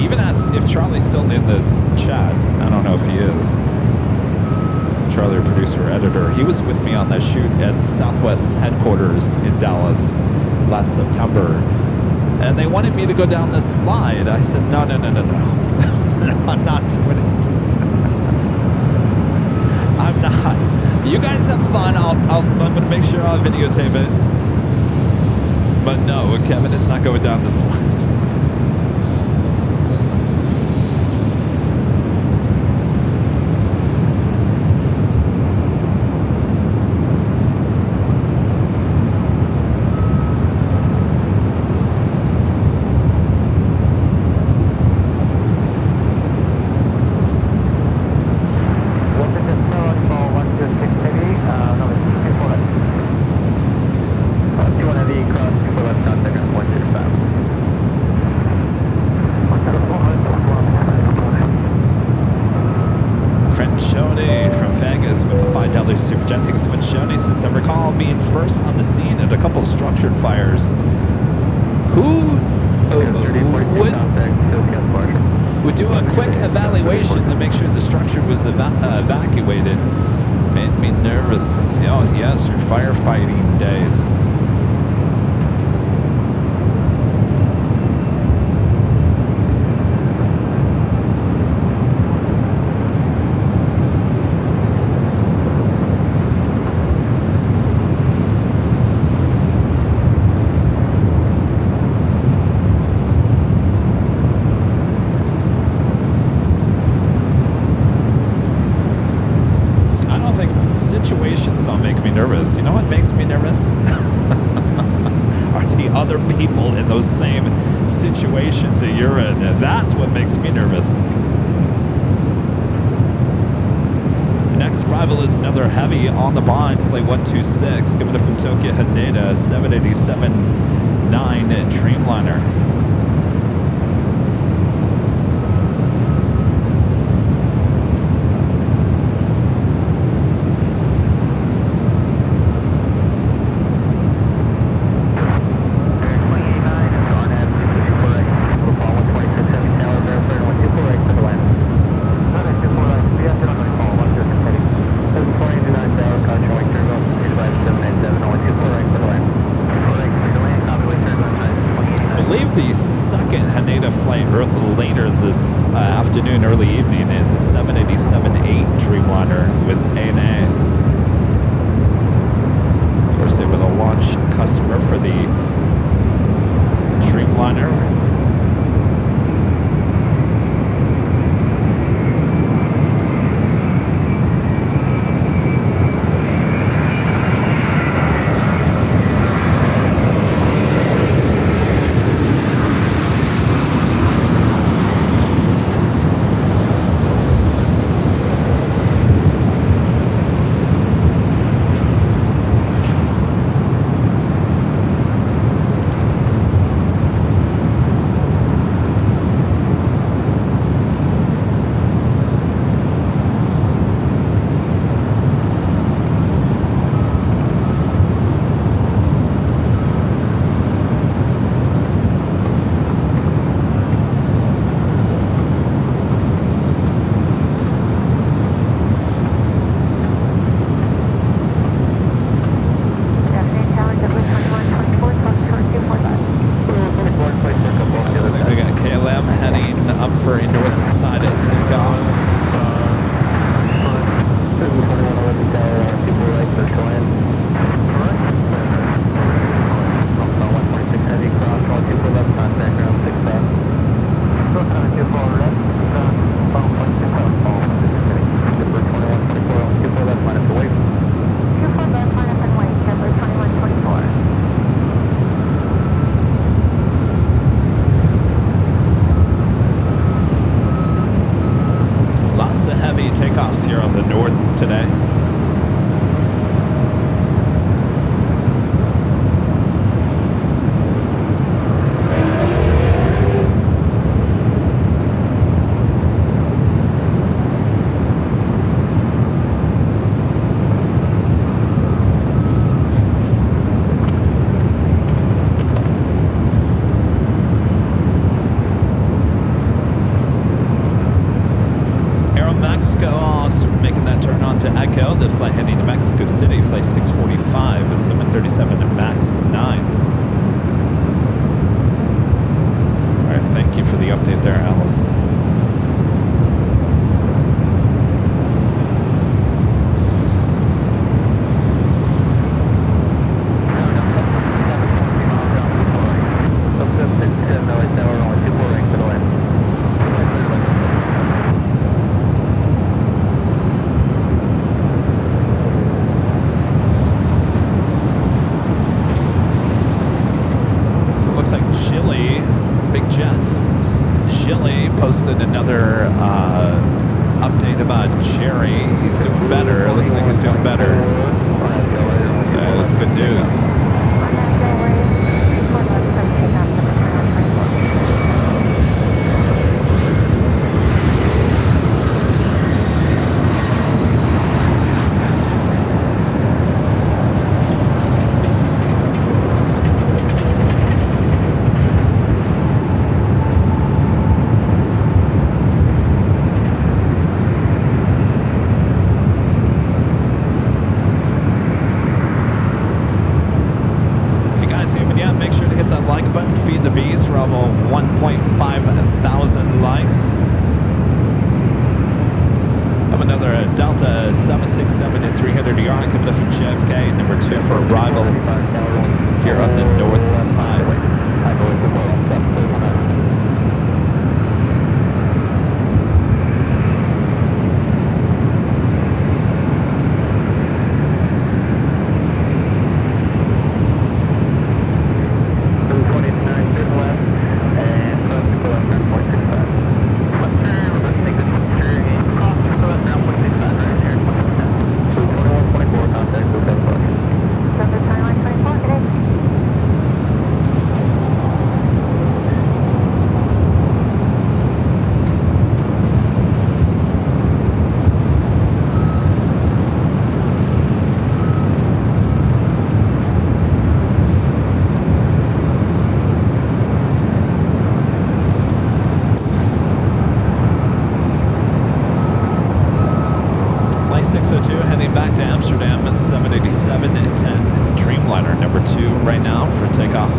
Even asked if Charlie's still in the chat. I don't know if he is. Charlie, producer, editor. He was with me on that shoot at Southwest headquarters in Dallas last September. And they wanted me to go down this slide. I said, no. No, I'm not doing it. I'm not. You guys have fun. I'm going to make sure I'll videotape it. But no, Kevin is not going down the slide. Evacuated. Made me nervous. Oh, yes, your firefighting days. Nervous. You know what makes me nervous? Are the other people in those same situations that you're in. And that's what makes me nervous. The next arrival is another heavy on the bind, flight 126, coming up from Tokyo Haneda, 787-9 Dreamliner. Early evening is a 787-8 Dreamliner with ANA. Of course, they were the launch customer for the Dreamliner. Mexico. Also making that turn on to Echo. The flight heading to Mexico City, flight 645 with 737 at max 9. All right, thank you for the update there, Allison. Posted another update about Jerry. He's doing better. Looks like he's doing better. Yeah, that's good news. Delta 767 at 300 yard coming up from JFK, number 2 for arrival here on the north side. Heading back to Amsterdam and 787 at 10 Dreamliner number 2 right now for takeoff.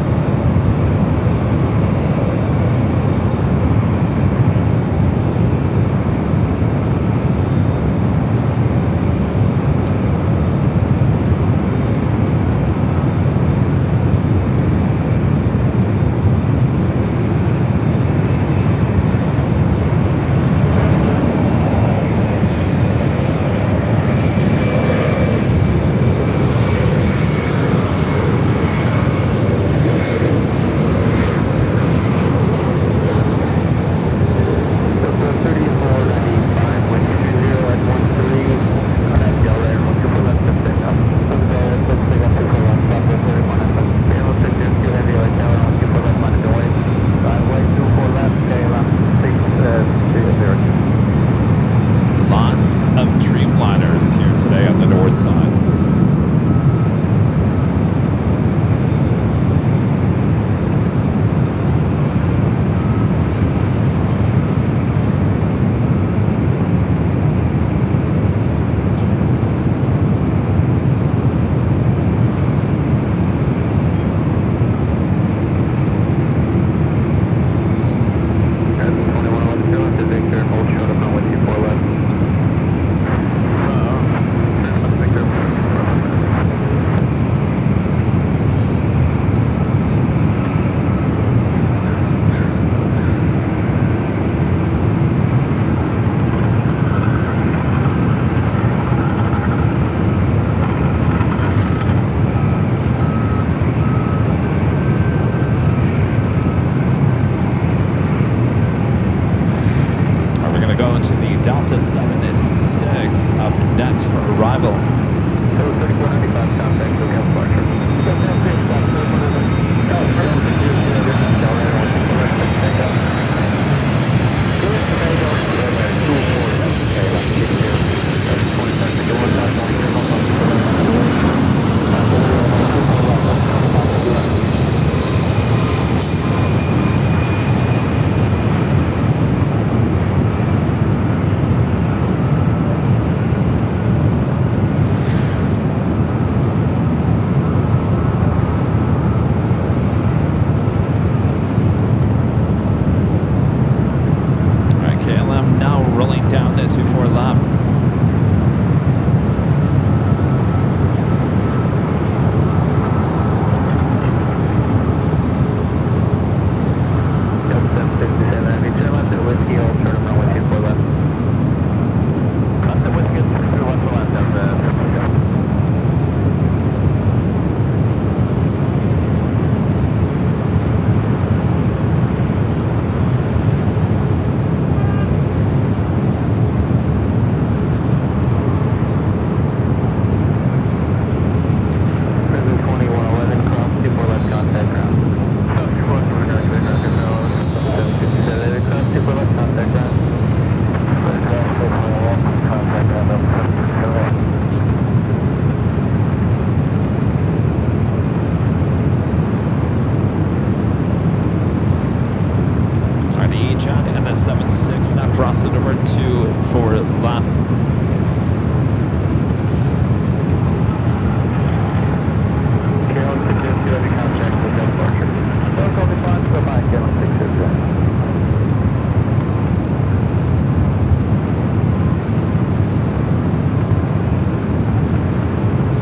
Delta 786 up next for arrival. cross it over to forward left.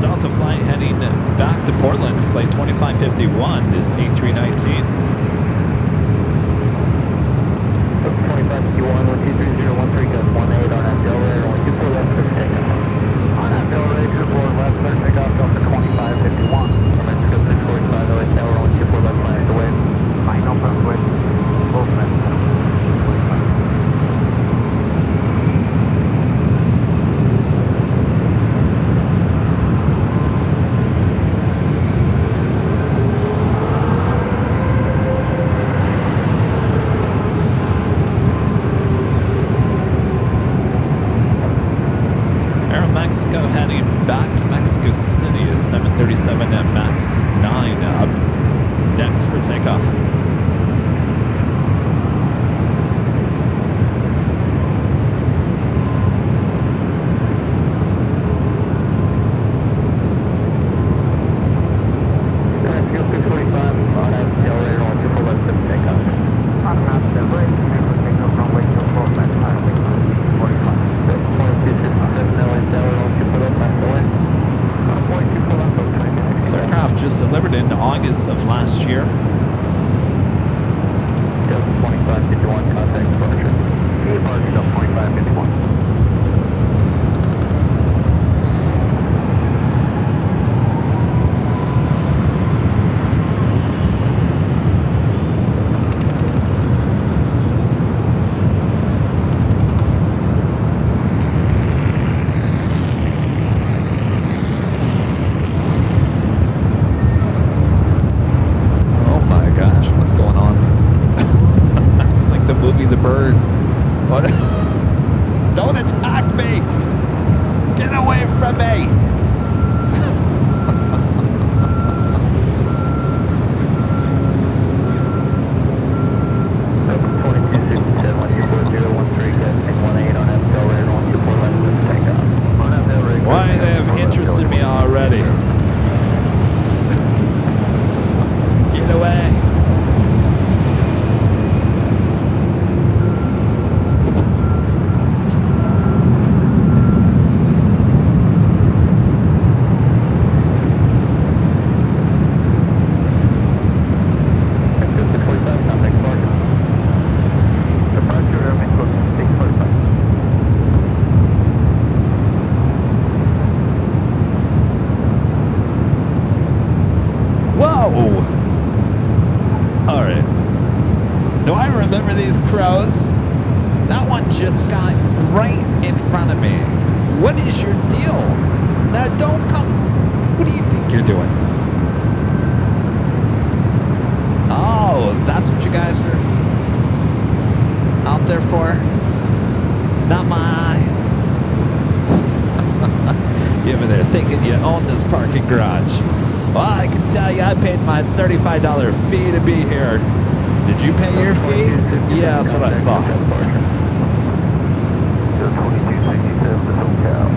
Delta flight heading back to Portland, flight 2551, this A319. 2551, 1233013, gust 18 on FL radar, 124 left, clear for takeoff. On FL radar, 24 left, clear takeoff, Delta 2551. Mexico 645, LA tower, 124 left, flying away. Final runway, full Mexico. Mexico heading back to Mexico City is 737 and MAX 9 up next for takeoff. Mexico 645, on FL radar, 124 left, clear for takeoff. On FL radar, clear for takeoff, runway 24 left, highway 45. 2267, LA tower, 124 left, fast away. 124 left, This aircraft just delivered in August of last year. Delta 2551, contact departure. Departure, Delta 2551. Oh my gosh, what's going on? It's like the movie The Birds. What? Don't attack me! Get away from me! Delta 2267, 1240013, gusting 18 on FL radar, 124 left, clear for takeoff. On FL radar. Why they have interest in me already? Get away! Mexico 645, contact departure. Departure, Mexico 645. Whoa! Alright. Do I remember these crows? That one just got right in front of me. What is your deal? Now don't come. What do you think you're doing? Oh, that's what you guys are out there for? Not my. You over there thinking you own this parking garage. Well, I can tell you, I paid my $35 fee to be here. Did you pay your fee? Yeah, that's what I thought. Delta 2267, SoCal.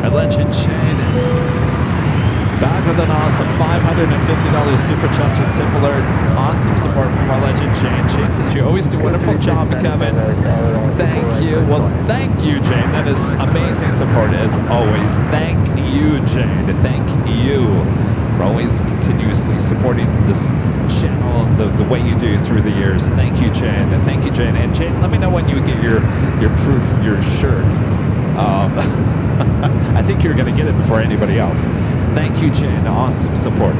Our legend Shane back with an awesome $550 super chat through tip alert. Awesome support from our legend Shane. Shane says you always do a wonderful job, Kevin. Thank you. Well, thank you, Jane. That is amazing support as always. Thank you, Jane. Thank you for always continuously supporting this channel the way you do through the years. Thank you, Jane. Thank you, Jane. And Jane, let me know when you get your proof, your shirt. I think you're going to get it before anybody else. Thank you, Jane. Awesome support.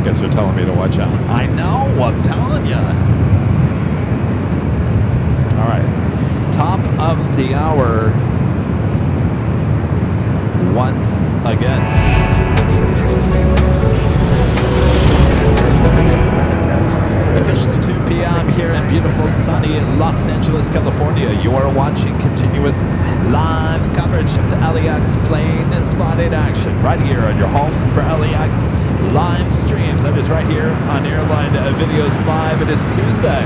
Guys are telling me to watch out. I know, I'm telling you. All right. Top of the hour once again. Officially beautiful sunny Los Angeles, California. You are watching continuous live coverage of LAX plane spotted action right here on your home for LAX live streams. That is right here on Airline Videos Live. It is Tuesday,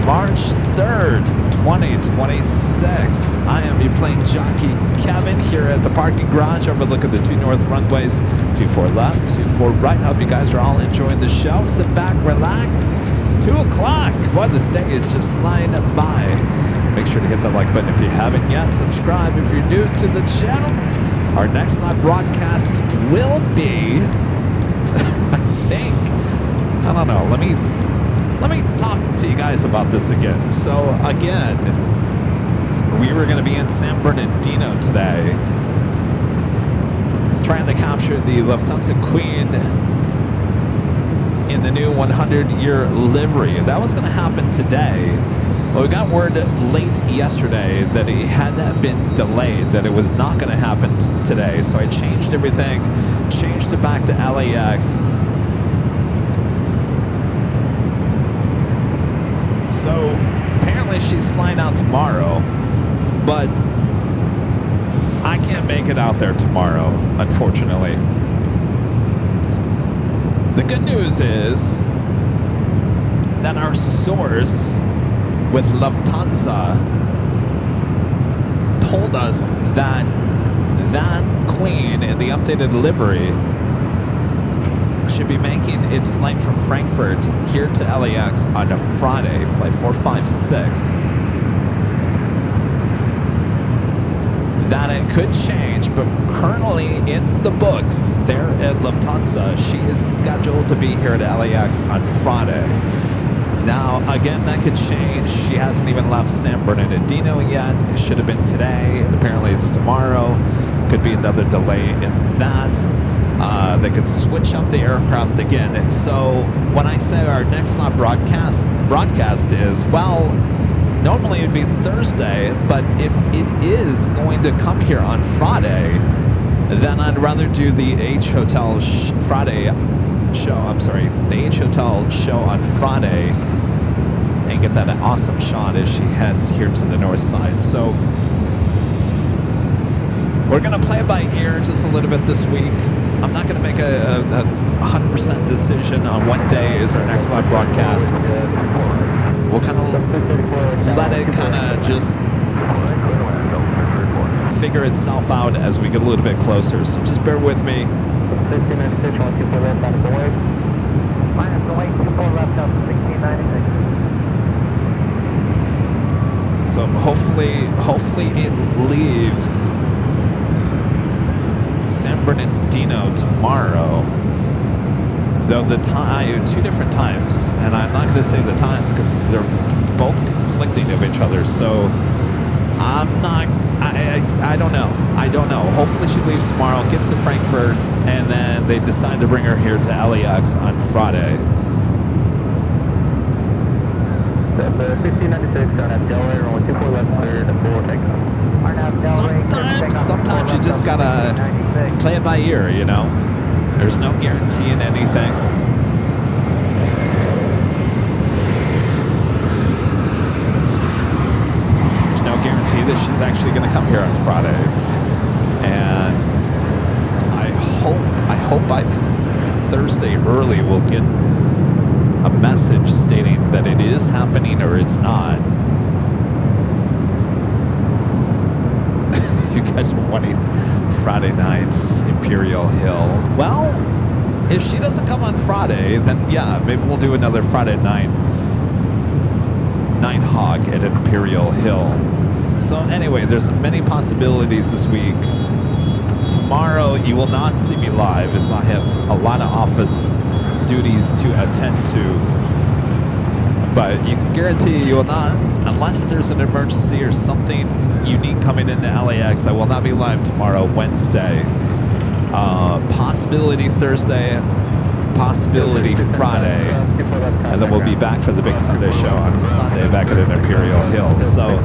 March 3rd, 2026. I am your plane jockey Kevin here at the parking garage overlooking the 2 north runways, 24 left, 24 right. Hope you guys are all enjoying the show. Sit back, relax. 2 o'clock. Boy, this day is just flying by. Make sure to hit that like button if you haven't yet. Subscribe if you're new to the channel. Our next live broadcast will be, I don't know. Let me talk to you guys about this again. So again, we were going to be in San Bernardino today, trying to capture the Lufthansa Queen in the new 100-year livery. That was going to happen today. Well, we got word late yesterday that it had been delayed, that it was not going to happen today. So I changed everything, changed it back to LAX. So apparently she's flying out tomorrow, but I can't make it out there tomorrow, unfortunately. The good news is that our source with Lufthansa told us that that Queen in the updated livery should be making its flight from Frankfurt here to LAX on a Friday, flight 456. That it could change, but currently in the books there at Lufthansa, she is scheduled to be here at LAX on Friday. Now, again, that could change. She hasn't even left San Bernardino yet. It should have been today. Apparently it's tomorrow. Could be another delay in that. They could switch up the aircraft again. So when I say our next live broadcast is, well, normally it would be Thursday, but if it is going to come here on Friday, then I'd rather do the H Hotel Friday show. I'm sorry, the H Hotel show on Friday and get that awesome shot as she heads here to the north side. So we're going to play it by ear just a little bit this week. I'm not going to make a 100% decision on what day is our next live broadcast. We'll kind of let it kind of just figure itself out as we get a little bit closer. So just bear with me. So hopefully it leaves San Bernardino tomorrow. Though the time, 2 different times, and I'm not going to say the times because they're both conflicting of each other. So I don't know. I don't know. Hopefully she leaves tomorrow, gets to Frankfurt, and then they decide to bring her here to LAX on Friday. Sometimes you just gotta play it by ear, you know? There's no guarantee in anything. There's no guarantee that she's actually going to come here on Friday. And I hope by Thursday early we'll get a message stating that it is happening or it's not. You guys were wanting Friday night's Imperial Hill. Well, if she doesn't come on Friday, then yeah, maybe we'll do another Friday night hawk at Imperial Hill. So anyway, there's many possibilities this week. Tomorrow you will not see me live as I have a lot of office duties to attend to. But you can guarantee you will not, unless there's an emergency or something unique coming into LAX, I will not be live tomorrow, Wednesday. Possibility Thursday, possibility Friday, and then we'll be back for the big Sunday show on Sunday back at Imperial Hill. So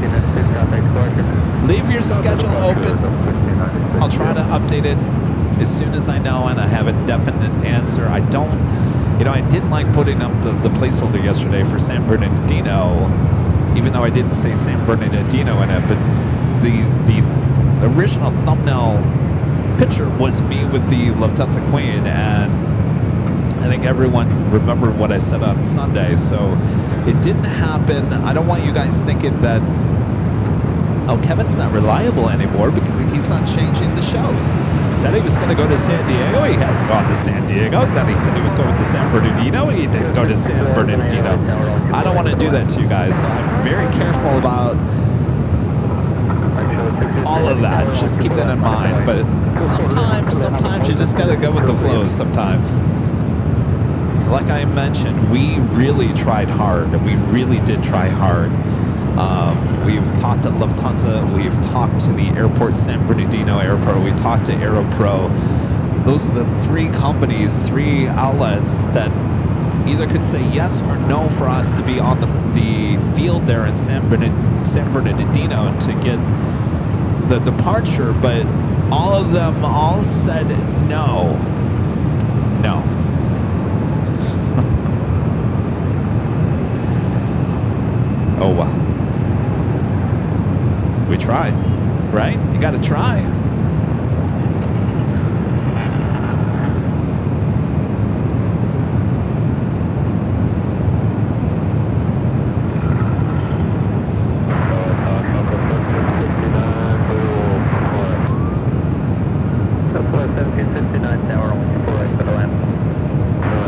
leave your schedule open. I'll try to update it as soon as I know and I have a definite answer. I don't You know, I didn't like putting up the placeholder yesterday for San Bernardino, even though I didn't say San Bernardino in it, but the original thumbnail picture was me with the Lufthansa Queen, and I think everyone remembered what I said on Sunday, so it didn't happen. I don't want you guys thinking that, oh, Kevin's not reliable anymore because he keeps on changing the shows. He said he was going to go to San Diego. He hasn't gone to San Diego. Then he said he was going to San Bernardino. He didn't go to San Bernardino. I don't want to do that to you guys, so I'm very careful about all of that. Just keep that in mind. But sometimes you just got to go with the flow sometimes. Like I mentioned, we really tried hard. We really did try hard. We've talked to Lufthansa. We've talked to the airport, San Bernardino Airport. We talked to Aeropro. Those are the three companies, three outlets that either could say yes or no for us to be on the field there in San Bernardino to get the departure. But all of them all said no. No. Oh, well. We tried, right? You got to try.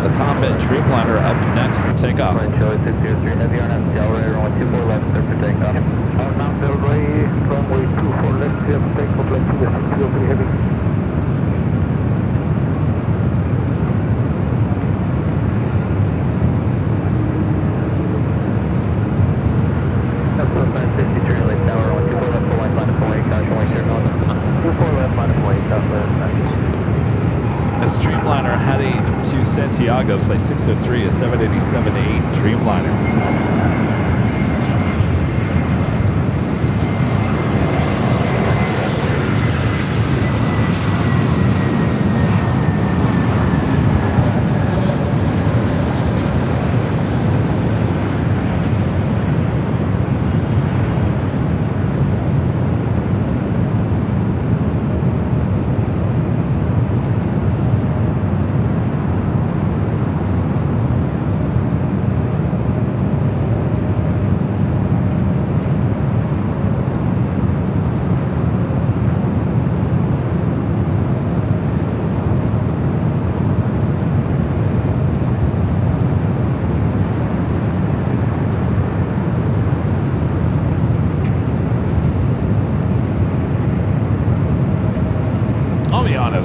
The Tom Dreamliner up next for takeoff. Heavy on up, Delray, runway 24 left, clear for takeoff. Now Delray, runway 24 left, clear for takeoff, left to the 603 heavy. That's 960, turn left tower, runway 24 left, full line, line of 48, caution, white here, north. 24 left, line of 48, south left, A Dreamliner heading to Santiago, flight 603, a 787-8 Dreamliner.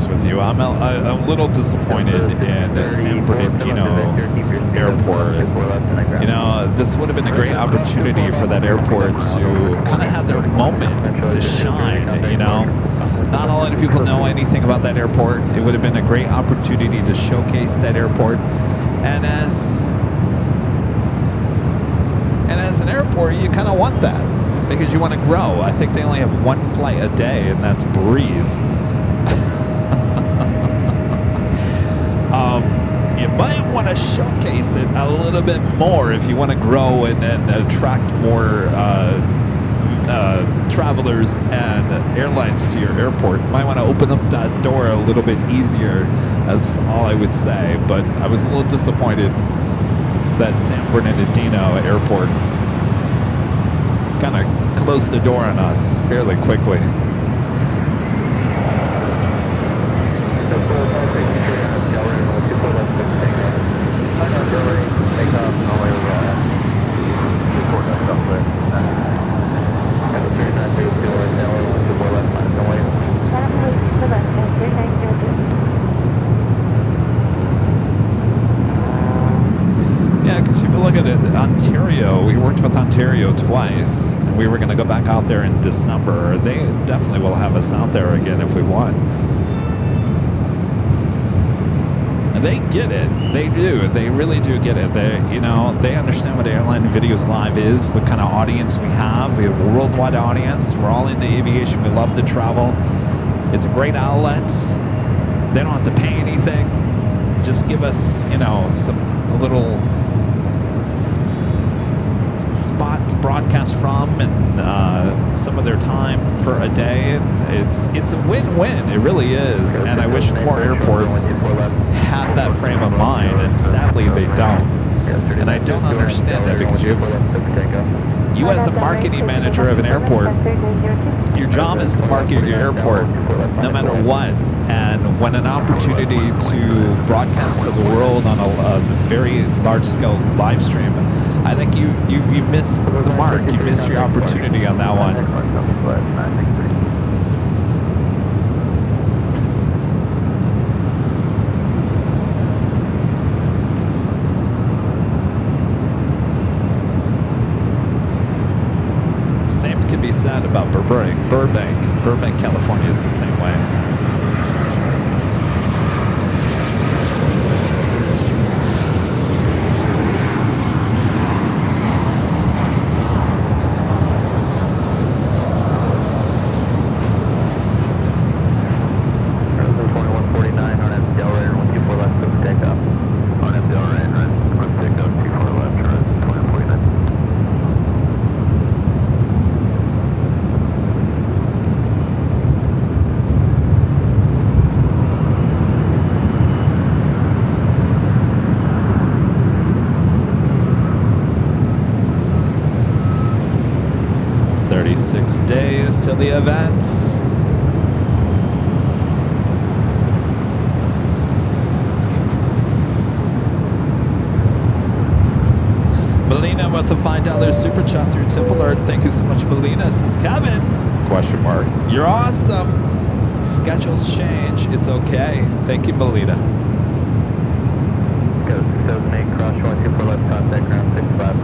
With you, I'm a little disappointed in San Bernardino Airport. You know, this would have been a great opportunity for that airport to kind of have their moment to shine. You know, not a lot of people know anything about that airport. It would have been a great opportunity to showcase that airport. And as an airport, you kind of want that because you want to grow. I think they only have one flight a day, and that's Breeze. You might want to showcase it a little bit more if you want to grow and attract more travelers and airlines to your airport. You might want to open up that door a little bit easier. That's all I would say. But I was a little disappointed that San Bernardino Airport kind of closed the door on us fairly quickly. Yeah, because if you look at it, Ontario, we worked with Ontario twice, and we were going to go back out there in December. They definitely will have us out there again if we want. They get it. They do. They really do get it. They understand what Airline Videos Live is, what kind of audience we have. We have a worldwide audience. We're all into aviation. We love to travel. It's a great outlet. They don't have to pay anything. just give us, a little spot to broadcast from and some of their time for a day. And it's a win-win. It really is. And I wish more airports had that frame of mind, and sadly they don't. And I don't understand that, because you as a marketing manager of an airport, your job is to market your airport no matter what. And when an opportunity to broadcast to the world on a very large-scale live stream, I think you missed the mark. You missed your opportunity on that one. Same can be said about Burbank, California is the same way. Days till the event. Melina with the $5 super chat through tip alert. Thank you so much, Melina. Says Kevin? Question mark. You're awesome. Schedules change. It's okay. Thank you, Melina. Go 78 cross 1 for left contact ground 65.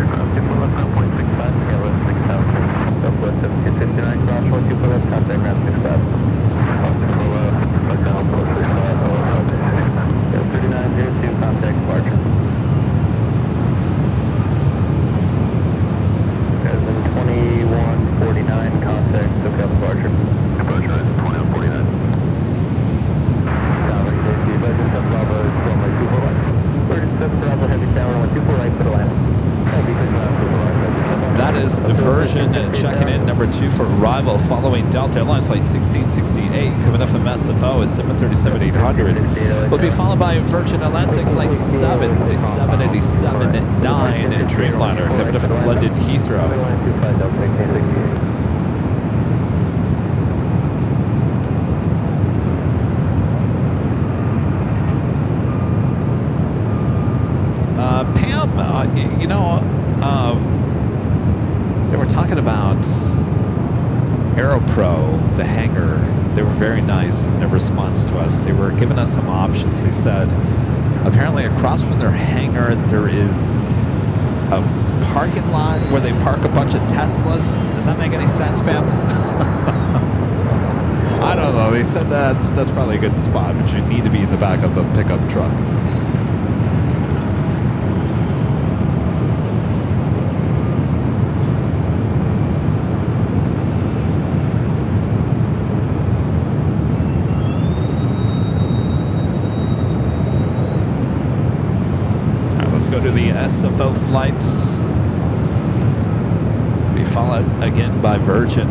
Cross 2 for left ground point 65. KLS 6000. Southwest 7269 cross 1 for left contact ground 65. Cross 2 for left ground point 65. 3902 contact departure. As in 2149 contact SoCal departure. Departure is 2149. Tower, Legend 7 Bravo is runway 24 right. 37 Bravo Heavy Tower, runway 24 right for the land. That is Version checking in number 2 for arrival following Delta Airlines flight 1668 coming up from SFO is 737-800. Will be followed by Virgin Atlantic flight 7, the 787-9 Dreamliner coming up from London Heathrow. Pam, they were talking about AeroPro, the hangar. They were very nice in their response to us. They were giving us some options. They said, apparently across from their hangar, there is a parking lot where they park a bunch of Teslas. Does that make any sense, Pam? I don't know. They said that's probably a good spot, but you need to be in the back of a pickup truck. Go to the SFO flights. Be followed again by Virgin.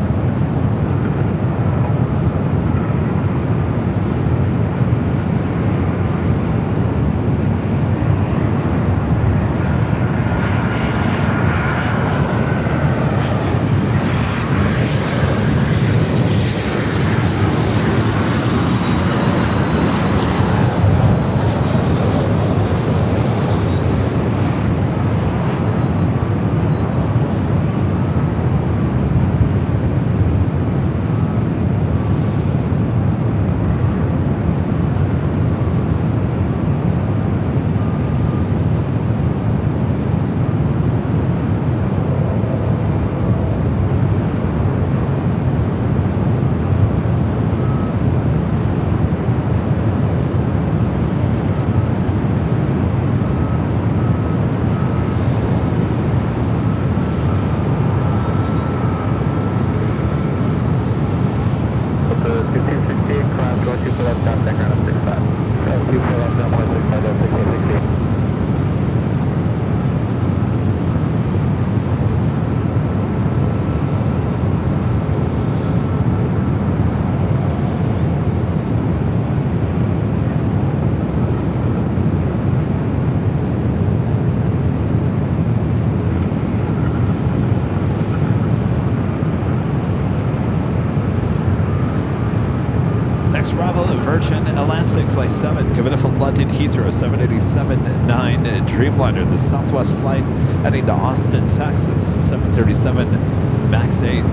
Virgin Atlantic Flight 7, coming in from London Heathrow, 787-9 Dreamliner. The Southwest flight heading to Austin, Texas, 737 MAX 8.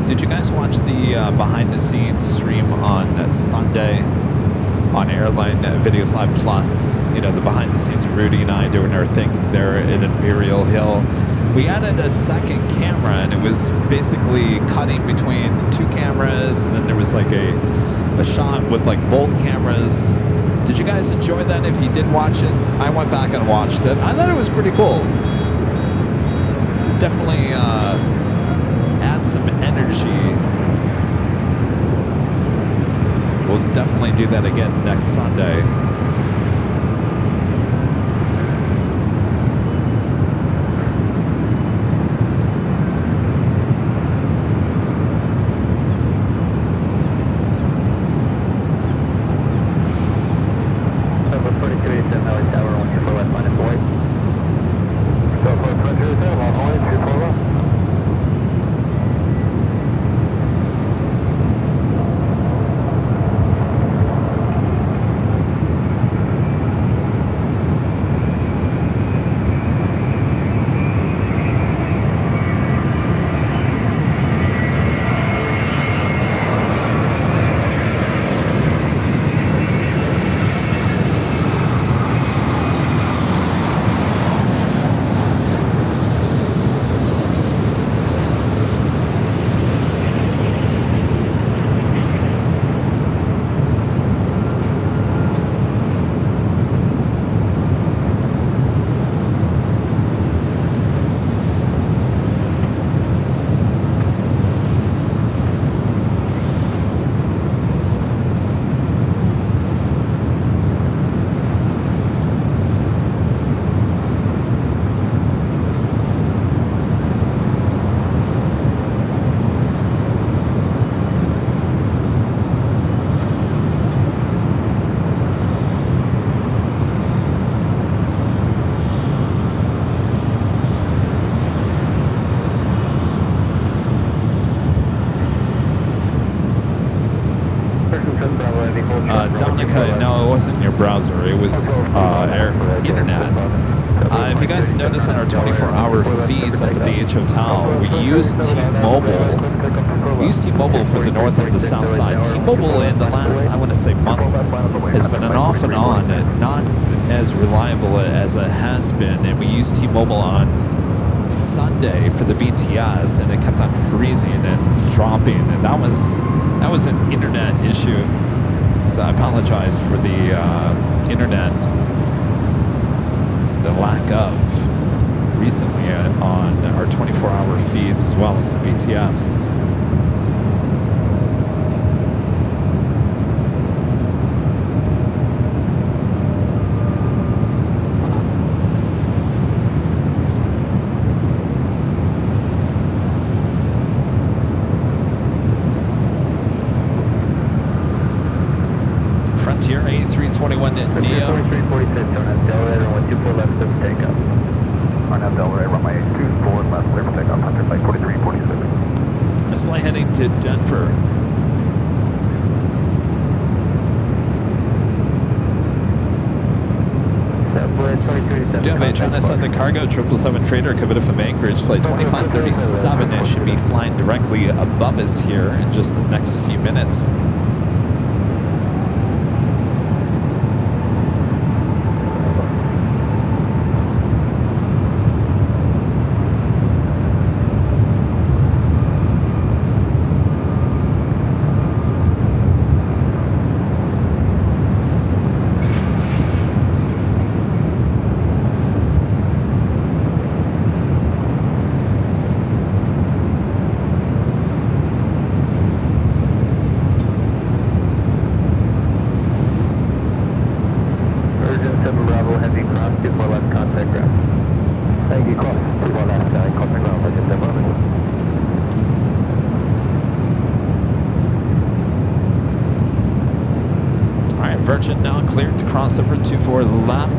Did you guys watch the behind-the-scenes stream on Sunday on Airline Videos Live Plus? You know, the behind-the-scenes of Rudy and I doing our thing there at Imperial Hill. We added a second camera, and it was basically cutting between two cameras, and then there was like a shot with like both cameras. Did you guys enjoy that? If you did watch it, I went back and watched it. I thought it was pretty cool. It definitely adds some energy. We'll definitely do that again next Sunday. No, it wasn't your browser. It was internet. If you guys notice on our 24-hour feeds up at the H Hotel, we use T-Mobile. We use T-Mobile for the north and the south side. T-Mobile in the last, I want to say, month has been an off and on, not as reliable as it has been. And we used T-Mobile on Sunday for the BTS, and it kept on freezing and dropping, and that was an internet issue. So I apologize for the internet, the lack of recently on our 24-hour feeds as well as the BTS. Frontier A321 Neo. 4346, don't have Delaware, runway 24 left, clear for takeoff. Don't have Delaware, runway 24 left, clear for takeoff, Hunter flight 4346. Let's fly heading to Denver. Doing trying to set the cargo 777 freighter coming in from Anchorage, flight 2537. It should be flying directly above us here in just the next few minutes. Virgin now cleared to cross over 24 left.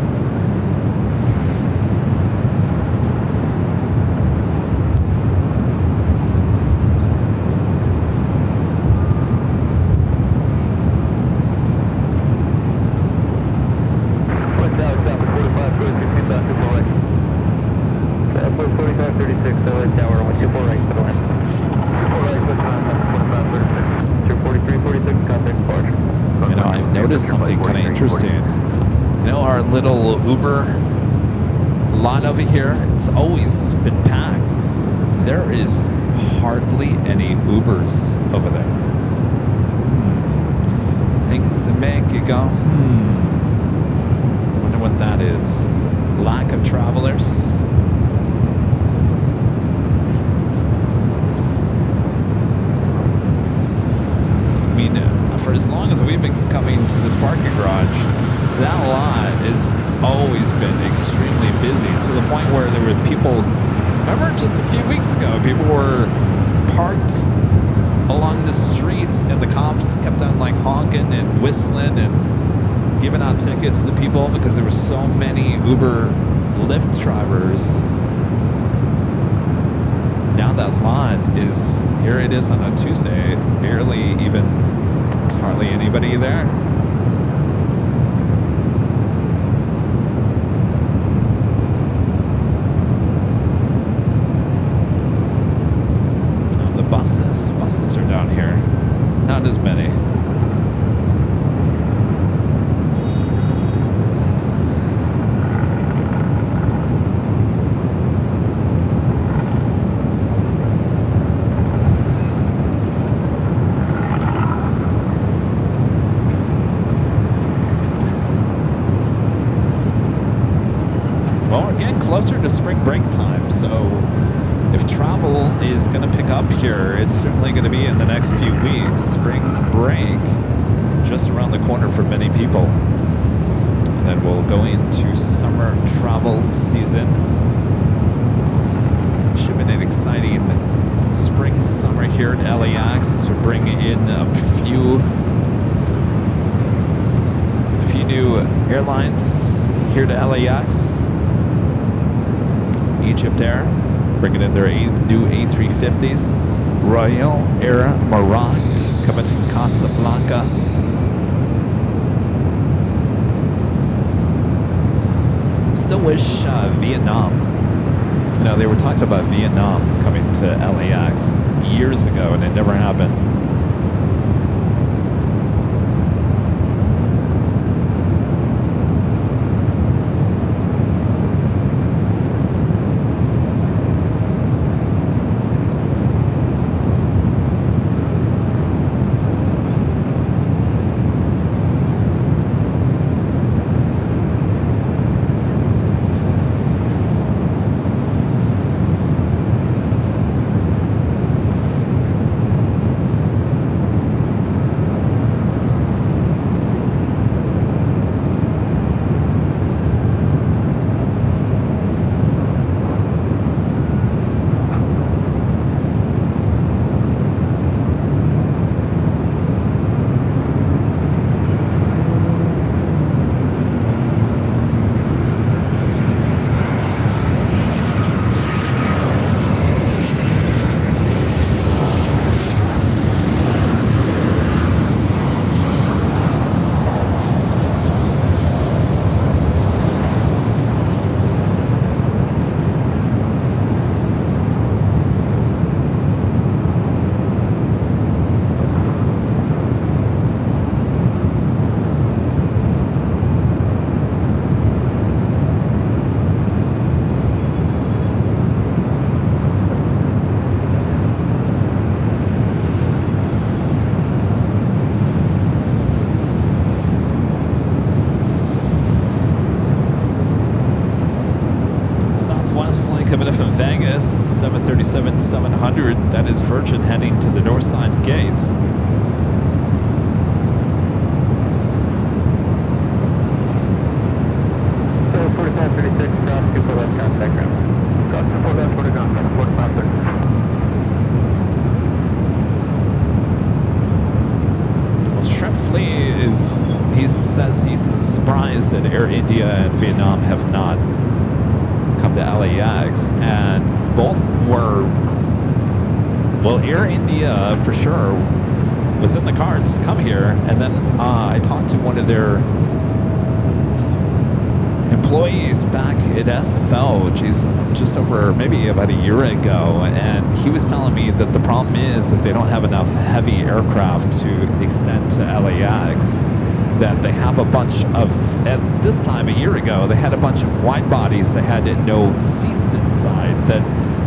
Something kind of interesting. You know, our little Uber lot over here, it's always been packed. There is hardly any Ubers over there. Things that make you go, wonder what that is. Lack of travelers. I mean, for as long as we've been coming to this parking garage, that lot has always been extremely busy to the point where there were people. Remember just a few weeks ago, people were parked along the streets and the cops kept on like honking and whistling and giving out tickets to people because there were so many Uber Lyft drivers. Now that lot is, here it is on a Tuesday, barely even. There's hardly anybody there. Oh, the buses are down here. Not as many. Closer to spring break time, so if travel is going to pick up here, it's certainly going to be in the next few weeks. Spring break just around the corner for many people. And then we'll go into summer travel season. Should have been an exciting spring summer here at LAX to bring in a few new airlines here to LAX. Egypt Air, bringing in their new A350s. Royal Air Maroc, coming from Casablanca. Still wish Vietnam. You know, they were talking about Vietnam coming to LAX years ago, and it never happened. Coming in from Vegas, 737-700, that is Virgin heading to the north side gates. Well, Shrimp Flea is, he's says he's surprised that Air India and Vietnam have not come to LAX, and both were, well, Air India for sure was in the cards to come here, and then I talked to one of their employees back at SFL, which is just over maybe about a year ago, and he was telling me that the problem is that they don't have enough heavy aircraft to extend to LAX, that they have a bunch of, at this time a year ago, they had a bunch of wide bodies that had no seats inside, that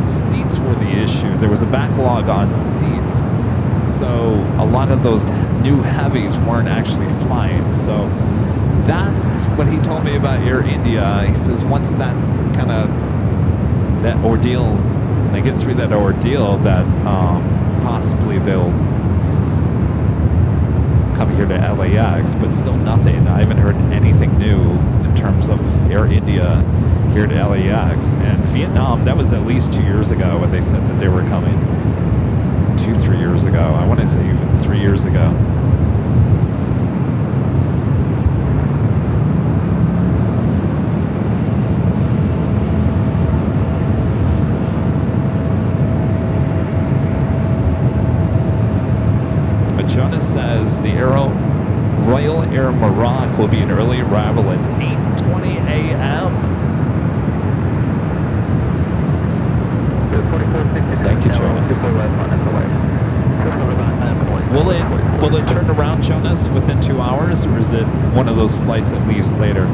seats were the issue. There was a backlog on seats, so a lot of those new heavies weren't actually flying. So that's what he told me about Air India. He says once that kind of, that ordeal, when they get through that ordeal, that possibly they'll come here to LAX, but still nothing. I haven't heard anything new in terms of Air India here to LAX. And Vietnam, that was at least 2 years ago when they said that they were coming. 2-3 years ago. I want to say even 3 years ago. But Jonas says the Royal Air Maroc will be an early arrival at 8:20 a.m. Thank you, Jonas. Will it turn around, Jonas, within 2 hours, or is it one of those flights that leaves later?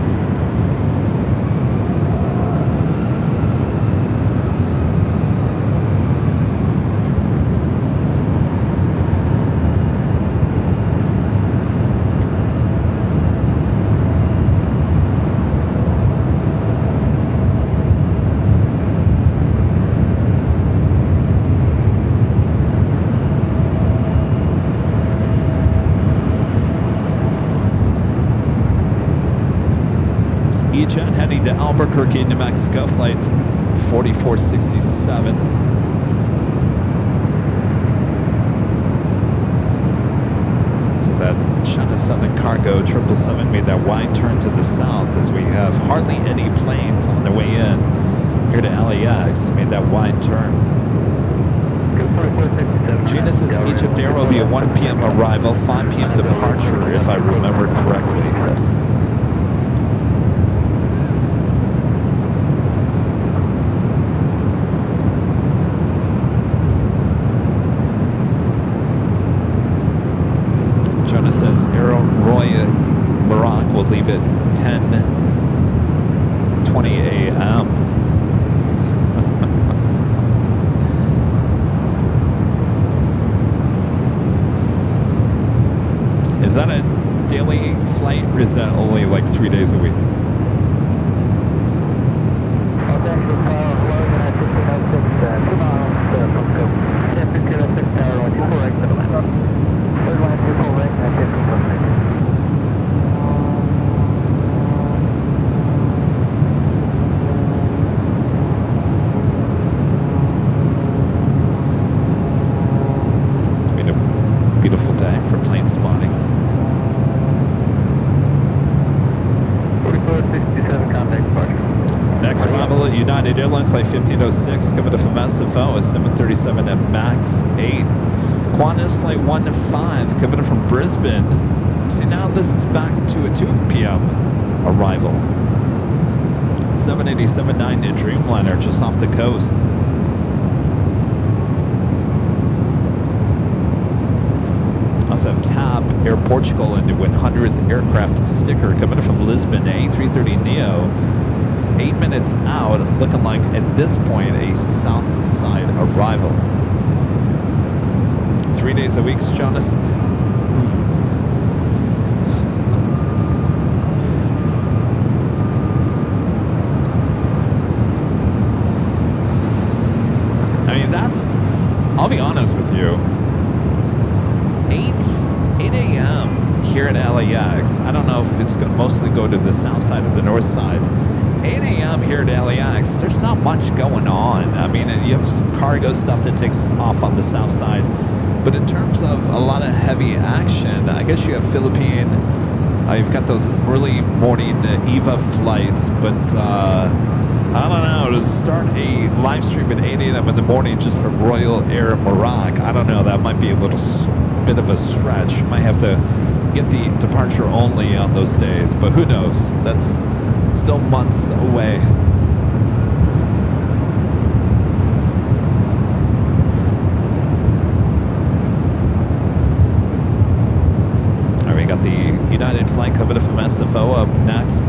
E-Jet heading to Albuquerque, New Mexico, flight 4467. So that China Southern Cargo 777 made that wide turn to the south as we have hardly any planes on their way in here to LAX. Made that wide turn. Gina says Egypt Air will be a 1 p.m. arrival, 5 p.m. departure, if I remember correctly. Says Air Royal Maroc will leave at 10:20 a.m. Is that a daily flight, or is that only like 3 days a week? Beautiful day for plane spotting. 4467 contact departure. Next arrival at United Airlines, flight 1506, coming from SFO is 737 at MAX 8. Qantas, flight 105, coming from Brisbane. See, now this is back to a 2 p.m. arrival. 787-9 in Dreamliner, just off the coast. Also have TAP Air Portugal and the 100th aircraft sticker coming from Lisbon, A330neo. 8 minutes out, looking like at this point a south side arrival. 3 days a week, Jonas. I mean, that's, I'll be honest with you. 8 a.m. here at LAX. I don't know if it's going to mostly go to the south side or the north side. 8 a.m. here at LAX, there's not much going on. I mean, you have some cargo stuff that takes off on the south side. But in terms of a lot of heavy action, I guess you have Philippine You've got those early morning EVA flights, but I don't know, to start a live stream at 8 a.m. in the morning just for Royal Air Morocco, I don't know, that might be a little bit of a stretch. Might have to get the departure only on those days, but who knows? That's still months away. All right, we got the United Flight Club from SFO up next.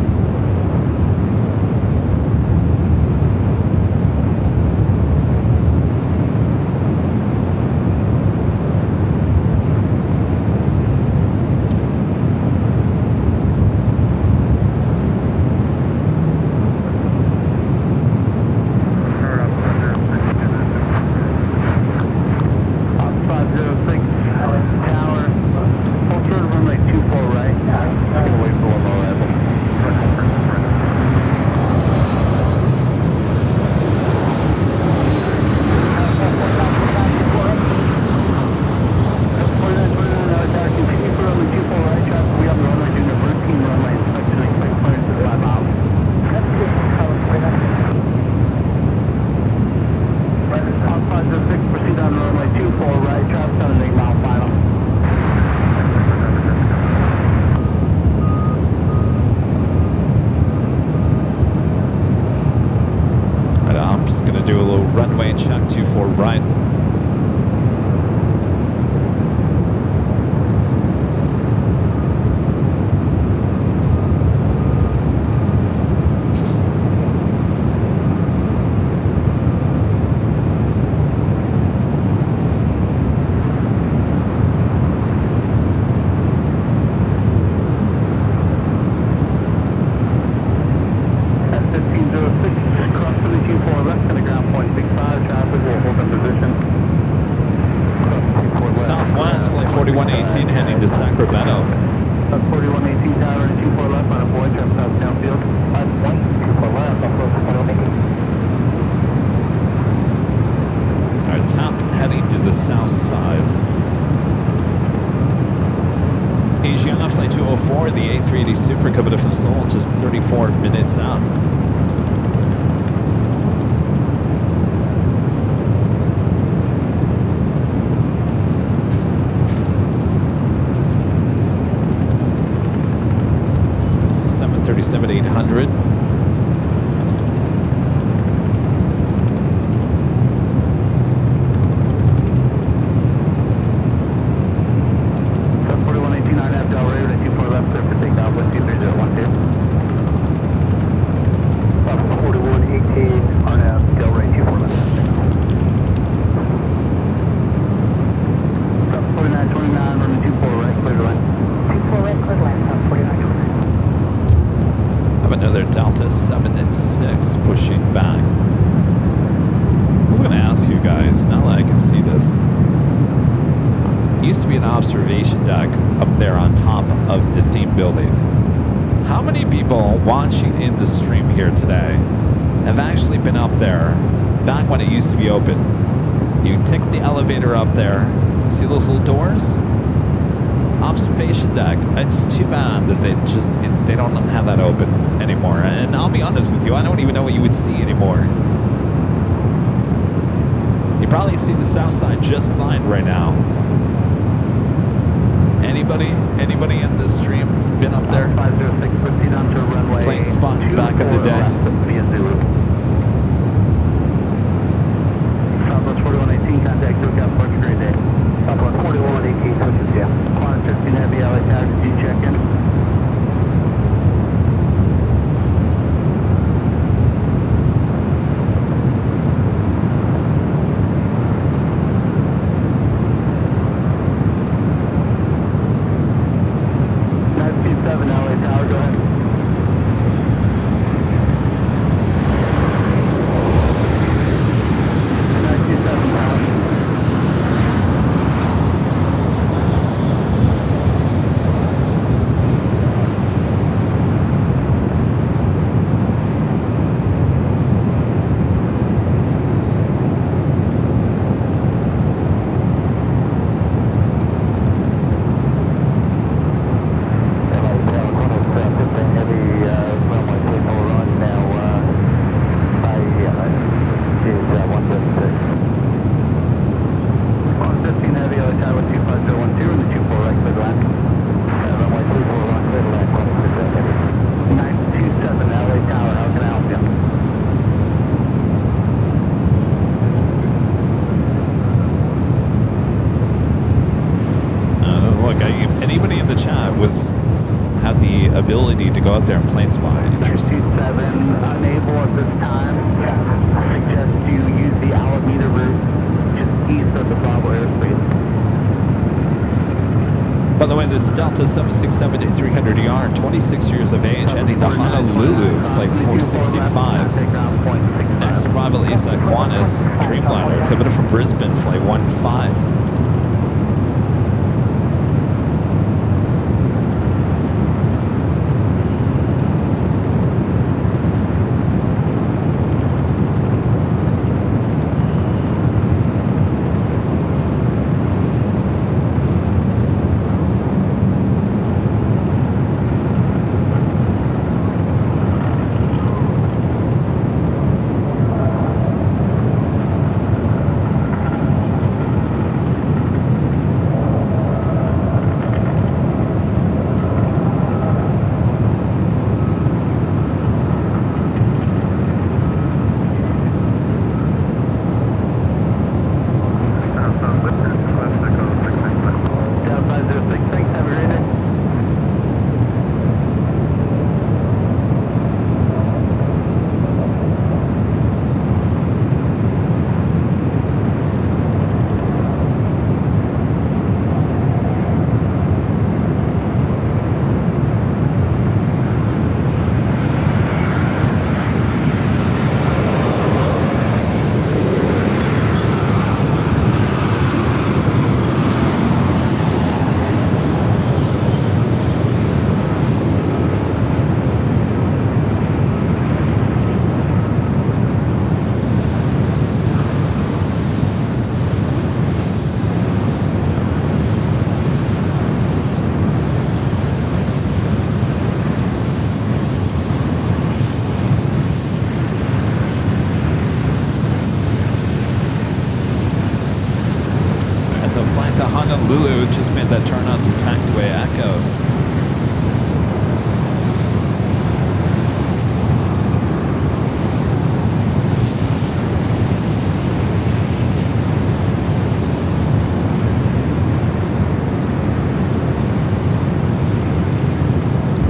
Just 34 minutes out. This is 737-800. Observation deck up there on top of the theme building. How many people watching in the stream here today have actually been up there back when it used to be open? You take the elevator up there, see those little doors? Observation deck. It's too bad that they don't have that open anymore. And I'll be honest with you, I don't even know what you would see anymore. You probably see the south side just fine right now. Anybody in this stream been up there? 506, proceed onto runway. Plane spot back in the day. Southwest 4118, contact lookout, Park Great Day. Southwest 4118, switches, yeah. Quantum 15 Heavy LA Tower, did you check in? somebody in the chat had the ability to go out there and plane spot. Interesting. 7 unable at this time. I suggest you use the Alameda route just east of the Bravo airspace. By the way, this is Delta 767 at 300 ER, 26 years of age, heading to Honolulu, flight 465. Next arrival is at Qantas Dreamliner, coming in from Brisbane, flight 15. Honolulu just made that turn onto Taxiway Echo.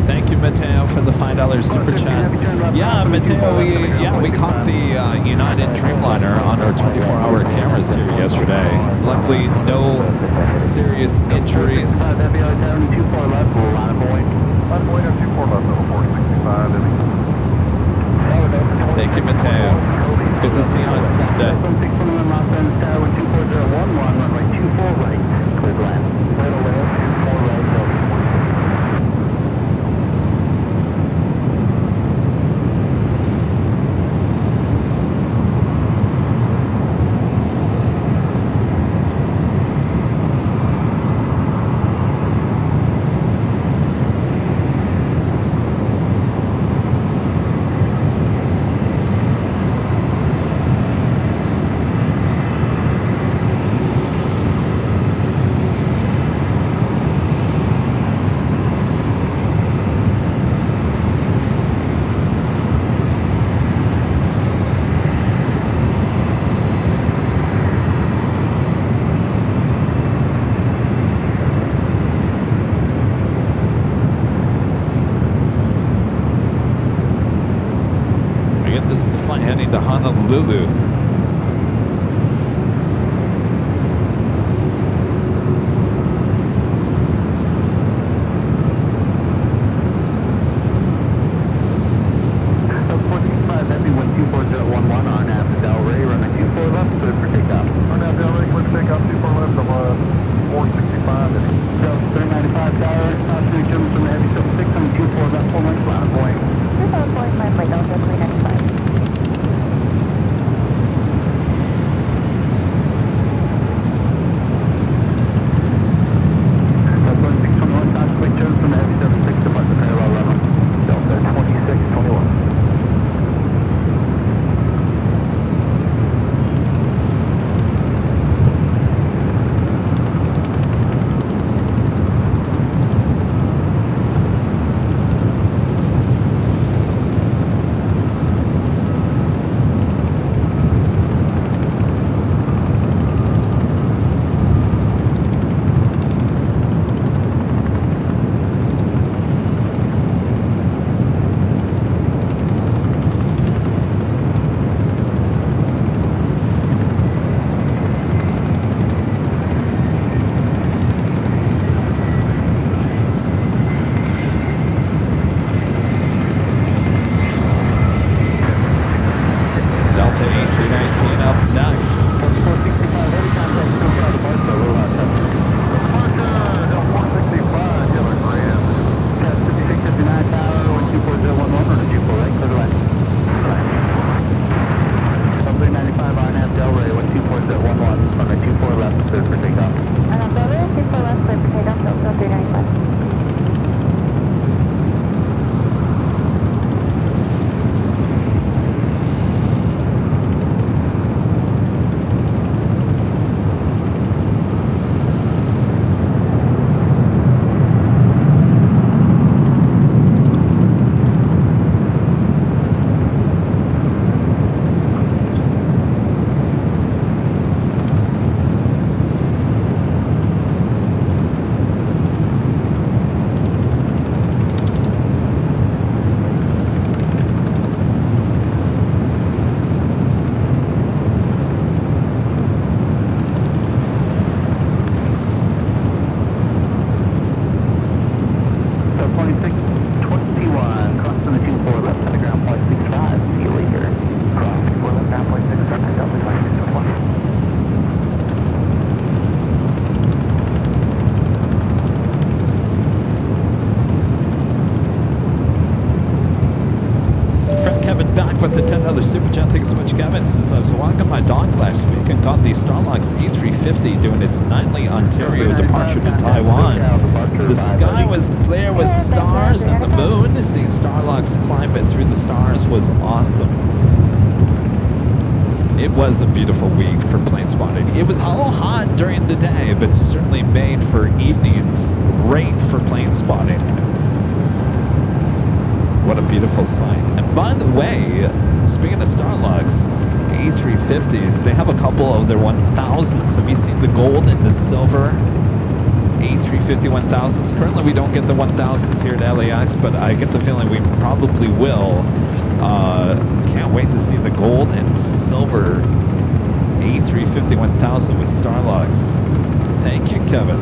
Thank you, Mateo, for the $5 super chat. Yeah, Mateo, we caught the United Dreamliner on our 24-hour cameras here yesterday. Luckily, no serious injuries. Thank you, Mateo. Good to see you on Sunday. This is the flight heading to Honolulu. $10 super chat. Thanks so much, Kevin. Says, I was walking my dog last week and caught the Starlux A350 doing its nightly Ontario departure to Taiwan. The sky was clear with stars and the moon. Seeing Starlux climb it through the stars was awesome. It was a beautiful week for plane spotting. It was a little hot during the day, but certainly made for evenings. Great for plane spotting. What a beautiful sight. And by the way, speaking of Starlux, A350s, they have a couple of their 1000s. Have you seen the gold and the silver A350 1000s? Currently, we don't get the 1000s here at LAX, but I get the feeling we probably will. Can't wait to see the gold and silver A350 1000 with Starlux. Thank you, Kevin.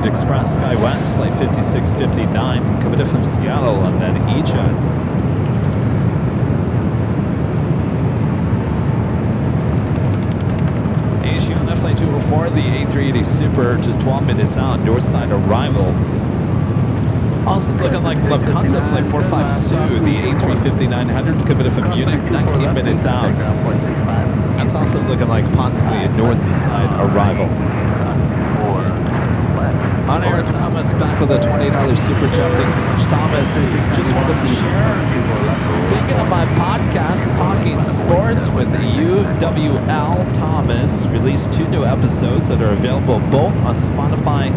Express SkyWest Flight 5659 coming in from Seattle on that E-Jet. Aviation Flight 204, the A380 Super, just 12 minutes out, north side arrival. Also looking like Lufthansa Flight 452, the A350-900 coming in from Munich, 19 minutes out. That's also looking like possibly a north side arrival. On air, Thomas back with a $20 super chat. Thanks so much, Thomas. Just wanted to share. Speaking of my podcast, Talking Sports with UWL, Thomas released 2 new episodes that are available both on Spotify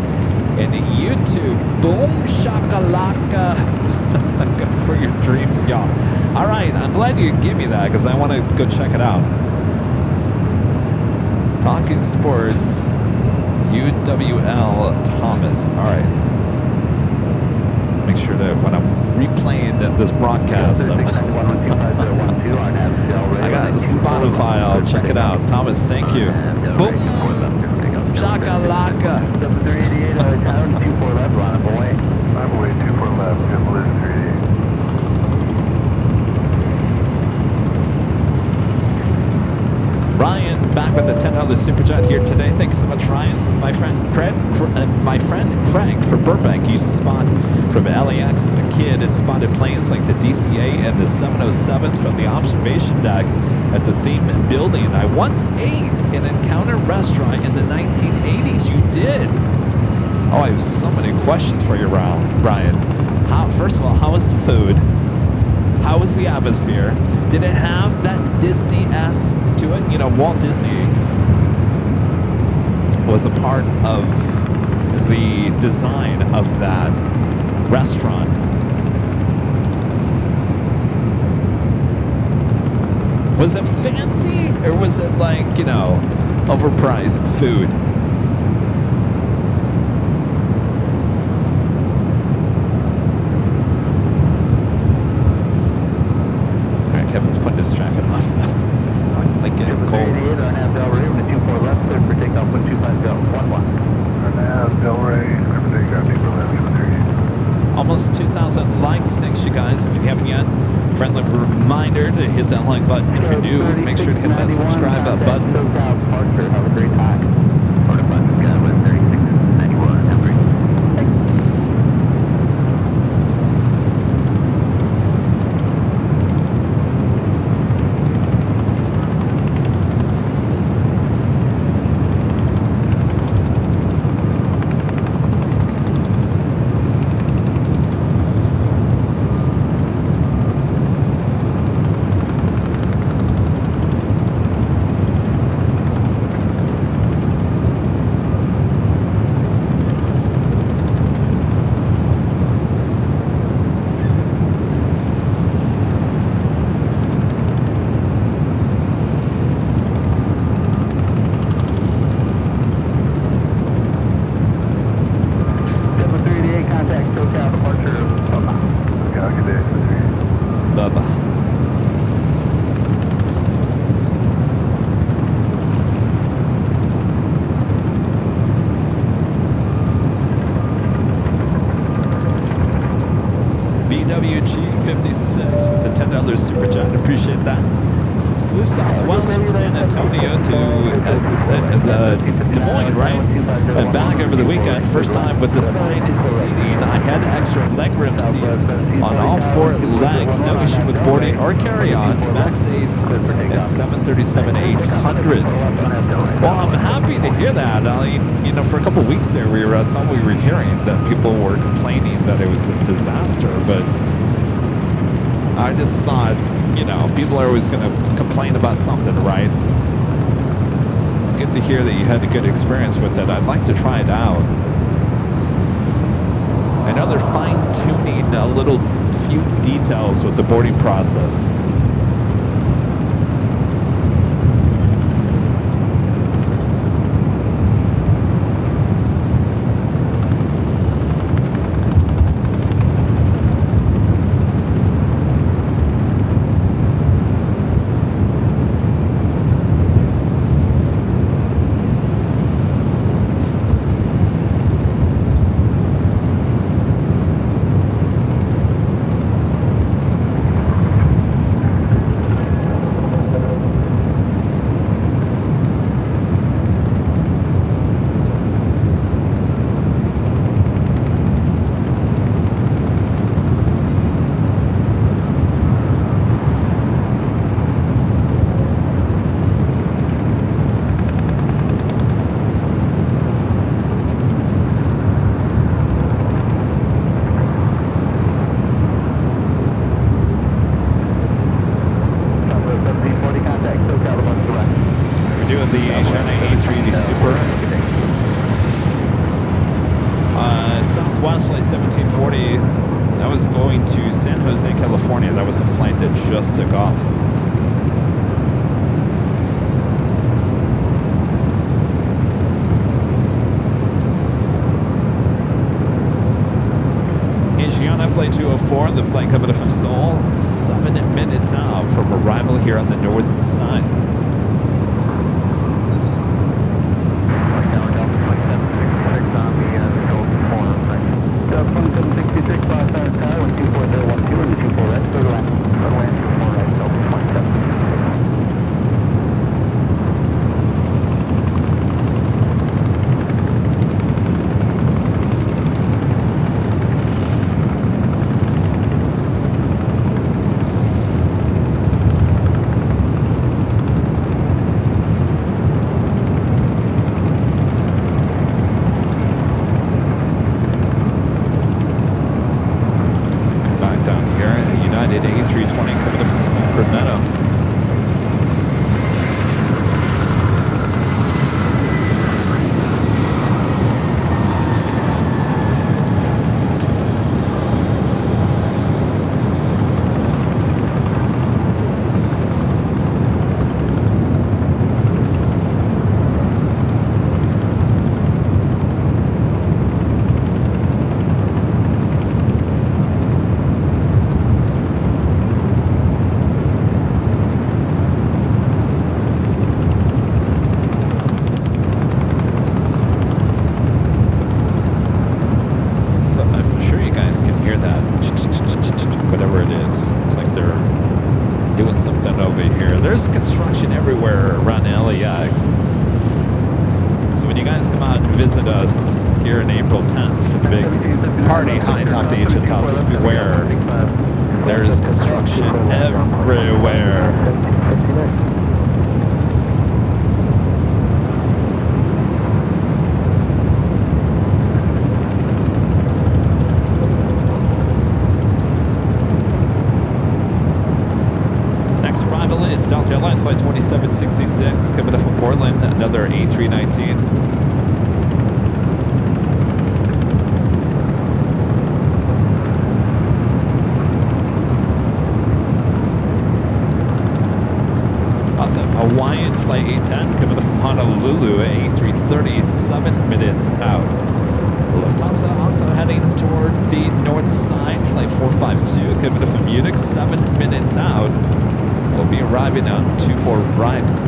and YouTube. Boom shakalaka. Good for your dreams, y'all. All right, I'm glad you gave me that because I want to go check it out. Talking Sports. UWL Thomas. All right. Make sure that when I'm replaying this broadcast, I got Spotify. I'll check it out. Thomas, thank you. Boom. Shakalaka. 7388 out of town, 24 left, runaway. Runaway 24 left, just list 388. Ryan back with the $10 super chat here today. Thanks so much, Ryan. My friend Craig for Burbank used to spot from LAX as a kid and spotted planes like the DCA and the 707s from the observation deck at the theme building. I once ate an Encounter restaurant in the 1980s. You did? Oh, I have so many questions for you, Brian. First of all, how was the food? How was the atmosphere? Did it have that Disney-esque to it? You know, Walt Disney was a part of the design of that restaurant. Was it fancy or was it like, you know, overpriced food? Kevin's putting his jacket on. It's fucking like getting cold. 88 on Del Rey with 24 left, clear for takeoff with 25 Del 11. On Del Rey, clear for takeoff, 24 left, 38. Almost 2,000 likes. Thanks, that like button. If you're new, make sure to hit that subscribe button. Have a great time. For the bus, Skyline 3691, have a great WG56 with the $10 super chat. Appreciate that. This is flew southwest from San Antonio to Des Moines, right? And back over the weekend. First time with the side seating. I had extra legroom seats on all 4 legs. No issue with boarding or carry-ons. Max 8s and 737-800s. Well, I'm happy to hear that. I mean, you know, for a couple weeks there, we were hearing that people were complaining that it was a disaster, but I just thought, you know, people are always going to complain about something, right? It's good to hear that you had a good experience with it. I'd like to try it out. I know they're fine-tuning a little few details with the boarding process. Just took off. Asiana Flight 204, the flight coming from Seoul, 7 minutes out from arrival here on the north side. there's construction everywhere around LAX. So when you guys come out and visit us here on April 10th for the big party high top to Asia top, just beware. There's construction everywhere. Next arrival is Delta Airlines flight 2766, coming up from Portland, another A319. Awesome. Hawaiian flight 810 coming up from Honolulu, A330, 7 minutes out. Lufthansa also heading toward the north side, flight 452 coming up from Munich, 7 minutes out. We'll be arriving on 24 right.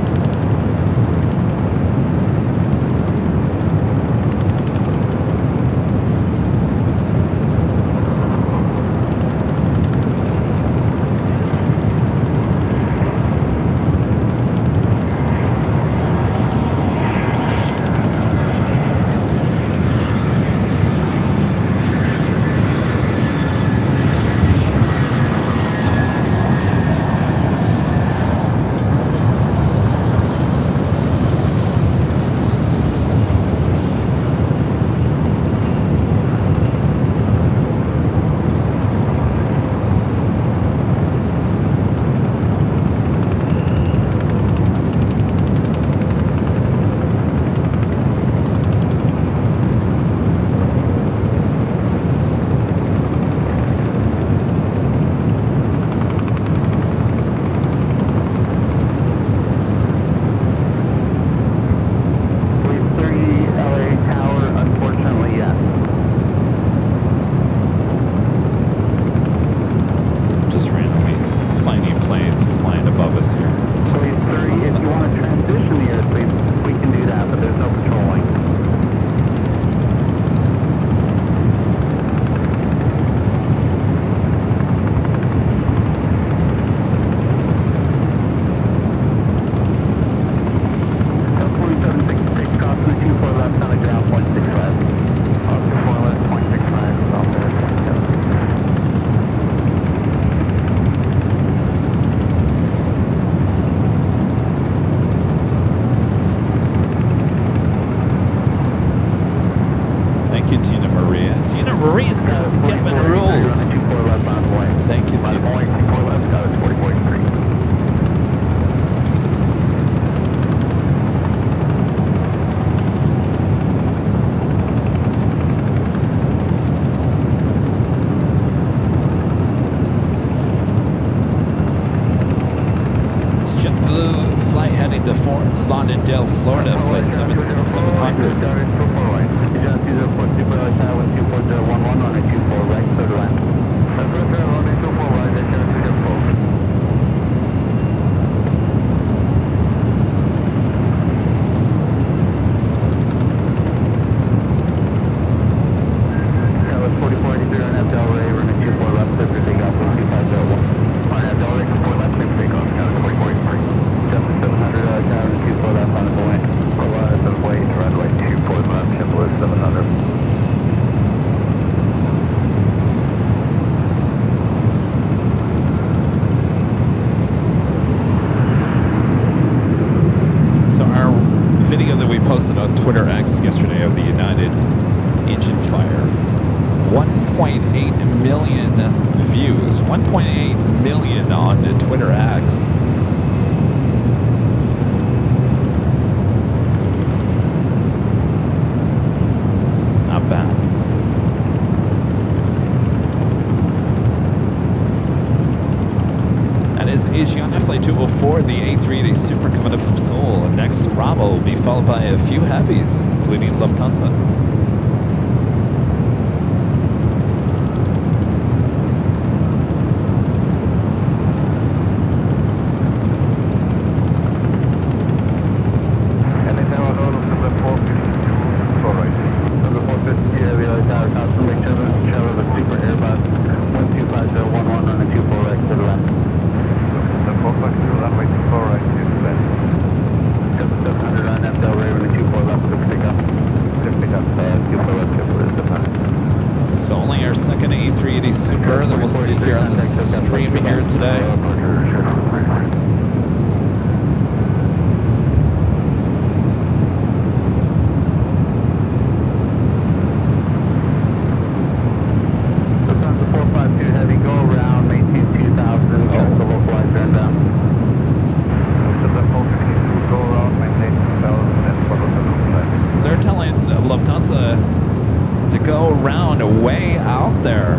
Lauderdale, Florida, flight 700. Twitter X yesterday of the United engine fire. 1.8 million views. 1.8 million on the Twitter X. Not bad. That is Asiana Flight 204, the A380 Super coming up from Seoul. Next arrival will be followed by a few heavies, including Lufthansa. Runway 24 right. So only our second A380 Super that we'll see here on the stream here today. Lufthansa 452 Heavy, go around, maintain 2000, check the localizer and down. Lufthansa 452, go around, maintain 2000, and follow the localizer. So they're telling Lufthansa to go around way out there.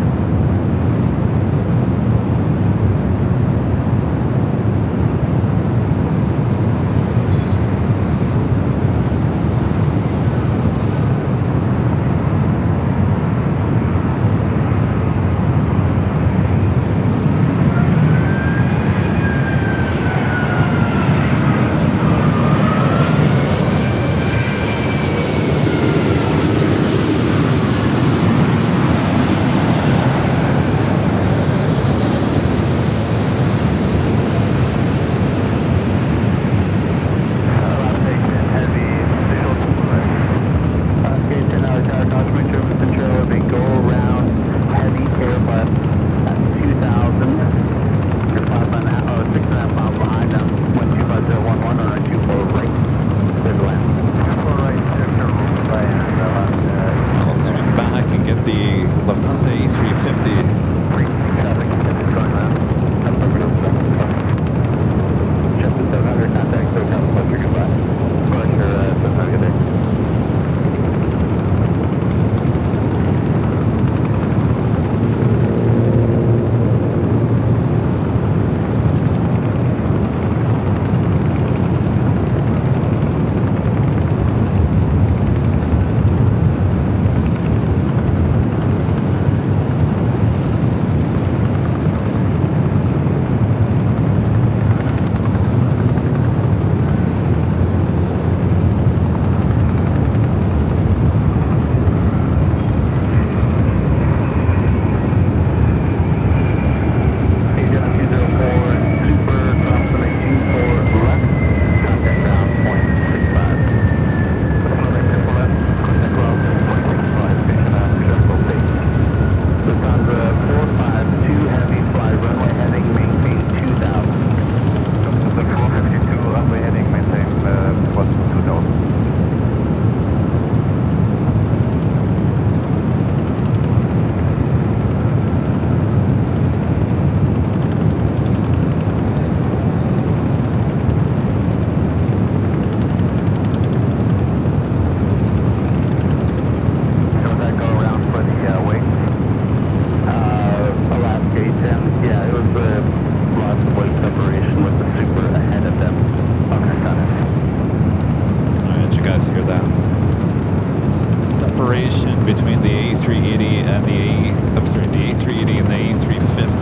Between the A380 and the A380 and the A350.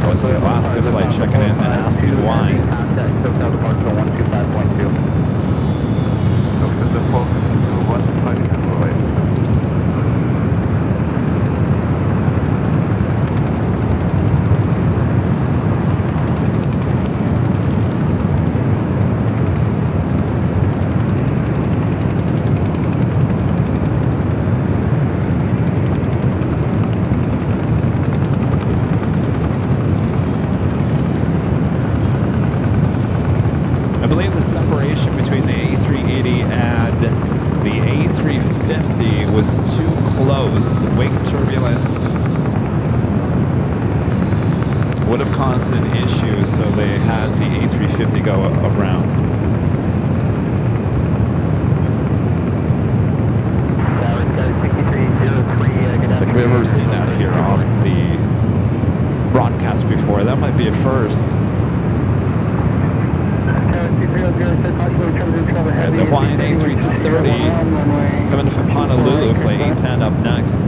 That was the Alaska flight checking in and asking why. Was too close. Wake turbulence would have caused an issue, so they had the A350 go around. I think we've ever seen that here on the broadcast before. That might be a first. The Hawaiian A330 coming from Honolulu, flight 810 up next.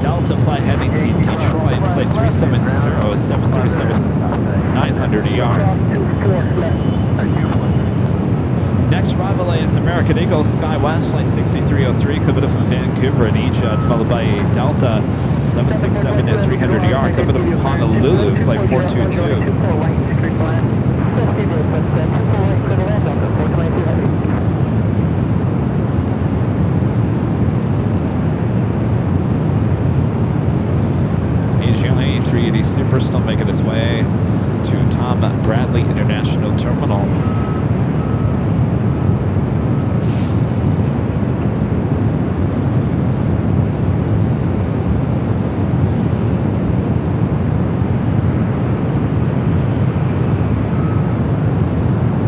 Delta flight heading to Detroit, flight 370, 737-900 ER. Next arrival is American Eagle SkyWest, flight 6303, coming from Vancouver and E-Jet, followed by a Delta 767-300 ER, coming from Honolulu, flight 422. Asiana A380 Super still making its way to Tom Bradley International Terminal.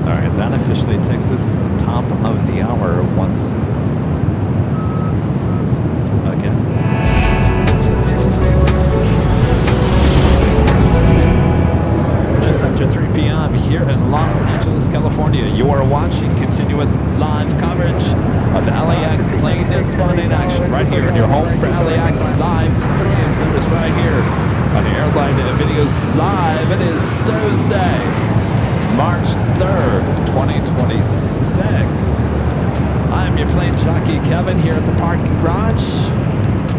All right, that officially takes us to the top of the hour once again. Just after 3 p.m. here in Los Angeles, California, you are watching continuous live coverage of LAX plane spot in action right here in your home for LAX live streams. It is right here on Airline Videos Live. It is Thursday, March 3rd, 2026. I'm your plane jockey Kevin here at the parking garage.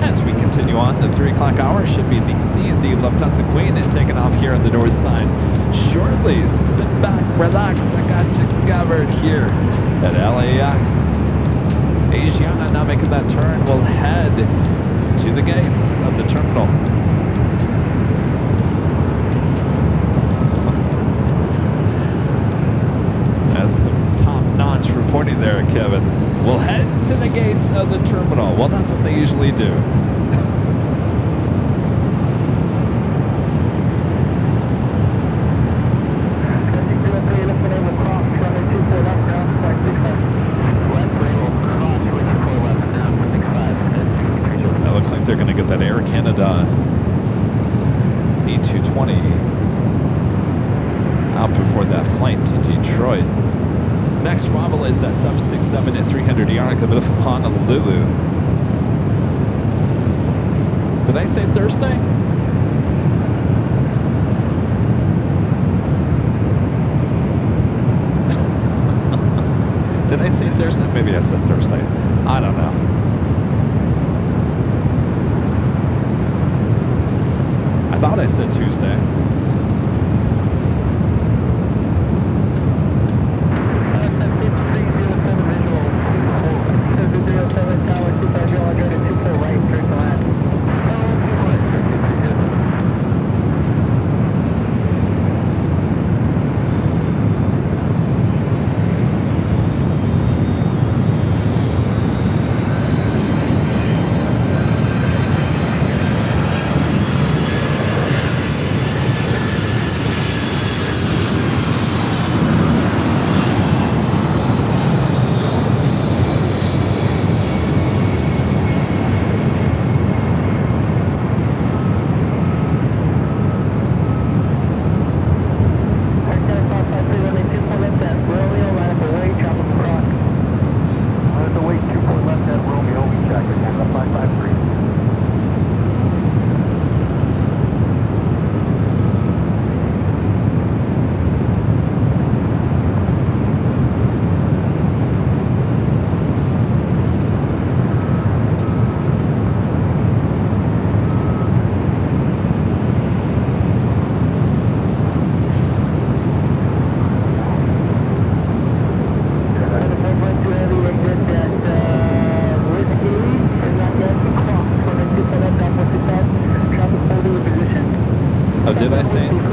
As we continue on, the 3 o'clock hour should be the C&D Lufthansa Queen and taking off here on the north side shortly. Sit back, relax, I got you covered here at LAX. Asiana now making that turn will head to the gates of the terminal. That's some top-notch reporting there, Kevin. We'll head to the gates of the terminal. Well, that's what they usually do. That looks like they're going to get that Air Canada A220 out before that flight to Detroit. Next arrival is that 767-300 ER coming from Honolulu. Did I say Thursday? Did I say Thursday? Maybe I said Thursday. I don't know. I thought I said Tuesday.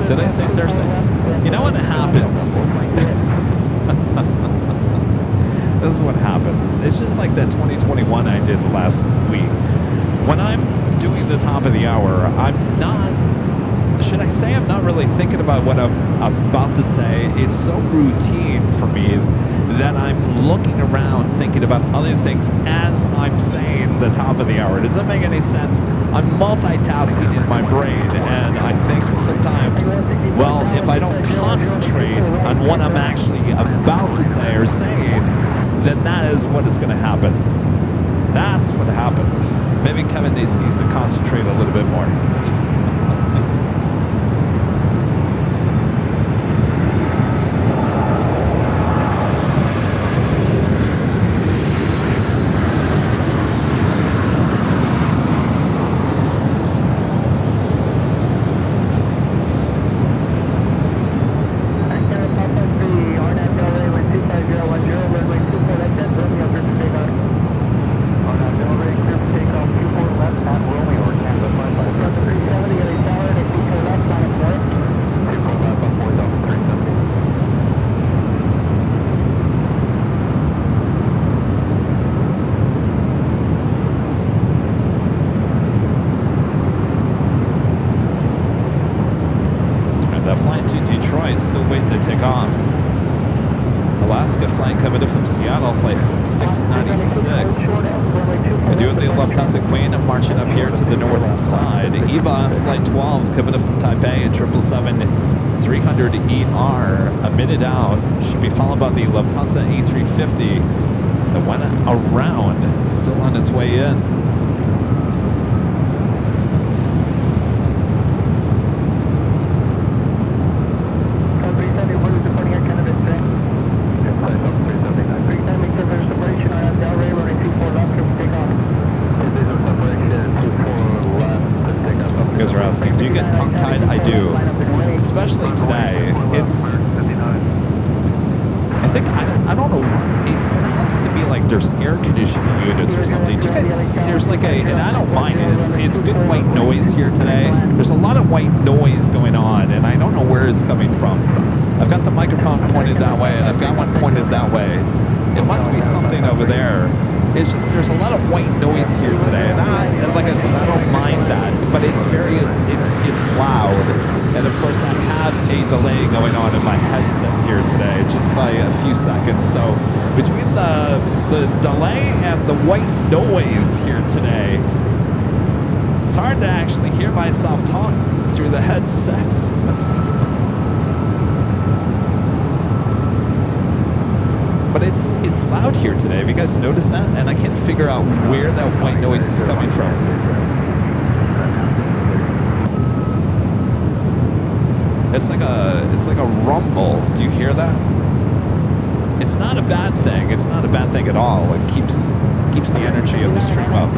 Did I say Thursday? You know what happens? This is what happens. It's just like that 2021 I did last week. When I'm doing the top of the hour, I'm not really thinking about what I'm about to say. It's so routine for me that I'm looking around thinking about other things as I'm saying the top of the hour. Does that make any sense? I'm multitasking in my brain, and I think sometimes, well, if I don't concentrate on what I'm actually about to say or saying, then that is what is going to happen. That's what happens. Maybe Kevin needs to concentrate a little bit more. Still waiting to take off. Alaska flying coming in from Seattle, flight 696. We're doing the Lufthansa Queen. I'm marching up here to the north side. Eva, flight 12, coming in from Taipei at 777-300ER. A minute out. Should be followed by the Lufthansa A350 that went around, still on its way in. Do you get tongue-tied? I do. Especially today. It's... I think, I don't know, it sounds to me like there's air conditioning units or something. Do you guys, there's like a, and I don't mind it, it's good white noise here today. There's a lot of white noise going on, and I don't know where it's coming from. I've got the microphone pointed that way, and I've got one pointed that way. It must be something over there. It's just, there's a lot of white noise here today, and like I said, I don't mind that, but it's very, it's loud, and of course I have a delay going on in my headset here today, just by a few seconds, so between the delay and the white noise here today, it's hard to actually hear myself talk through the headsets. But it's loud here today. Have you guys noticed that? And I can't figure out where that white noise is coming from. It's like a rumble. Do you hear that? It's not a bad thing. It's not a bad thing at all. It keeps the energy of the stream up.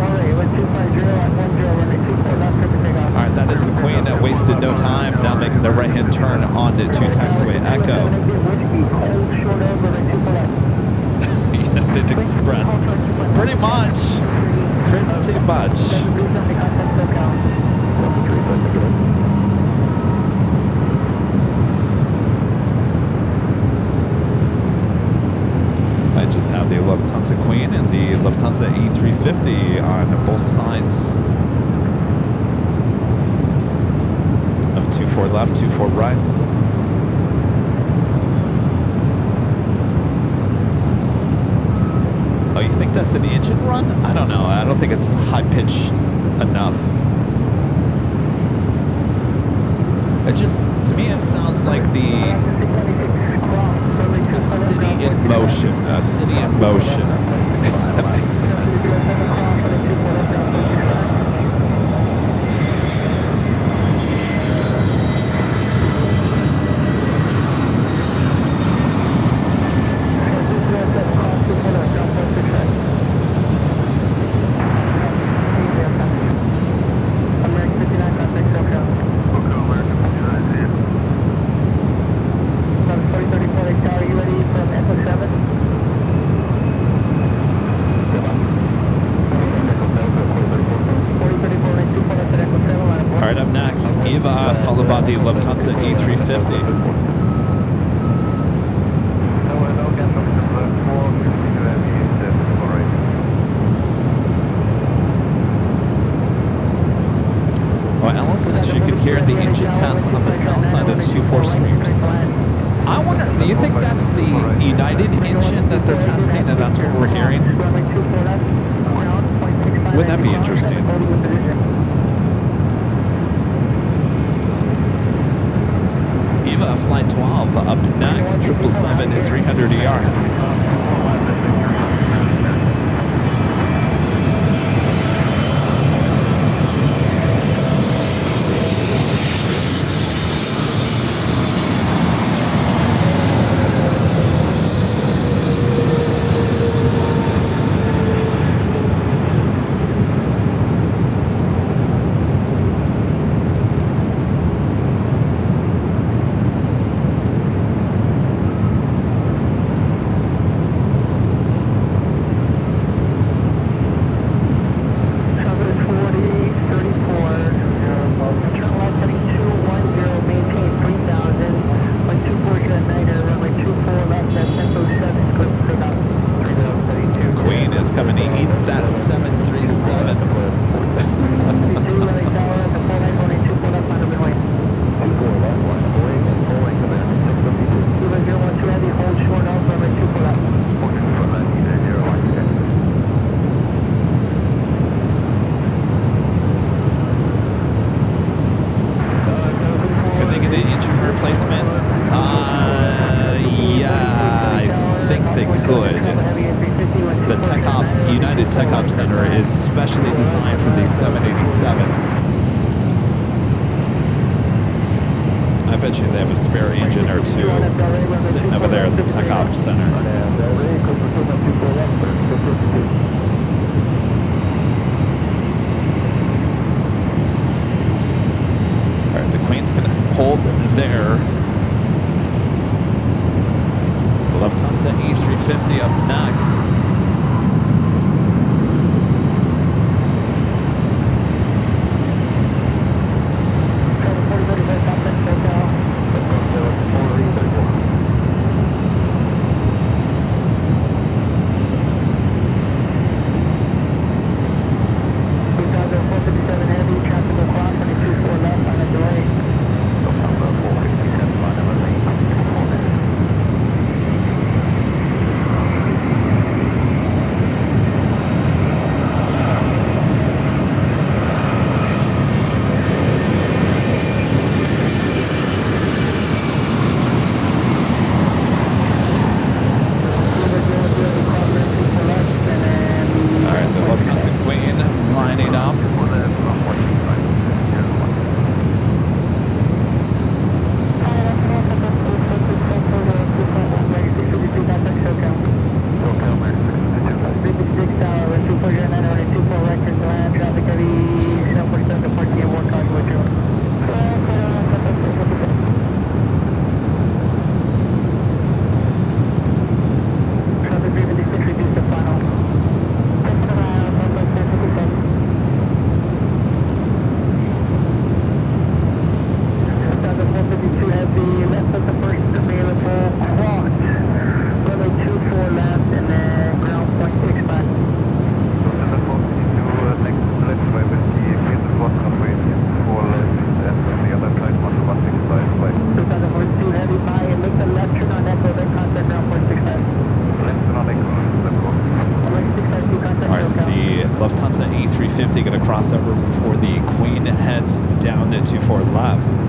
All right, that is the Queen that wasted no time. Now making the right-hand turn onto 2 taxiway Echo. United Express. Pretty much. I just have the Lufthansa Queen and the Lufthansa A350 on both sides of 24 left, 24 right. Oh, you think that's an engine run? I don't know. I don't think it's high pitch enough. It just, to me, it sounds like a city in motion. A city in motion. If that makes sense. Followed by the Lufthansa A350. Well, Alice says you can hear the engine test on the south side of the 2-4 streams. I wonder, do you think that's the United engine that they're testing and that's what we're hearing? Wouldn't that be interesting? Flight 12 up next, 777-300ER. pickup center is specially designed for the 787. I bet you they have a spare engine or two sitting over there at the takeoff center. All right, the Queen's going to hold there. Lufthansa E350 up next. Lufthansa A350 going to cross over before the Queen heads down to 24 left.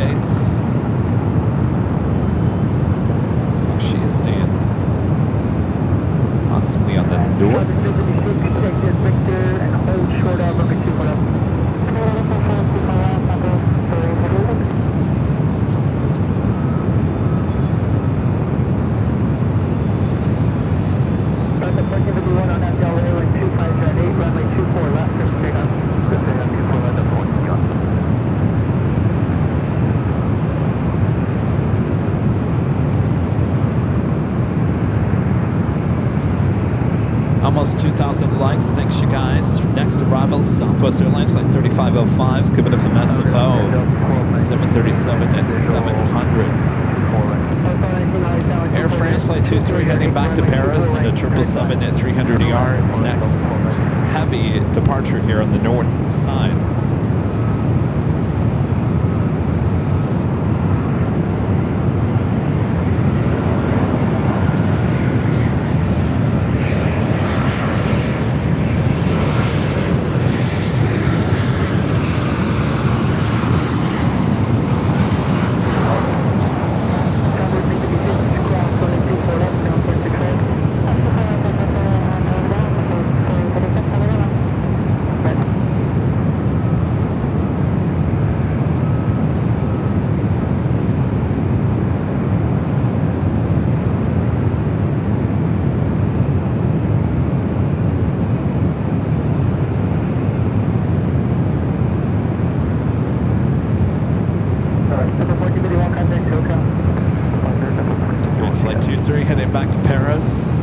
States. So she is staying possibly on the north. Victor and hold short of runway 24 left. Delta 1451 on MDL Airline 2578, runway 24 left, for takeoff. Good day, I'm 24 left, that's 1 beyond. Almost 2,000 likes. Thanks, you guys. Next arrival, Southwest Airlines flight 3505. Give it a from SFO 737 at 700. Air France flight 23 heading back to Paris and a 777 at 300 ER. Next heavy departure here on the north side. Flight 23 heading back to Paris.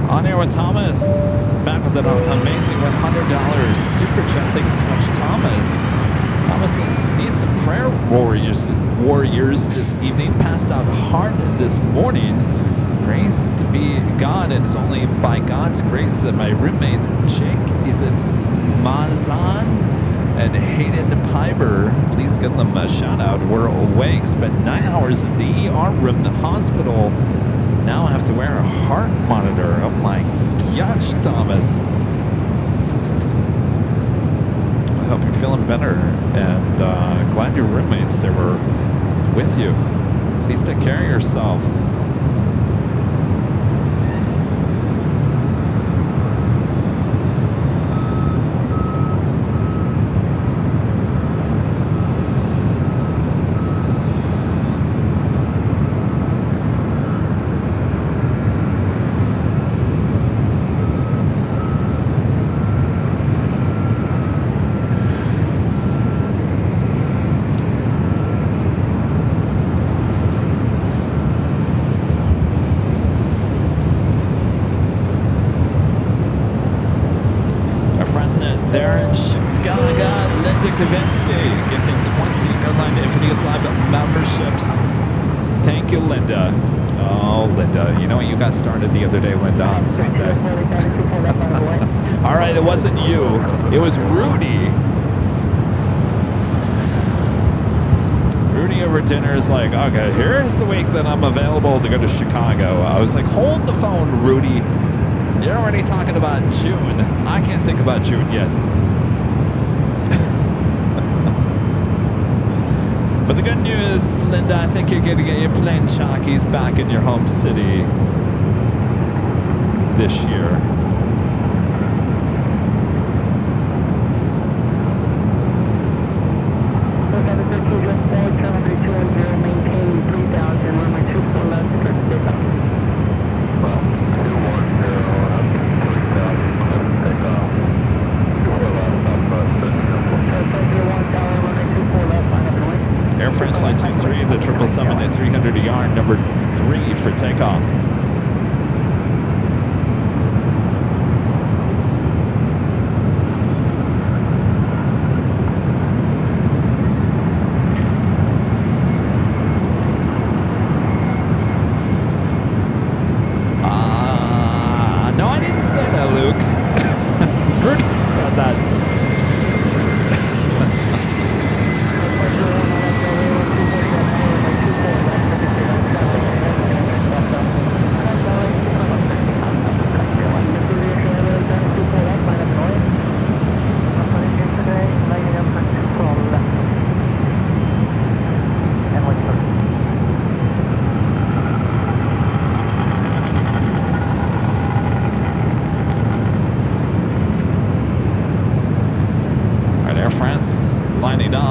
On air with Thomas, back with an amazing $100 super chat. Thanks so much, Thomas. Thomas says, needs some prayer warriors this evening. Passed out hard this morning. Grace to be God, and it's only by God's grace that my roommates, Jake, is it Mazan and Hayden Piper, please give them a shout out. We're awake, spent 9 hours in the ER room, the hospital. Now I have to wear a heart monitor. Oh my gosh, Thomas. I hope you're feeling better, and glad your roommates, they were with you. Please take care of yourself. Started the other day, Linda, on Sunday. All right, it wasn't you. It was Rudy. Rudy over dinner is like, okay, here's the week that I'm available to go to Chicago. I was like, hold the phone, Rudy. You're already talking about June. I can't think about June yet. But the good news, Linda, I think you're going to get your plane jockeys back in your home city this year. Air France Flight 23, the 777 at 300 ER, number 3 for takeoff.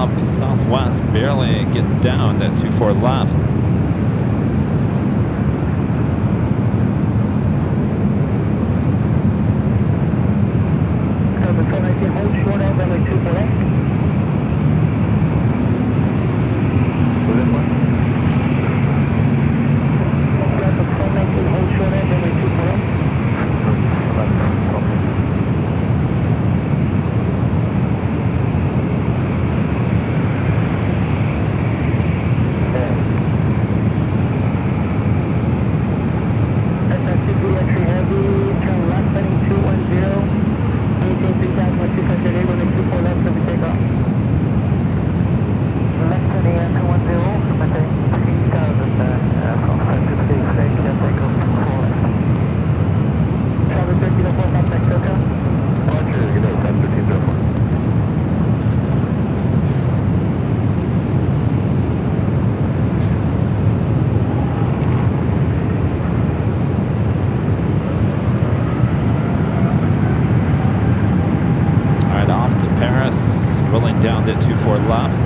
takeoff southwest, barely getting down that 24 left. Hold short end, runway 24 left. Delta 419, hold short end, runway 24 left. SFCP entry heavy, turn left heading 210. Maintain 3000 with 258, runway 24 left, so we take off. Left heading 210, maintain 3000, from 526, can take off 4 left. Travel 1304, contact SoCal. Roger, you know, 1304. Rolling down to 24 left.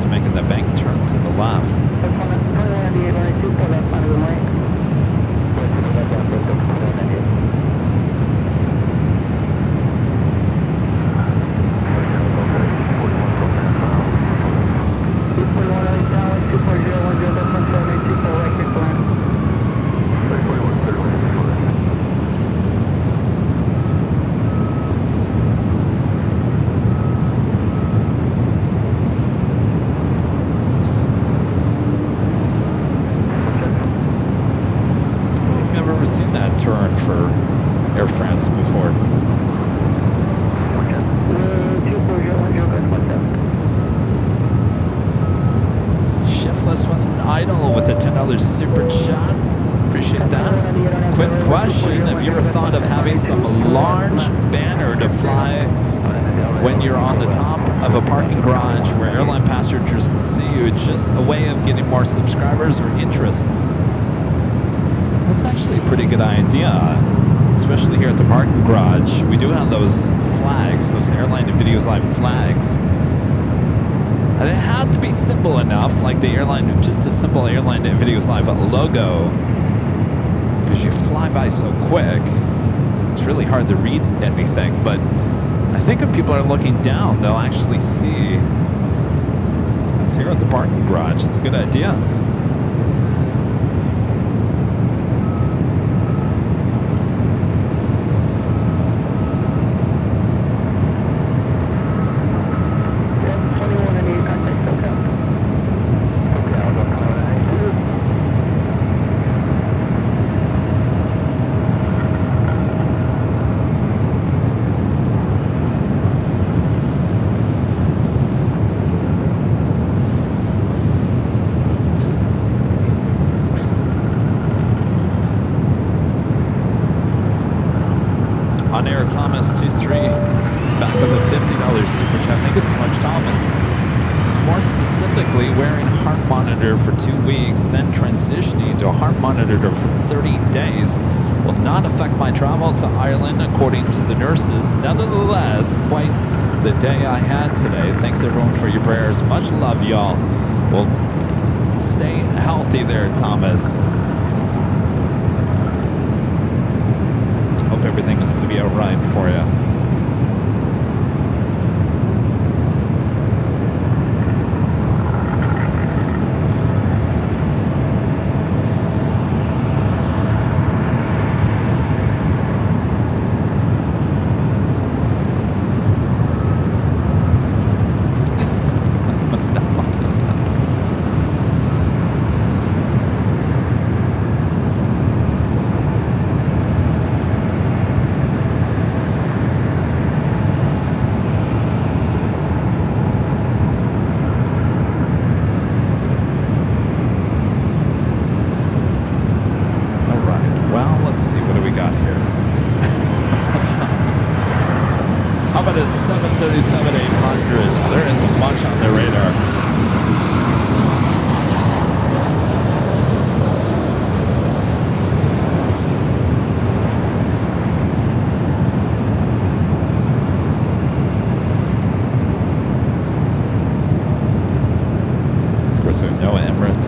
Making the bank turn to the left. Turn for Air France before. Shiftless one idle with a $10 super chat. Appreciate that. Quick question: have you ever thought of having some large banner to fly when you're on the top of a parking garage where airline passengers can see you? It's just a way of getting more subscribers or interest. That's actually a pretty good idea, especially here at the parking garage. We do have those flags, those Airline and Videos Live flags. And it had to be simple enough, like the airline, just a simple Airline and Videos Live logo, because you fly by so quick, it's really hard to read anything. But I think if people are looking down, they'll actually see us here at the parking garage. It's a good idea. On air, Thomas23, back with a $50 super chat. Thank you so much, Thomas. This is more specifically wearing a heart monitor for 2 weeks, then transitioning to a heart monitor for 30 days will not affect my travel to Ireland, according to the nurses. Nevertheless, quite the day I had today. Thanks, everyone, for your prayers. Much love, y'all. Well, stay healthy there, Thomas. Hope everything is going to be all right for you.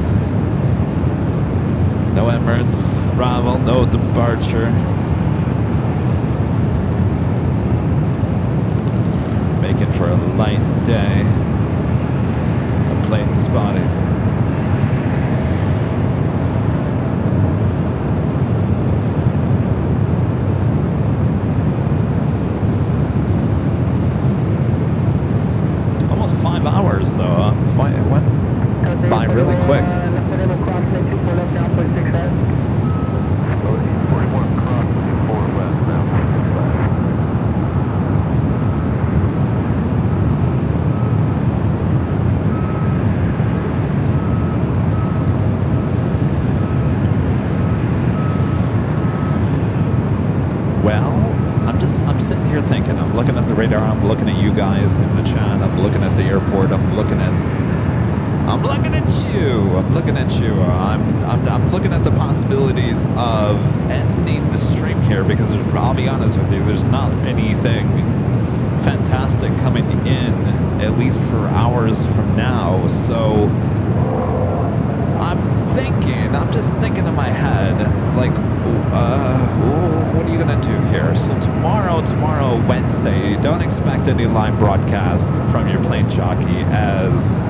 Emirates. No Emirates arrival, no departure. Making for a light day. A plane spotted. Almost 5 hours though. It went by really quick. I'm sitting here thinking, I'm looking at the radar, I'm looking at you guys in the chat, I'm looking at the airport, I'm looking at you, I'm looking at the possibilities of ending the stream here, because I'll be honest with you, there's not anything fantastic coming in, at least for hours from now. So I'm just thinking in my head, like, what are you gonna do here? So tomorrow, Wednesday, don't expect any live broadcast from your plane jockey, as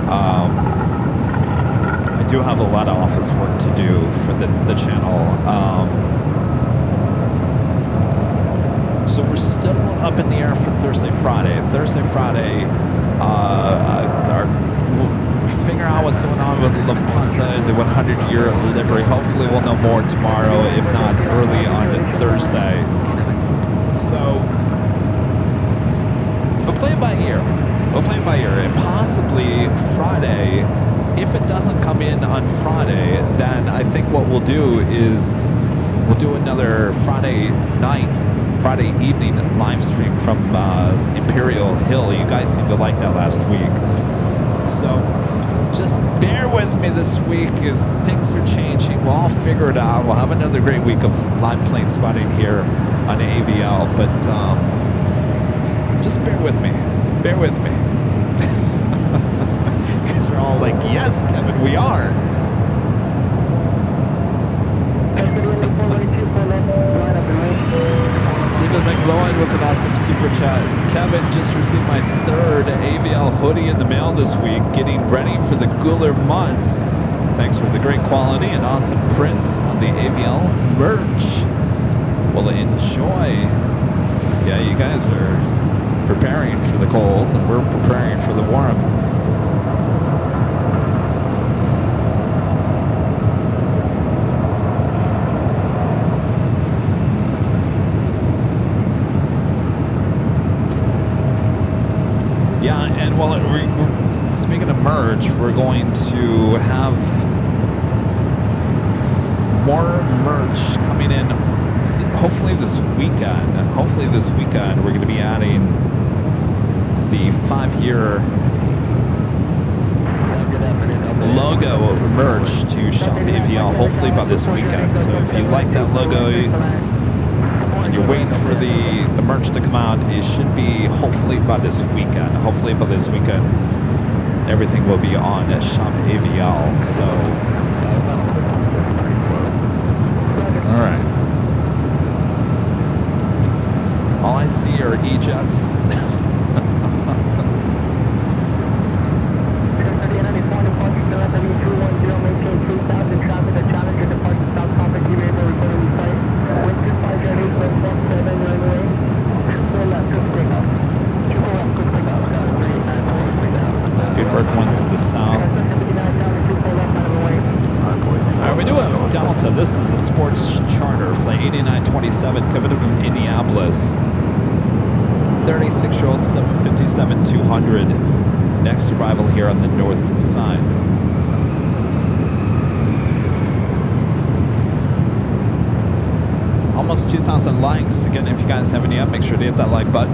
I do have a lot of office work to do for the channel. So we're still up in the air for Thursday, Friday. We'll figure out what's going on with Lufthansa and the 100-year delivery. Hopefully we'll know more tomorrow, if not early on Thursday. So we'll play it by ear. And possibly Friday, if it doesn't come in on Friday, then I think what we'll do is we'll do another Friday evening live stream from Imperial Hill. You guys seemed to like that last week. So just bear with me this week as things are changing. We'll all figure it out. We'll have another great week of live plane spotting here on AVL, but just bear with me. You guys are all like, yes, Kevin, we are. Stephen McLowen with an awesome super chat. Kevin, just received my 3rd AVL hoodie in the mail this week, getting ready for the cooler months. Thanks for the great quality and awesome prints on the AVL merch. Well, enjoy. Yeah, you guys are preparing for the cold, and we're preparing for the warm. Yeah, and well, speaking of merch, we're going to have more merch coming in. Hopefully this weekend. We're going to be adding the 5-year logo merch to Shop AVL. Hopefully by this weekend. So if you like that logo and you're waiting for the merch to come out, it should be hopefully by this weekend. Everything will be on Shop AVL. So, all right. All I see are E-jets. Speedbird 1 to the south. Alright, we do have Delta. This is a sports charter, flight 8927, coming from Indianapolis. 36-year-old 757-200. Next arrival here on the north side. Almost 2,000 likes. Again, if you guys have any up, make sure to hit that like button.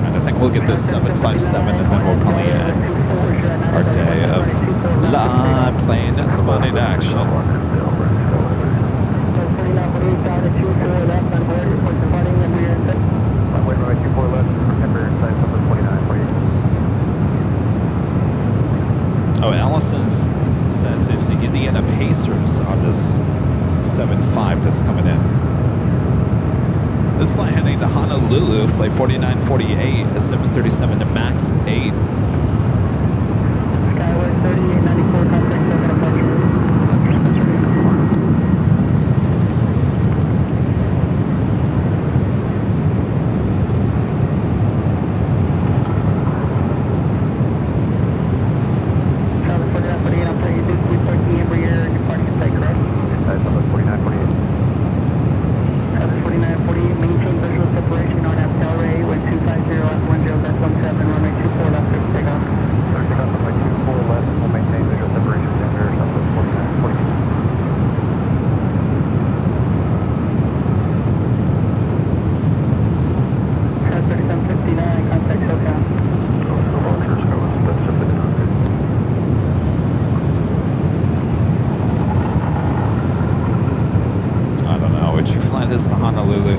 And I think we'll get this 757 and then we'll probably end our day of live plane spotting action. Runway 24 left, temporary inside, number 2948. Oh, Allison says it's the Indiana Pacers on this 7.5 that's coming in. This flight heading to Honolulu, flight 4948, a 737 to MAX 8. Skyway 3894, contact 7 approach. This to Honolulu.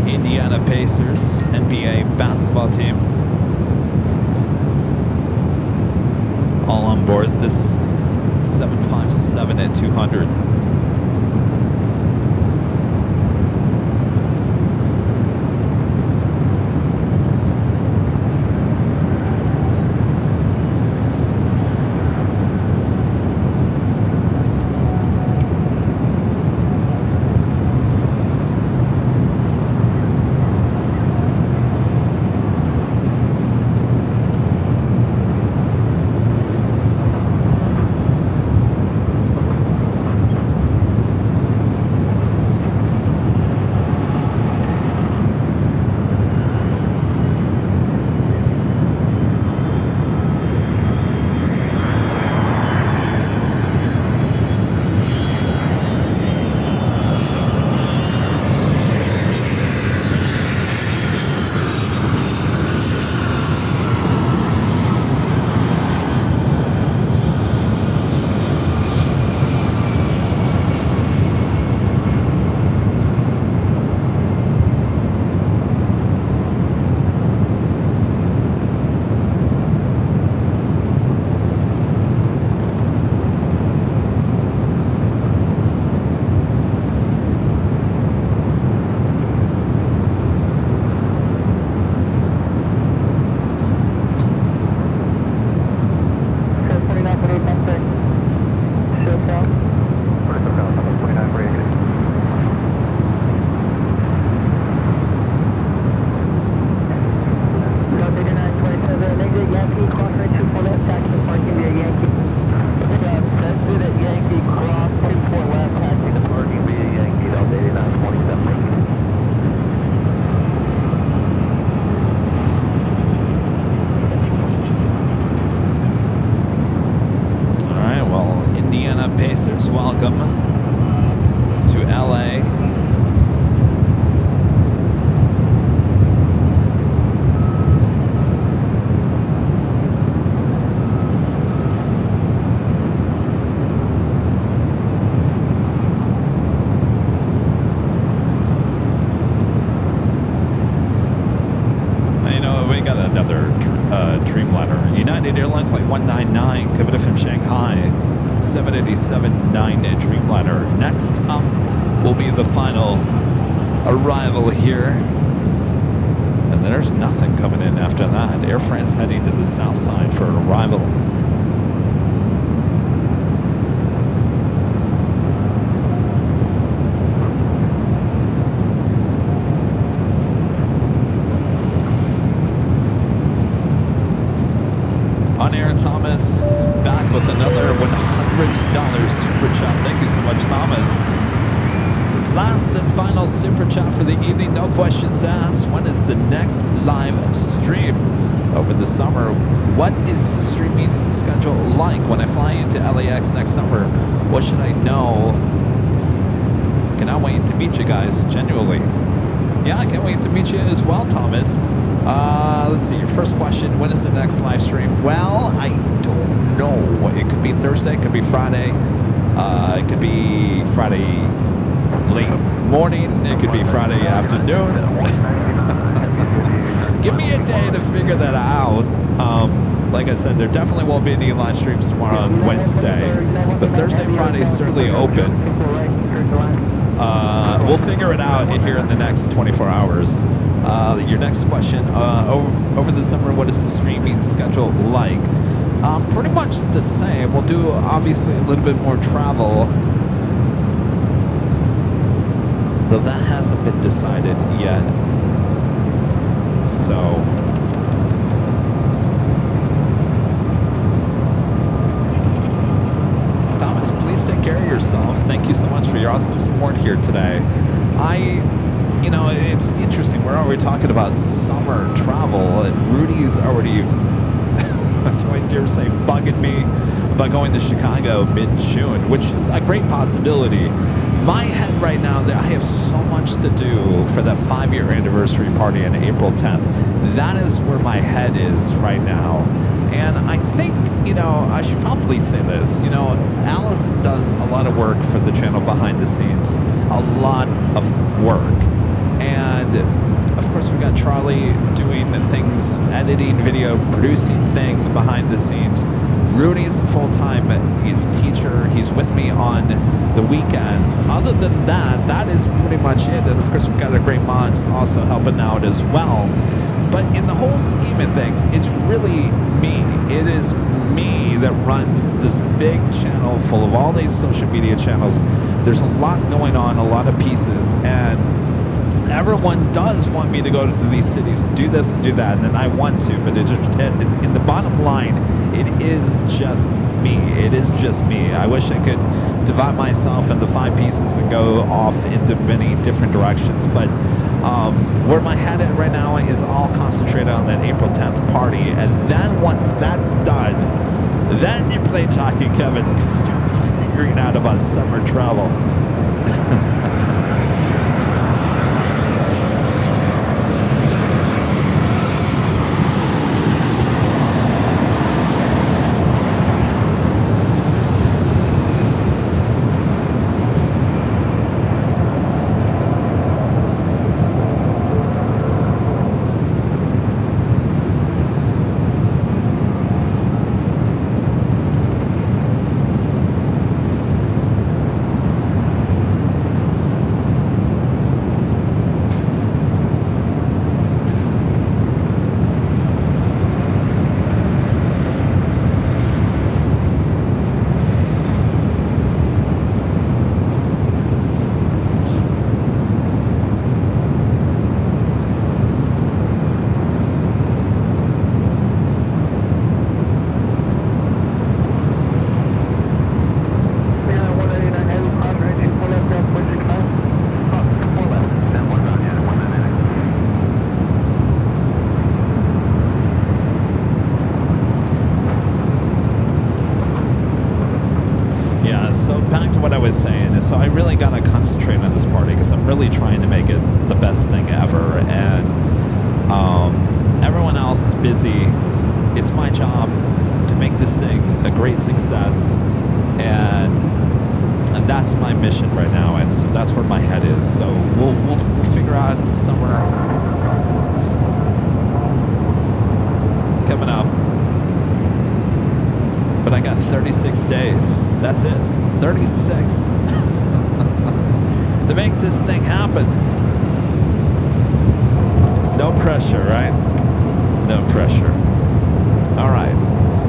Indiana Pacers, NBA basketball team. All on board this 757 at 200. Pacers, welcome to LA. You know, we got another Dreamliner. United Airlines flight 199, coming from Shanghai. 787-9 Dreamliner. Next up will be the final arrival here. And there's nothing coming in after that. Air France heading to the south side for an arrival. Thomas back with another $100 super chat. Thank you so much, Thomas. This is last and final super chat for the evening. No questions asked. When is the next live stream over the summer? What is streaming schedule like when I fly into LAX next summer? What should I know? Cannot wait to meet you guys, genuinely. Yeah, I can't wait to meet you as well, Thomas. Let's see, your first question, when is the next live stream? Well, I don't know. It could be Thursday, it could be Friday. It could be Friday late morning. It could be Friday afternoon. Give me a day to figure that out. Like I said, there definitely won't be any live streams tomorrow on Wednesday. But Thursday and Friday is certainly open. We'll figure it out here in the next 24 hours. Your next question, over the summer, what is the streaming schedule like? Pretty much the same. We'll do, obviously, a little bit more travel. Though that hasn't been decided yet. So... Thomas, please take care of yourself. Thank you so much for your awesome support here today. You know, it's interesting. We're already talking about summer travel. Rudy's already, do I dare say, bugging me about going to Chicago mid-June, which is a great possibility. My head right now, I have so much to do for that 5-year anniversary party on April 10th. That is where my head is right now. And I think, you know, I should probably say this. You know, Allison does a lot of work for the channel behind the scenes. A lot of work. And, of course, we got Charlie doing things, editing video, producing things behind the scenes. Rudy's a full-time teacher. He's with me on the weekends. Other than that, that is pretty much it. And, of course, we've got our great mods also helping out as well. But in the whole scheme of things, it's really me. It is me that runs this big channel full of all these social media channels. There's a lot going on, a lot of pieces, and everyone does want me to go to these cities and do this and do that, and then I want to, but it just, in the bottom line, it is just me. It is just me. I wish I could divide myself into 5 pieces and go off into many different directions, but where my head at right now is all concentrated on that April 10th party, and then once that's done, then your Plane Jockey Kevin can start figuring out about summer travel. So I really got to concentrate on this party because I'm really trying to make it the best thing ever, and everyone else is busy. It's my job to make this thing a great success, and that's my mission right now, and so that's where my head is. So we'll figure out summer coming up, but I got 36 days. That's it. 36 to make this thing happen. No pressure, right? No pressure. All right.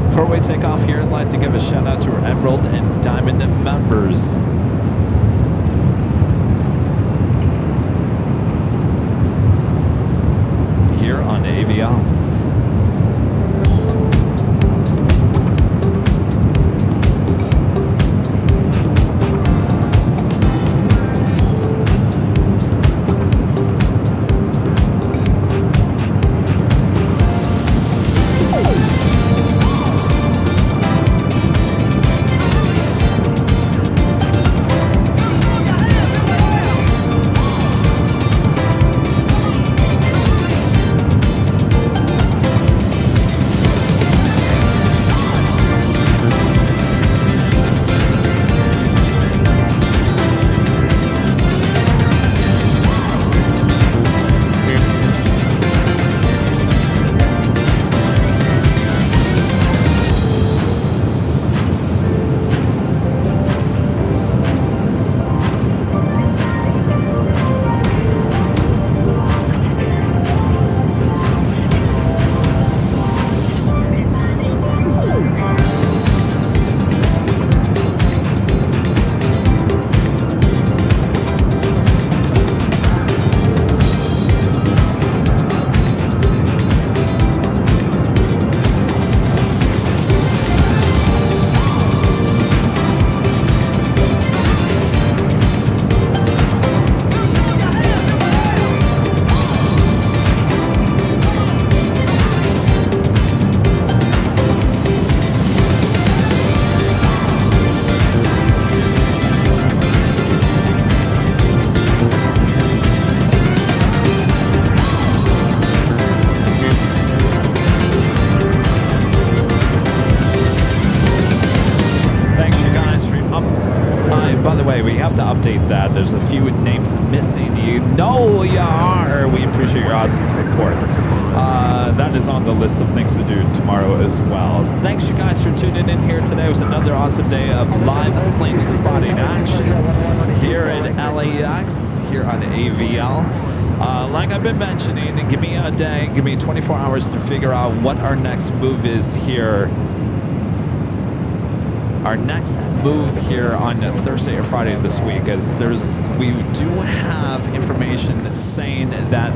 Before we take off here, I'd like to give a shout out to our Emerald and Diamond members. Here on Aviation. update that. There's a few names missing. You know you are. We appreciate your awesome support. That is on the list of things to do tomorrow as well. So thanks you guys for tuning in here today. It was another awesome day of live plane spotting action here at LAX, here on AVL. Like I've been mentioning, give me a day, give me 24 hours to figure out what our next move is here. Our next move here on Thursday or Friday of this week, as we do have information saying that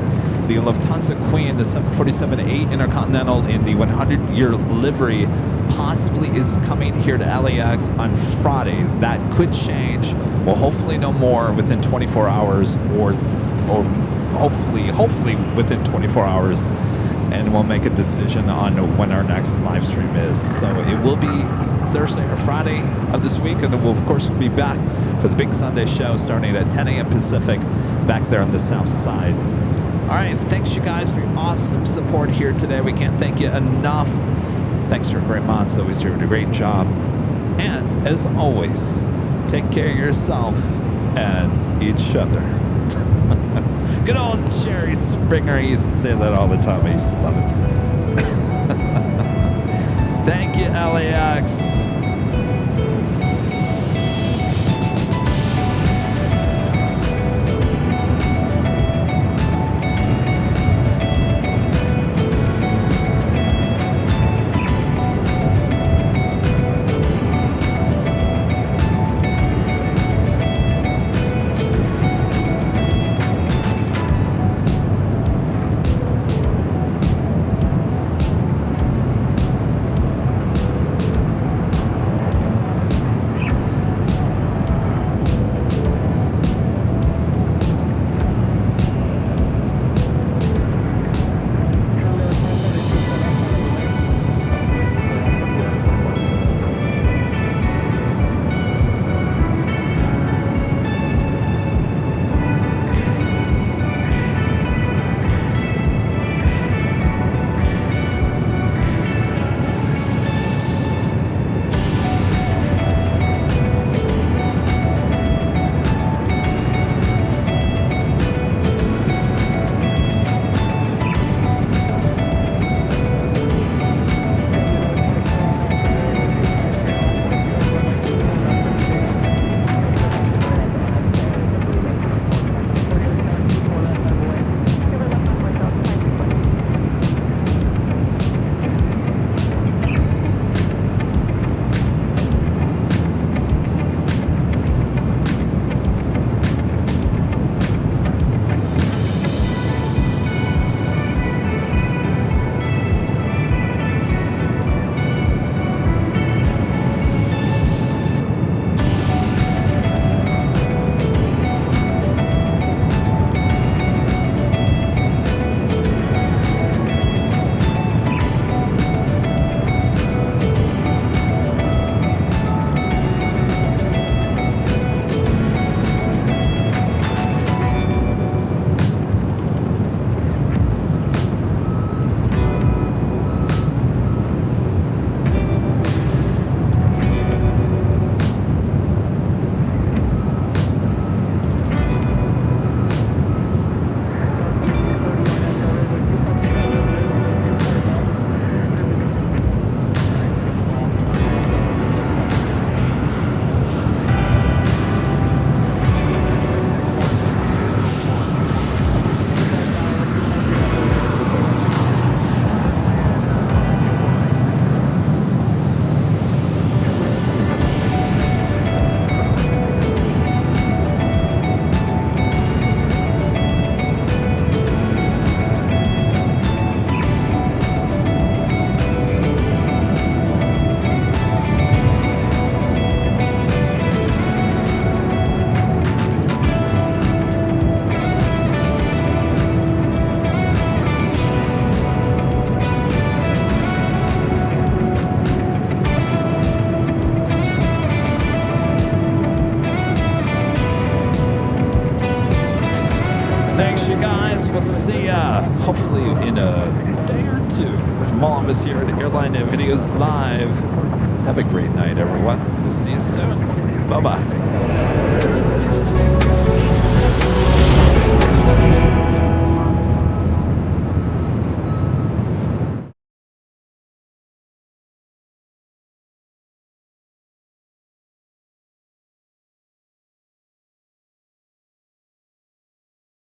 the Lufthansa Queen, the 747-8 Intercontinental in the 100-year livery, possibly is coming here to LAX on Friday. That could change. We'll hopefully know more within 24 hours, or hopefully within 24 hours, and we'll make a decision on when our next live stream is. So it will be Thursday or Friday of this week, and then we'll of course be back for the big Sunday show starting at 10 a.m. Pacific back there on the south side. All right, thanks you guys for your awesome support here today. We can't thank you enough. Thanks for a great month. Always doing a great job. And as always, take care of yourself and each other. Good old Jerry Springer. He used to say that all the time. I used to love it. Thank you, LAX. Thanks, you guys. We'll see ya hopefully in a day or two from all of us here at Airline Videos Live. Have a great night, everyone. We'll see you soon. Bye-bye.